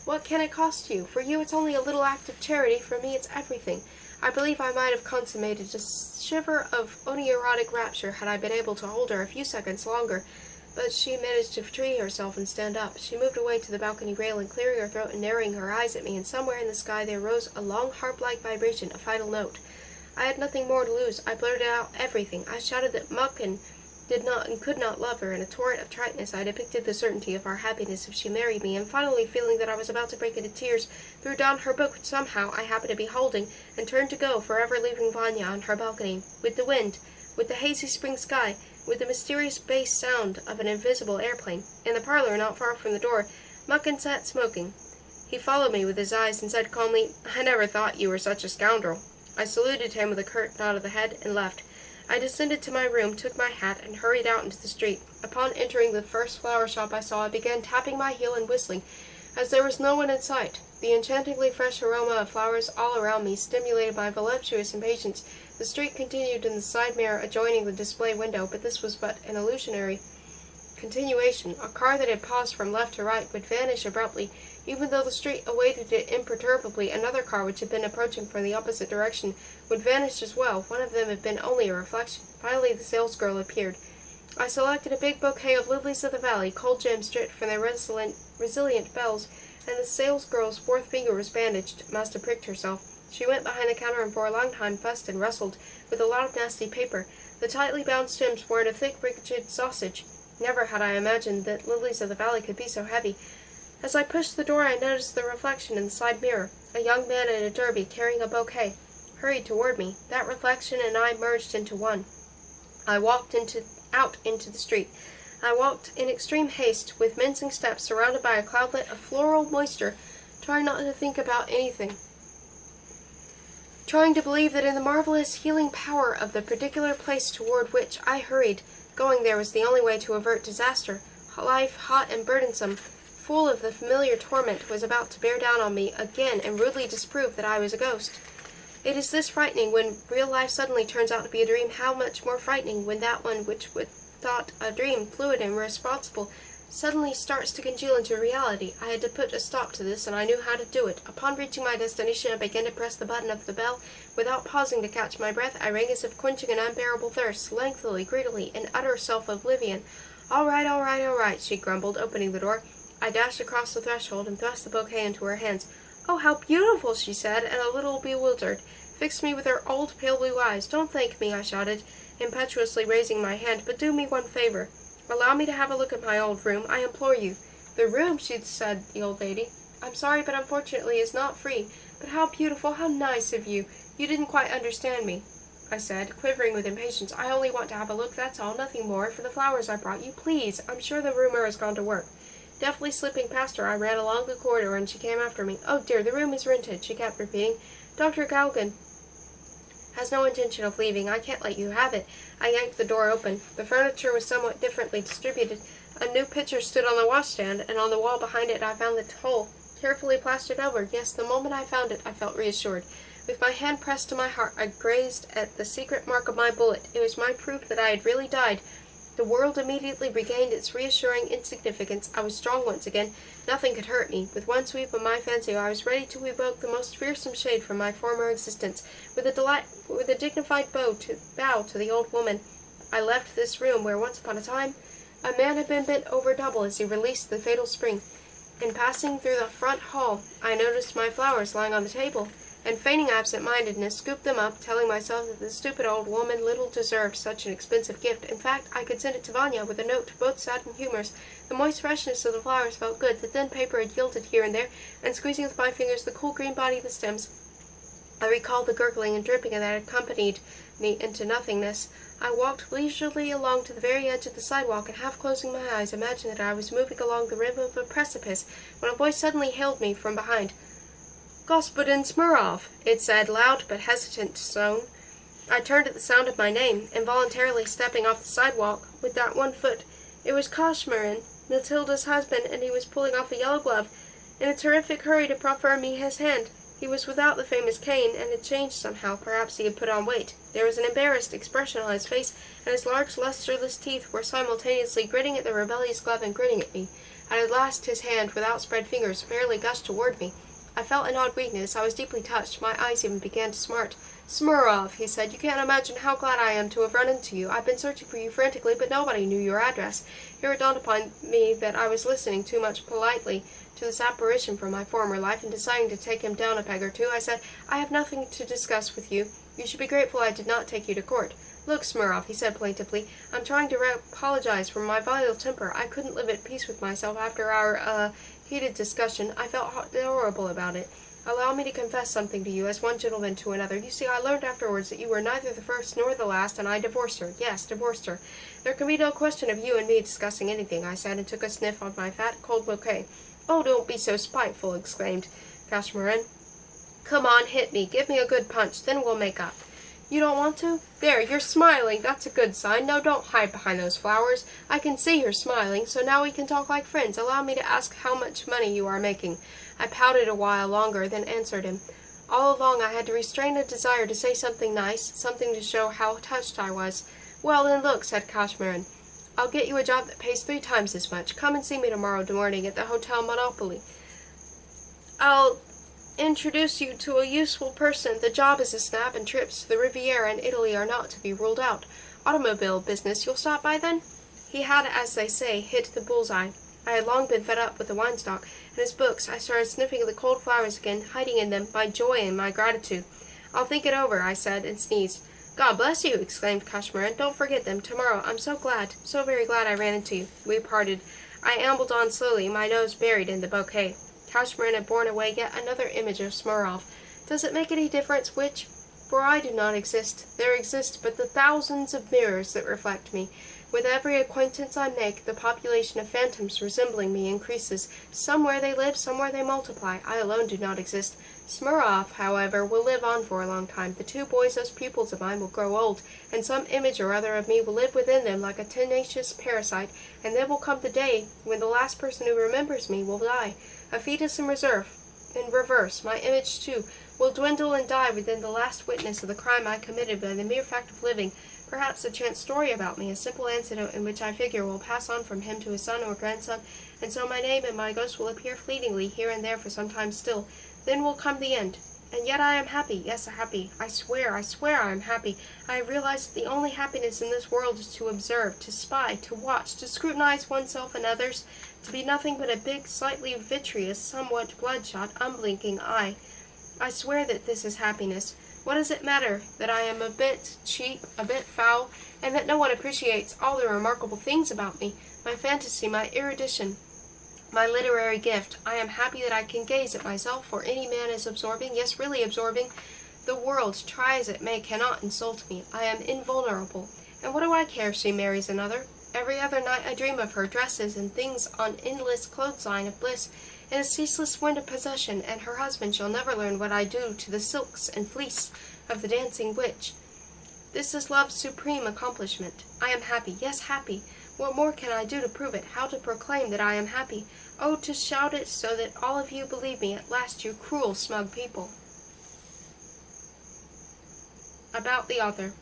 "What can it cost you? For you it's only a little act of charity, for me it's everything. I believe I might have consummated a shiver of homoerotic rapture had I been able to hold her a few seconds longer, but she managed to free herself and stand up. She moved away to the balcony rail, and clearing her throat and narrowing her eyes at me, and somewhere in the sky there rose a long harp-like vibration, a final note. I had nothing more to lose. I blurted out everything. I shouted that Mucken did not and could not love her. In a torrent of triteness I depicted the certainty of our happiness if she married me, and finally, feeling that I was about to break into tears, threw down her book which somehow I happened to be holding, and turned to go, forever leaving Vanya on her balcony, with the wind, with the hazy spring sky, with the mysterious bass sound of an invisible airplane. In the parlor, not far from the door, Mucken sat smoking. He followed me with his eyes and said calmly, "I never thought you were such a scoundrel." I saluted him with a curt nod of the head and left. I descended to my room, took my hat, and hurried out into the street. Upon entering the first flower shop I saw, I began tapping my heel and whistling, as there was no one in sight. The enchantingly fresh aroma of flowers all around me stimulated my voluptuous impatience. The street continued in the side mirror adjoining the display window, but this was but an illusionary continuation. A car that had paused from left to right would vanish abruptly. Even though the street awaited it imperturbably, another car which had been approaching from the opposite direction would vanish as well. One of them had been only a reflection. Finally the salesgirl appeared. I selected a big bouquet of lilies of the valley, cold gems stripped from their resilient bells, and the salesgirl's fourth finger was bandaged. Must have pricked herself. She went behind the counter and for a long time fussed and rustled with a lot of nasty paper. The tightly bound stems were in a thick, rigid sausage. Never had I imagined that lilies of the valley could be so heavy. As I pushed the door, I noticed the reflection in the side mirror. A young man in a derby, carrying a bouquet, hurried toward me. That reflection and I merged into one. I walked out into the street. I walked in extreme haste, with mincing steps, surrounded by a cloudlet of floral moisture, trying not to think about anything, trying to believe that in the marvelous healing power of the particular place toward which I hurried, going there was the only way to avert disaster. Life, hot and burdensome, full of the familiar torment, was about to bear down on me again and rudely disprove that I was a ghost. It is this frightening when real life suddenly turns out to be a dream. How much more frightening when that one which would thought a dream, fluid and irresponsible, suddenly starts to congeal into reality. I had to put a stop to this, and I knew how to do it. Upon reaching my destination, I began to press the button of the bell. Without pausing to catch my breath, I rang as if quenching an unbearable thirst, lengthily, greedily, in utter self-oblivion. All right, she grumbled, opening the door. I dashed across the threshold and thrust the bouquet into her hands. "Oh, how beautiful!" she said, and a little bewildered, fixed me with her old, pale blue eyes. "Don't thank me," I shouted, impetuously raising my hand, "but do me one favor. Allow me to have a look at my old room, I implore you." "The room," said the old lady. "I'm sorry, but unfortunately is not free. But how beautiful, how nice of you. You didn't quite understand me," I said, quivering with impatience. "I only want to have a look, that's all, nothing more, for the flowers I brought you. Please, I'm sure the roomer has gone to work." Deftly slipping past her, I ran along the corridor, and she came after me. "Oh dear, the room is rented," she kept repeating. "Dr. Galgan has no intention of leaving. I can't let you have it." I yanked the door open. The furniture was somewhat differently distributed. A new picture stood on the washstand, and on the wall behind it I found the hole carefully plastered over. Yes, the moment I found it, I felt reassured. With my hand pressed to my heart, I grazed at the secret mark of my bullet. It was my proof that I had really died. The world immediately regained its reassuring insignificance. I was strong once again. Nothing could hurt me. With one sweep of my fancy, I was ready to evoke the most fearsome shade from my former existence. With a dignified bow to the old woman, I left this room where once upon a time a man had been bent over double as he released the fatal spring. In passing through the front hall, I noticed my flowers lying on the table. and feigning absent-mindedness, scooped them up, telling myself that the stupid old woman little deserved such an expensive gift. In fact, I could send it to Vanya with a note to both sad and humorous. The moist freshness of the flowers felt good, the thin paper had yielded here and there, and squeezing with my fingers the cool green body of the stems, I recalled the gurgling and dripping that had accompanied me into nothingness. I walked leisurely along to the very edge of the sidewalk, and half closing my eyes, imagined that I was moving along the rim of a precipice, when a voice suddenly hailed me from behind. "Господин Smirnov," it said, loud but hesitant tone. I turned at the sound of my name, involuntarily stepping off the sidewalk with that one foot. It was Kashmirin, Matilda's husband, and he was pulling off a yellow glove, in a terrific hurry to proffer me his hand. He was without the famous cane, and had changed somehow. Perhaps he had put on weight. There was an embarrassed expression on his face, and his large, lustreless teeth were simultaneously gritting at the rebellious glove and grinning at me. And at last his hand, with outspread fingers, fairly gushed toward me. I felt an odd weakness. I was deeply touched. My eyes even began to smart. "Smirnov," he said, "you can't imagine how glad I am to have run into you. I've been searching for you frantically, but nobody knew your address." Here it dawned upon me that I was listening too much politely to this apparition from my former life, and deciding to take him down a peg or two, I said, "I have nothing to discuss with you. You should be grateful I did not take you to court." "Look, Smirnov," he said plaintively, "I'm trying to apologize for my vile temper. I couldn't live at peace with myself after our, heated discussion. I felt horrible about it. Allow me to confess something to you, as one gentleman to another. You see, I learned afterwards that you were neither the first nor the last, and I divorced her. Yes, divorced her. There can be no question of you and me discussing anything," I said, and took a sniff of my fat, cold bouquet. "Oh, don't be so spiteful," exclaimed Kashmirin. "Come on, hit me. Give me a good punch. Then we'll make up." "You don't want to? There, you're smiling. That's a good sign. No, don't hide behind those flowers. I can see you're smiling, so now we can talk like friends. Allow me to ask how much money you are making." I pouted a while longer, then answered him. All along I had to restrain a desire to say something nice, something to show how touched I was. "Well, then, look," said Kashmirin. "I'll get you a job that pays 3 times as much. Come and see me tomorrow morning at the Hotel Monopoly. I'll introduce you to a useful person. The job is a snap, and trips to the Riviera and Italy are not to be ruled out. Automobile business. You'll stop by then?" He had, as they say, hit the bull's-eye. I had long been fed up with the Weinstock and his books. I started sniffing at the cold flowers again, hiding in them my joy and my gratitude. "I'll think it over," I said, and sneezed. "God bless you!" exclaimed Kashmirin. "Don't forget them. Tomorrow. I'm so glad, so very glad I ran into you." We parted. I ambled on slowly, my nose buried in the bouquet. Kashmirin had borne away yet another image of Smirnov. Does it make any difference which? For I do not exist. There exist but the thousands of mirrors that reflect me. With every acquaintance I make, the population of phantoms resembling me increases. Somewhere they live, somewhere they multiply. I alone do not exist. Smirnov, however, will live on for a long time. The 2 boys as pupils of mine will grow old, and some image or other of me will live within them like a tenacious parasite, and then will come the day when the last person who remembers me will die. A fetus in reverse, my image, too, will dwindle and die within the last witness of the crime I committed by the mere fact of living. Perhaps a chance story about me, a simple anecdote in which I figure, will pass on from him to his son or grandson, and so my name and my ghost will appear fleetingly here and there for some time still. Then will come the end. And yet I am happy, yes, happy. I swear I am happy. I have realized that the only happiness in this world is to observe, to spy, to watch, to scrutinize oneself and others, to be nothing but a big, slightly vitreous, somewhat bloodshot, unblinking eye. I swear that this is happiness. What does it matter that I am a bit cheap, a bit foul, and that no one appreciates all the remarkable things about me, my fantasy, my erudition, my literary gift? I am happy that I can gaze at myself, for any man is absorbing, yes, really absorbing. The world, try as it may, cannot insult me. I am invulnerable. And what do I care if she marries another? Every other night I dream of her, dresses and things on endless clothesline of bliss, in a ceaseless wind of possession, and her husband shall never learn what I do to the silks and fleece of the dancing witch. This is love's supreme accomplishment. I am happy, yes, happy. What more can I do to prove it? How to proclaim that I am happy? Oh, to shout it so that all of you believe me at last, you cruel, smug people. About the author.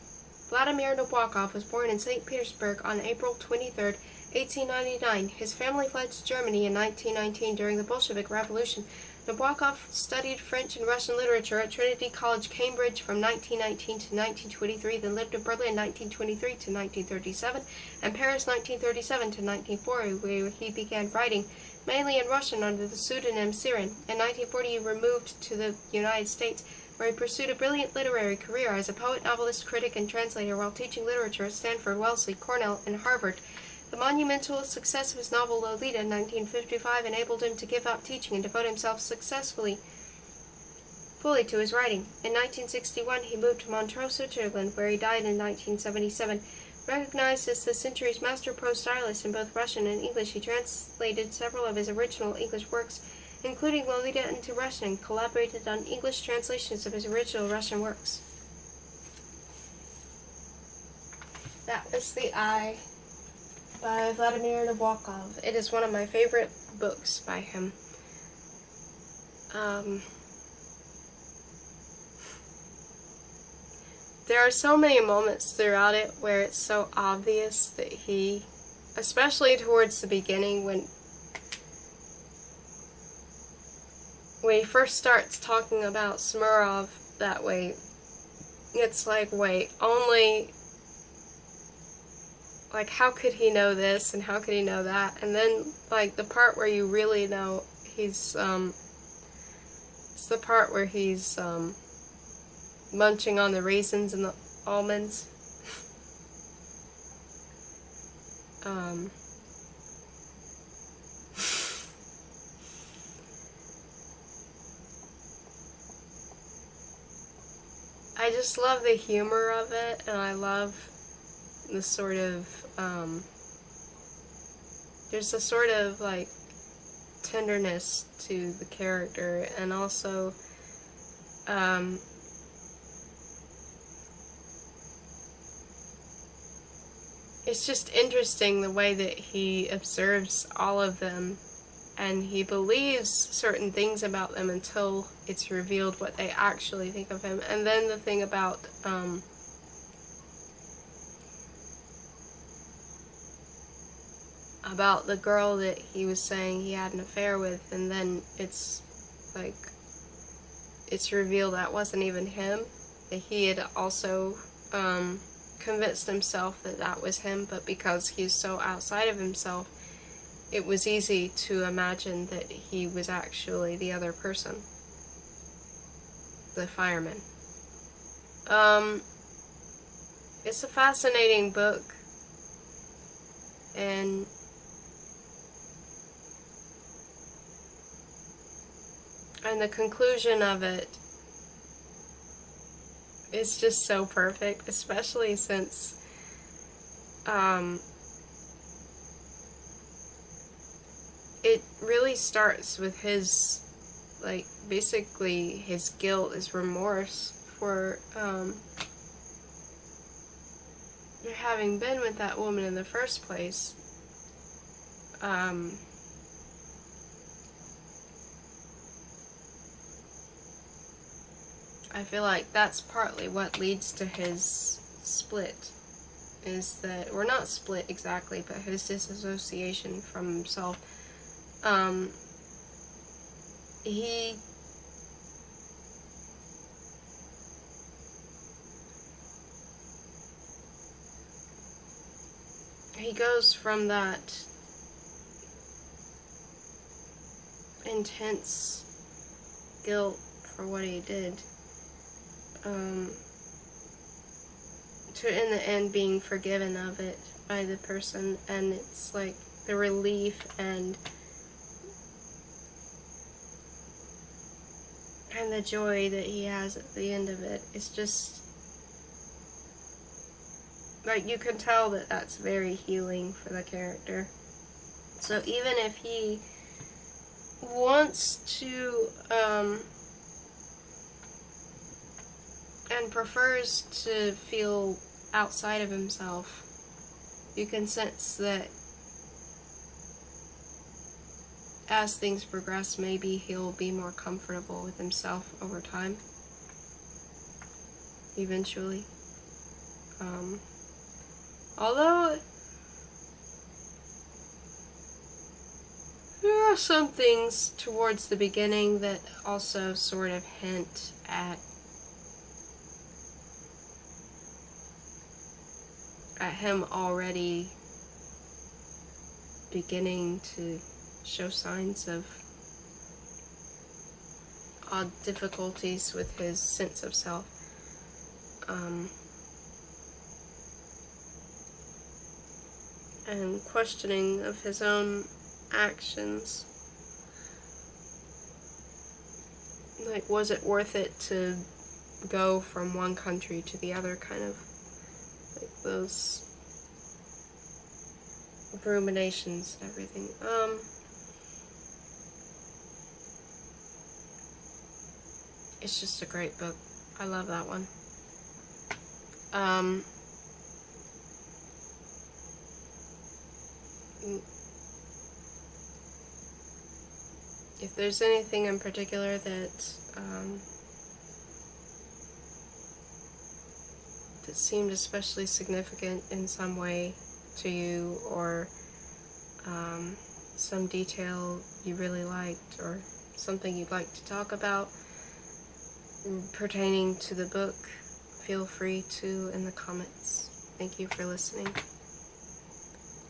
Vladimir Nabokov was born in St. Petersburg on April 23, 1899. His family fled to Germany in 1919 during the Bolshevik Revolution. Nabokov studied French and Russian literature at Trinity College, Cambridge from 1919 to 1923, then lived in Berlin 1923 to 1937, and Paris 1937 to 1940, where he began writing mainly in Russian under the pseudonym Sirin. In 1940 he removed to the United States, where he pursued a brilliant literary career as a poet, novelist, critic, and translator while teaching literature at Stanford, Wellesley, Cornell, and Harvard. The monumental success of his novel Lolita in 1955 enabled him to give up teaching and devote himself fully to his writing. In 1961, he moved to Montreux, Switzerland, where he died in 1977. Recognized as the century's master prose stylist in both Russian and English, he translated several of his original English works, including Lolita into Russian, and collaborated on English translations of his original Russian works. That was The Eye by Vladimir Nabokov. It is one of my favorite books by him. There are so many moments throughout it where it's so obvious that he, especially towards the beginning when he first starts talking about Smurov that way, it's like, wait, only, like, how could he know this and how could he know that? And then, like, the part where you really know he's, it's the part where he's, munching on the raisins and the almonds. I just love the humor of it, and I love the sort of, there's a sort of, like, tenderness to the character, and also, it's just interesting the way that he observes all of them, and he believes certain things about them until it's revealed what they actually think of him. And then the thing about the girl that he was saying he had an affair with, and then it's like, it's revealed that wasn't even him, that he had also convinced himself that that was him, but because he's so outside of himself, it was easy to imagine that he was actually the other person, the fireman. It's a fascinating book, and the conclusion of it is just so perfect, especially since it really starts with his, like, basically his guilt, his remorse for having been with that woman in the first place. I feel like that's partly what leads to his split, is that, or not split exactly, but his disassociation from himself. He goes from that intense guilt for what he did to in the end being forgiven of it by the person, and it's like the relief and the joy that he has at the end of it. It's just like, you can tell that that's very healing for the character. So even if he wants to and prefers to feel outside of himself, you can sense that as things progress, maybe he'll be more comfortable with himself over time, eventually. Although there are some things towards the beginning that also sort of hint at him already beginning to show signs of odd difficulties with his sense of self. And questioning of his own actions. Like, was it worth it to go from one country to the other, kind of, like, those ruminations and everything. It's just a great book. I love that one. If there's anything in particular that that seemed especially significant in some way to you, or some detail you really liked, or something you'd like to talk about pertaining to the book, feel free to in the comments. Thank you for listening.